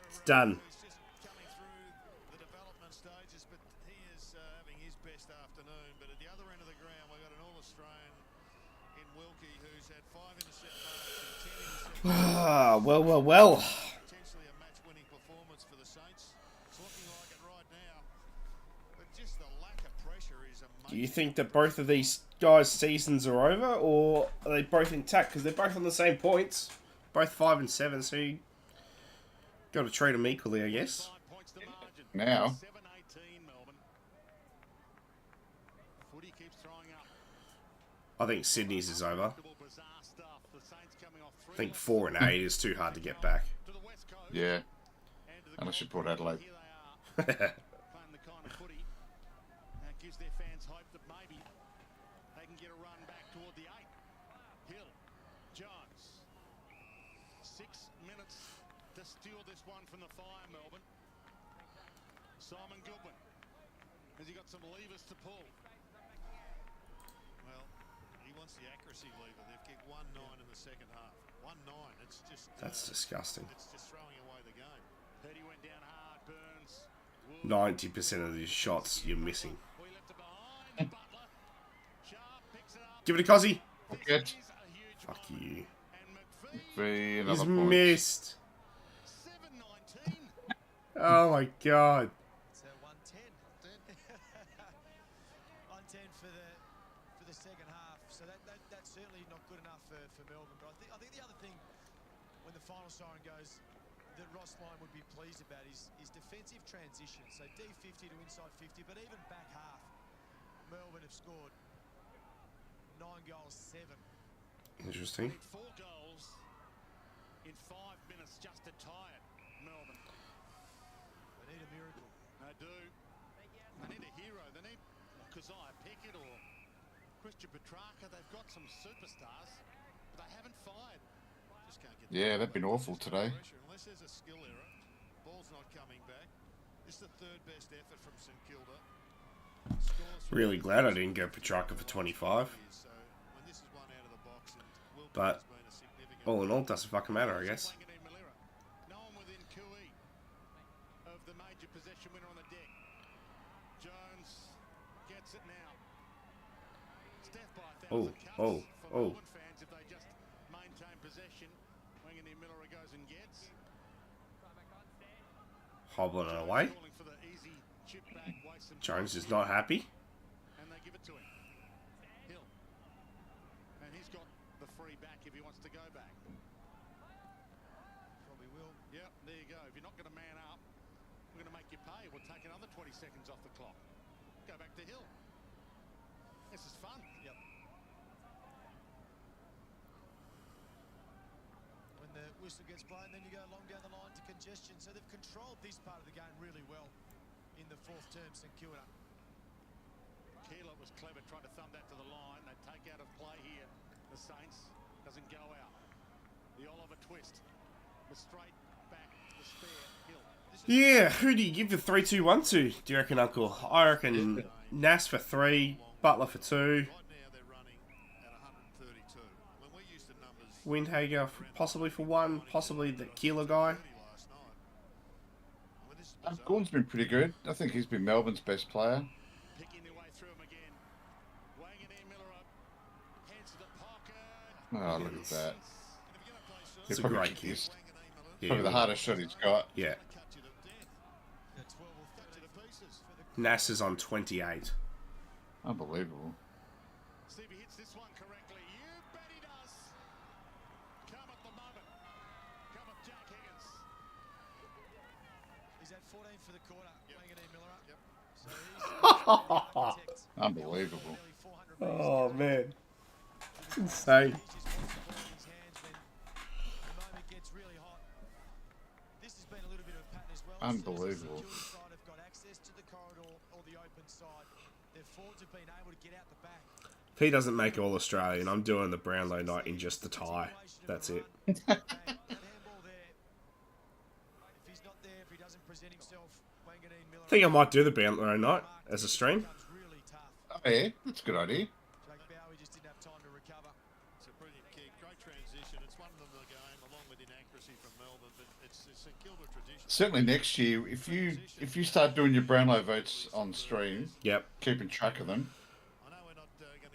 It's done. Ah, well. Do you think that both of these guys' seasons are over, or are they both intact? Because they're both on the same points, both 5 and 7. So you got to treat them equally, I guess. Now. I think Sydney's is over. I think 4 and 8 is too hard to get back. Yeah. Unless you put Adelaide. Gives their fans hope that maybe they can get a run back toward the 8. Hill, Jones. 6 minutes to steal this one from the fire, Melbourne. Simon Goodwin. Has he got some levers to pull? Well, he wants the accuracy lever. They've kicked 1-9 in the second half. 1-9. It's just. That's disgusting. It's just throwing away the game. Petty went down hard. Burns. 90% of these shots you're missing. Give it a Cozzy. Good. Fuck you. He's He's missed. Oh my god. So 110. 110 for the second half. So that's certainly not good enough for Melbourne. But I think the other thing when the final siren goes that Ross Lyon would be pleased about is defensive transition. So D50 to inside 50, but even back half, Melbourne have scored 9 goals, 7. Interesting. 4 goals in 5 minutes just to tie it, Melbourne. They need a miracle. They do. They need a hero. They need Keziah Pickett or Christian Petrarca. They've got some superstars, but they haven't fired. Just can't get. Yeah, they've been awful today. Unless there's a skill error, ball's not coming back. This is the 3rd best effort from St Kilda. Really glad I didn't go Petrarca for 25. But all in all, it doesn't fucking matter, I guess. No one within QE of the major possession winner on the deck. Jones gets it now. Steph by 1,000 cuts for Melbourne fans if they just maintain possession. Wanganeen Miller goes and gets. Hobbling it away. Jones is not happy. And they give it to him. Hill. And he's got the free back if he wants to go back. Probably will. Yep, there you go. If you're not going to man up, we're going to make you pay. We'll take another 20 seconds off the clock. Go back to Hill. This is fun. Yep. When the whistle gets blown, then you go along down the line to congestion. So they've controlled this part of the game really well in the 4th term, St Kilda. Keeler was clever, trying to thumb that to the line. They take out of play here. The Saints doesn't go out. The Oliver twist. The straight back, the spare Hill. Yeah, who do you give the 3-2-1 to, do you reckon, Uncle? I reckon Nas for 3, Butler for 2. Windhager possibly for 1, possibly the Keeler guy. Gordon's been pretty good. I think he's been Melbourne's best player. Oh, look at that. It's a great kiss. Probably the hardest shot he's got. Yeah. Nass is on 28. Unbelievable. See if he hits this one correctly. You bet he does. Come at the moment. Come at Jack Higgins. He's at 14 for the quarter. Wanganeen Miller. So he's Unbelievable. Oh, man. Insane. Unbelievable. If he doesn't make All Australian, I'm doing the Brownlow night in just the tie. That's it. I think I might do the Brownlow night as a stream. Oh, yeah, that's a good idea. It's a brilliant kick, great transition. It's one of them the game, along with inaccuracy from Melbourne, but it's St Kilda tradition. Certainly next year, if you start doing your Brownlow votes on stream, keeping track of them,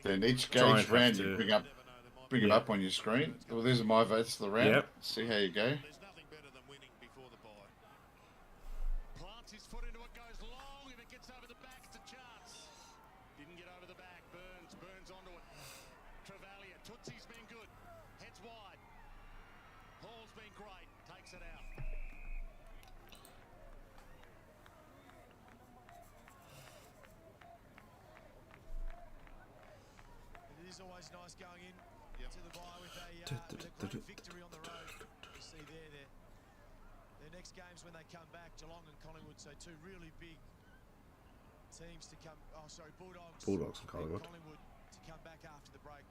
then each gauge round you bring them up on your screen. Well, these are my votes for the round. Yep. See how you go. Plants his foot into it, goes long. If it gets over the back, it's a chance. Didn't get over the back. Burns onto it. Travalia. Tootsie's been good. Heads wide. Hall's been great. Takes it out. It is always nice going in to the bye with a great victory on the road. You see there, their next games when they come back, Geelong and Collingwood, so 2 really big teams to come. Oh, sorry, Bulldogs. Bulldogs and Collingwood. To come back after the break.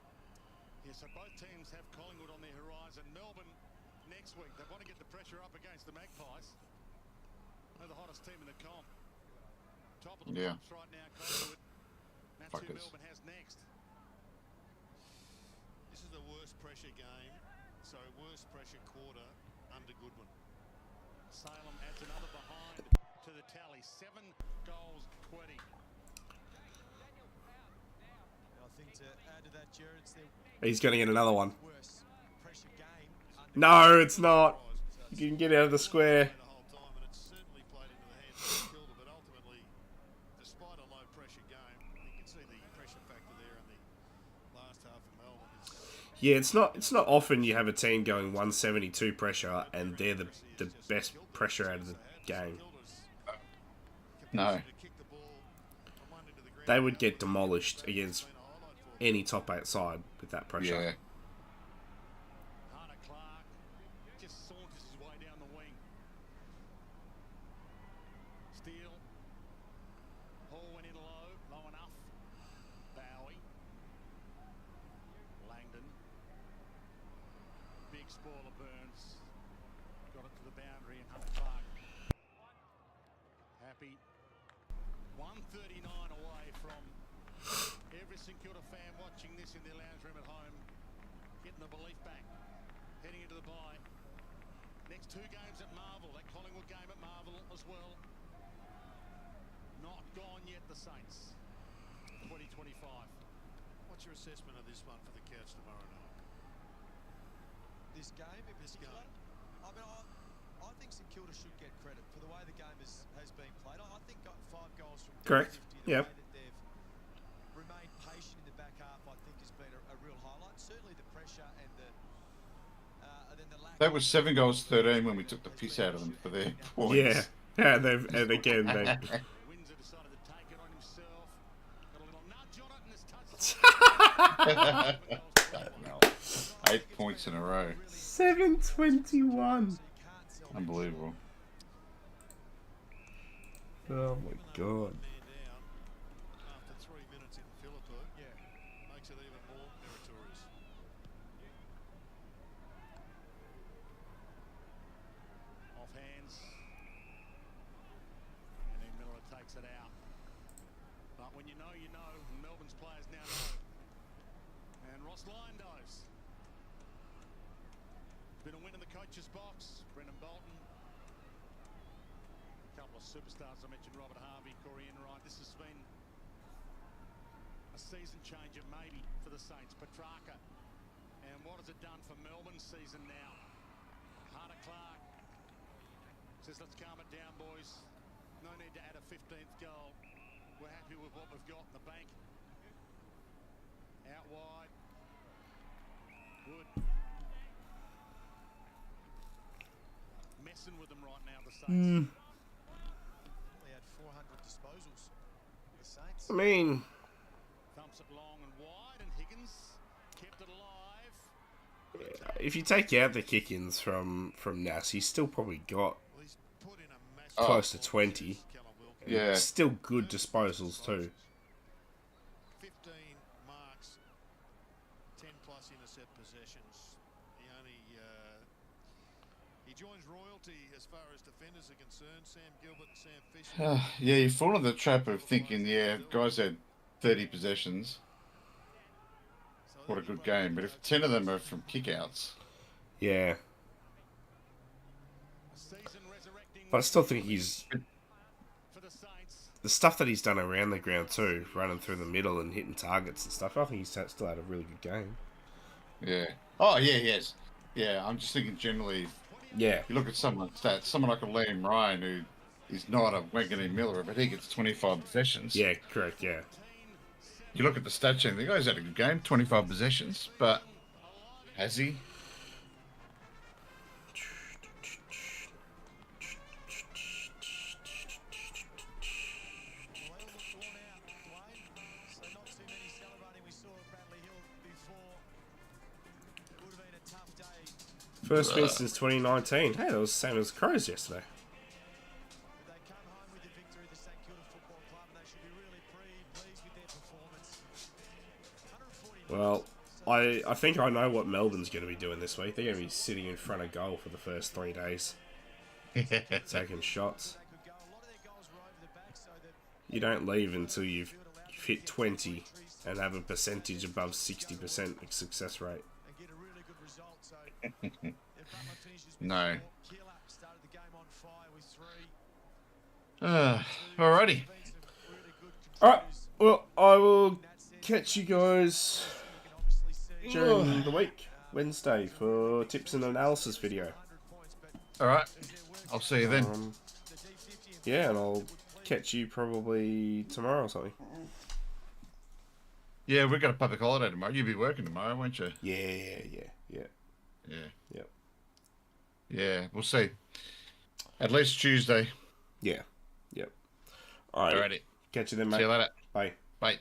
Yeah, so both teams have Collingwood on their horizon. Melbourne next week. They want to get the pressure up against the Magpies. They're the hottest team in the comp. Yeah. Right now, Collingwood. That's who Fuckers. Melbourne has next. This is the worst pressure game. So worst pressure quarter under Goodwin. Salem adds another behind to the tally. 7 goals, 20. I think to add to that, Jared, it's their He's going to get another one. worst pressure game. No, it's not. You can get out of the square. The whole time, and it's certainly played into the hands of Kilda, but ultimately, despite a low pressure game, you can see the pressure factor there in the last half of Melbourne. Yeah, it's not often you have a team going 172 pressure and they're the best pressure out of the game. No. They would get demolished against any top 8 side with that pressure. Yeah. Clark just saunters his way down the wing. Steele. Hall went in low enough. Bowie. Langdon. Big spoiler Burns. Got it to the boundary and Hunter Clark. Happy. 139 away from every St Kilda fan watching this in their lounge room at home. Getting the belief back. Heading into the bye. Next 2 games at Marvel. That Collingwood game at Marvel as well. Not gone yet, the Saints. 2025. What's your assessment of this one for the Cats tomorrow night? This game in particular, I mean, I think St Kilda should get credit for the way the game has been played. I think got 5 goals from Correct. 50, the Yep. way that they've remained patient in the back half, I think has been a real highlight. Certainly the pressure and then the lack. That was 7 goals 13 when we took the piss out of them for their points. Yeah. And again, they... Windsor decided to take it on himself. Got a little nudge on it and it's touched. 8 points in a row. 721. Unbelievable. Oh my god. After 3 minutes in Phillippa, makes it even more meritorious. Off hands. And then Miller takes it out. But when you know, you know. Melbourne's players now know. And Ross Lyon knows. Been a win in the coach's box. Brendan Bolton. A couple of superstars I mentioned, Robert Harvey, Corey Enright. This has been a season changer maybe for the Saints. Petrarca. And what has it done for Melbourne's season now? Hunter Clark says, let's calm it down, boys. No need to add a 15th goal. We're happy with what we've got in the bank. Out wide. Good. Messing with them right now, the Saints. They had 400 disposals. The Saints. I mean... Thumps it long and wide, and Higgins kept it alive. If you take out the kick-ins from Nass, he's still probably got close to 20. Yeah. Still good disposals too. 15 marks, 10 plus intercept possessions. He joins royalty as far as defenders are concerned. Sam Gilbert and Sam Fisher. Yeah, you fall into the trap of thinking, yeah, guys had 30 possessions. What a good game. But if 10 of them are from kickouts. Yeah. But I still think he's... The stuff that he's done around the ground too, running through the middle and hitting targets and stuff, I think he's still had a really good game. Yeah. Oh, yeah, yes. Yeah, I'm just thinking generally... Yeah. You look at someone like a Liam Ryan, who is not a Wangani Miller, but he gets 25 possessions. Yeah, correct, yeah. You look at the stat sheet, the guy's had a good game, 25 possessions, but has he? First win since 2019. Hey, that was the same as Crows yesterday. Well, I think I know what Melbourne's going to be doing this week. They're going to be sitting in front of goal for the first 3 days. Taking shots. You don't leave until you've hit 20 and have a percentage above 60% success rate. No. Alrighty. Alright, well, I will catch you guys during the week, Wednesday, for tips and analysis video. Alright, I'll see you then. Yeah, and I'll catch you probably tomorrow or something. Yeah, we've got a public holiday tomorrow. You'll be working tomorrow, won't you? Yeah. Yep. Yeah, we'll see. At least Tuesday. Yeah. Yep. Alright. Alrighty. Catch you then, mate. See you later. Bye. Bye.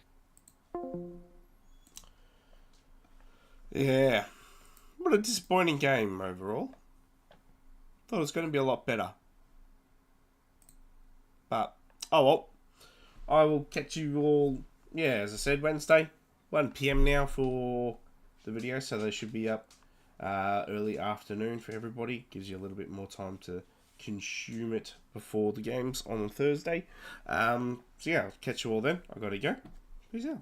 Yeah. What a disappointing game overall. Thought it was going to be a lot better. But, oh well. I will catch you all, yeah, as I said, Wednesday. 1 PM now for the video, so they should be up early afternoon for everybody. Gives you a little bit more time to consume it before the games on Thursday. So yeah, I'll catch you all then. I gotta go. Peace out.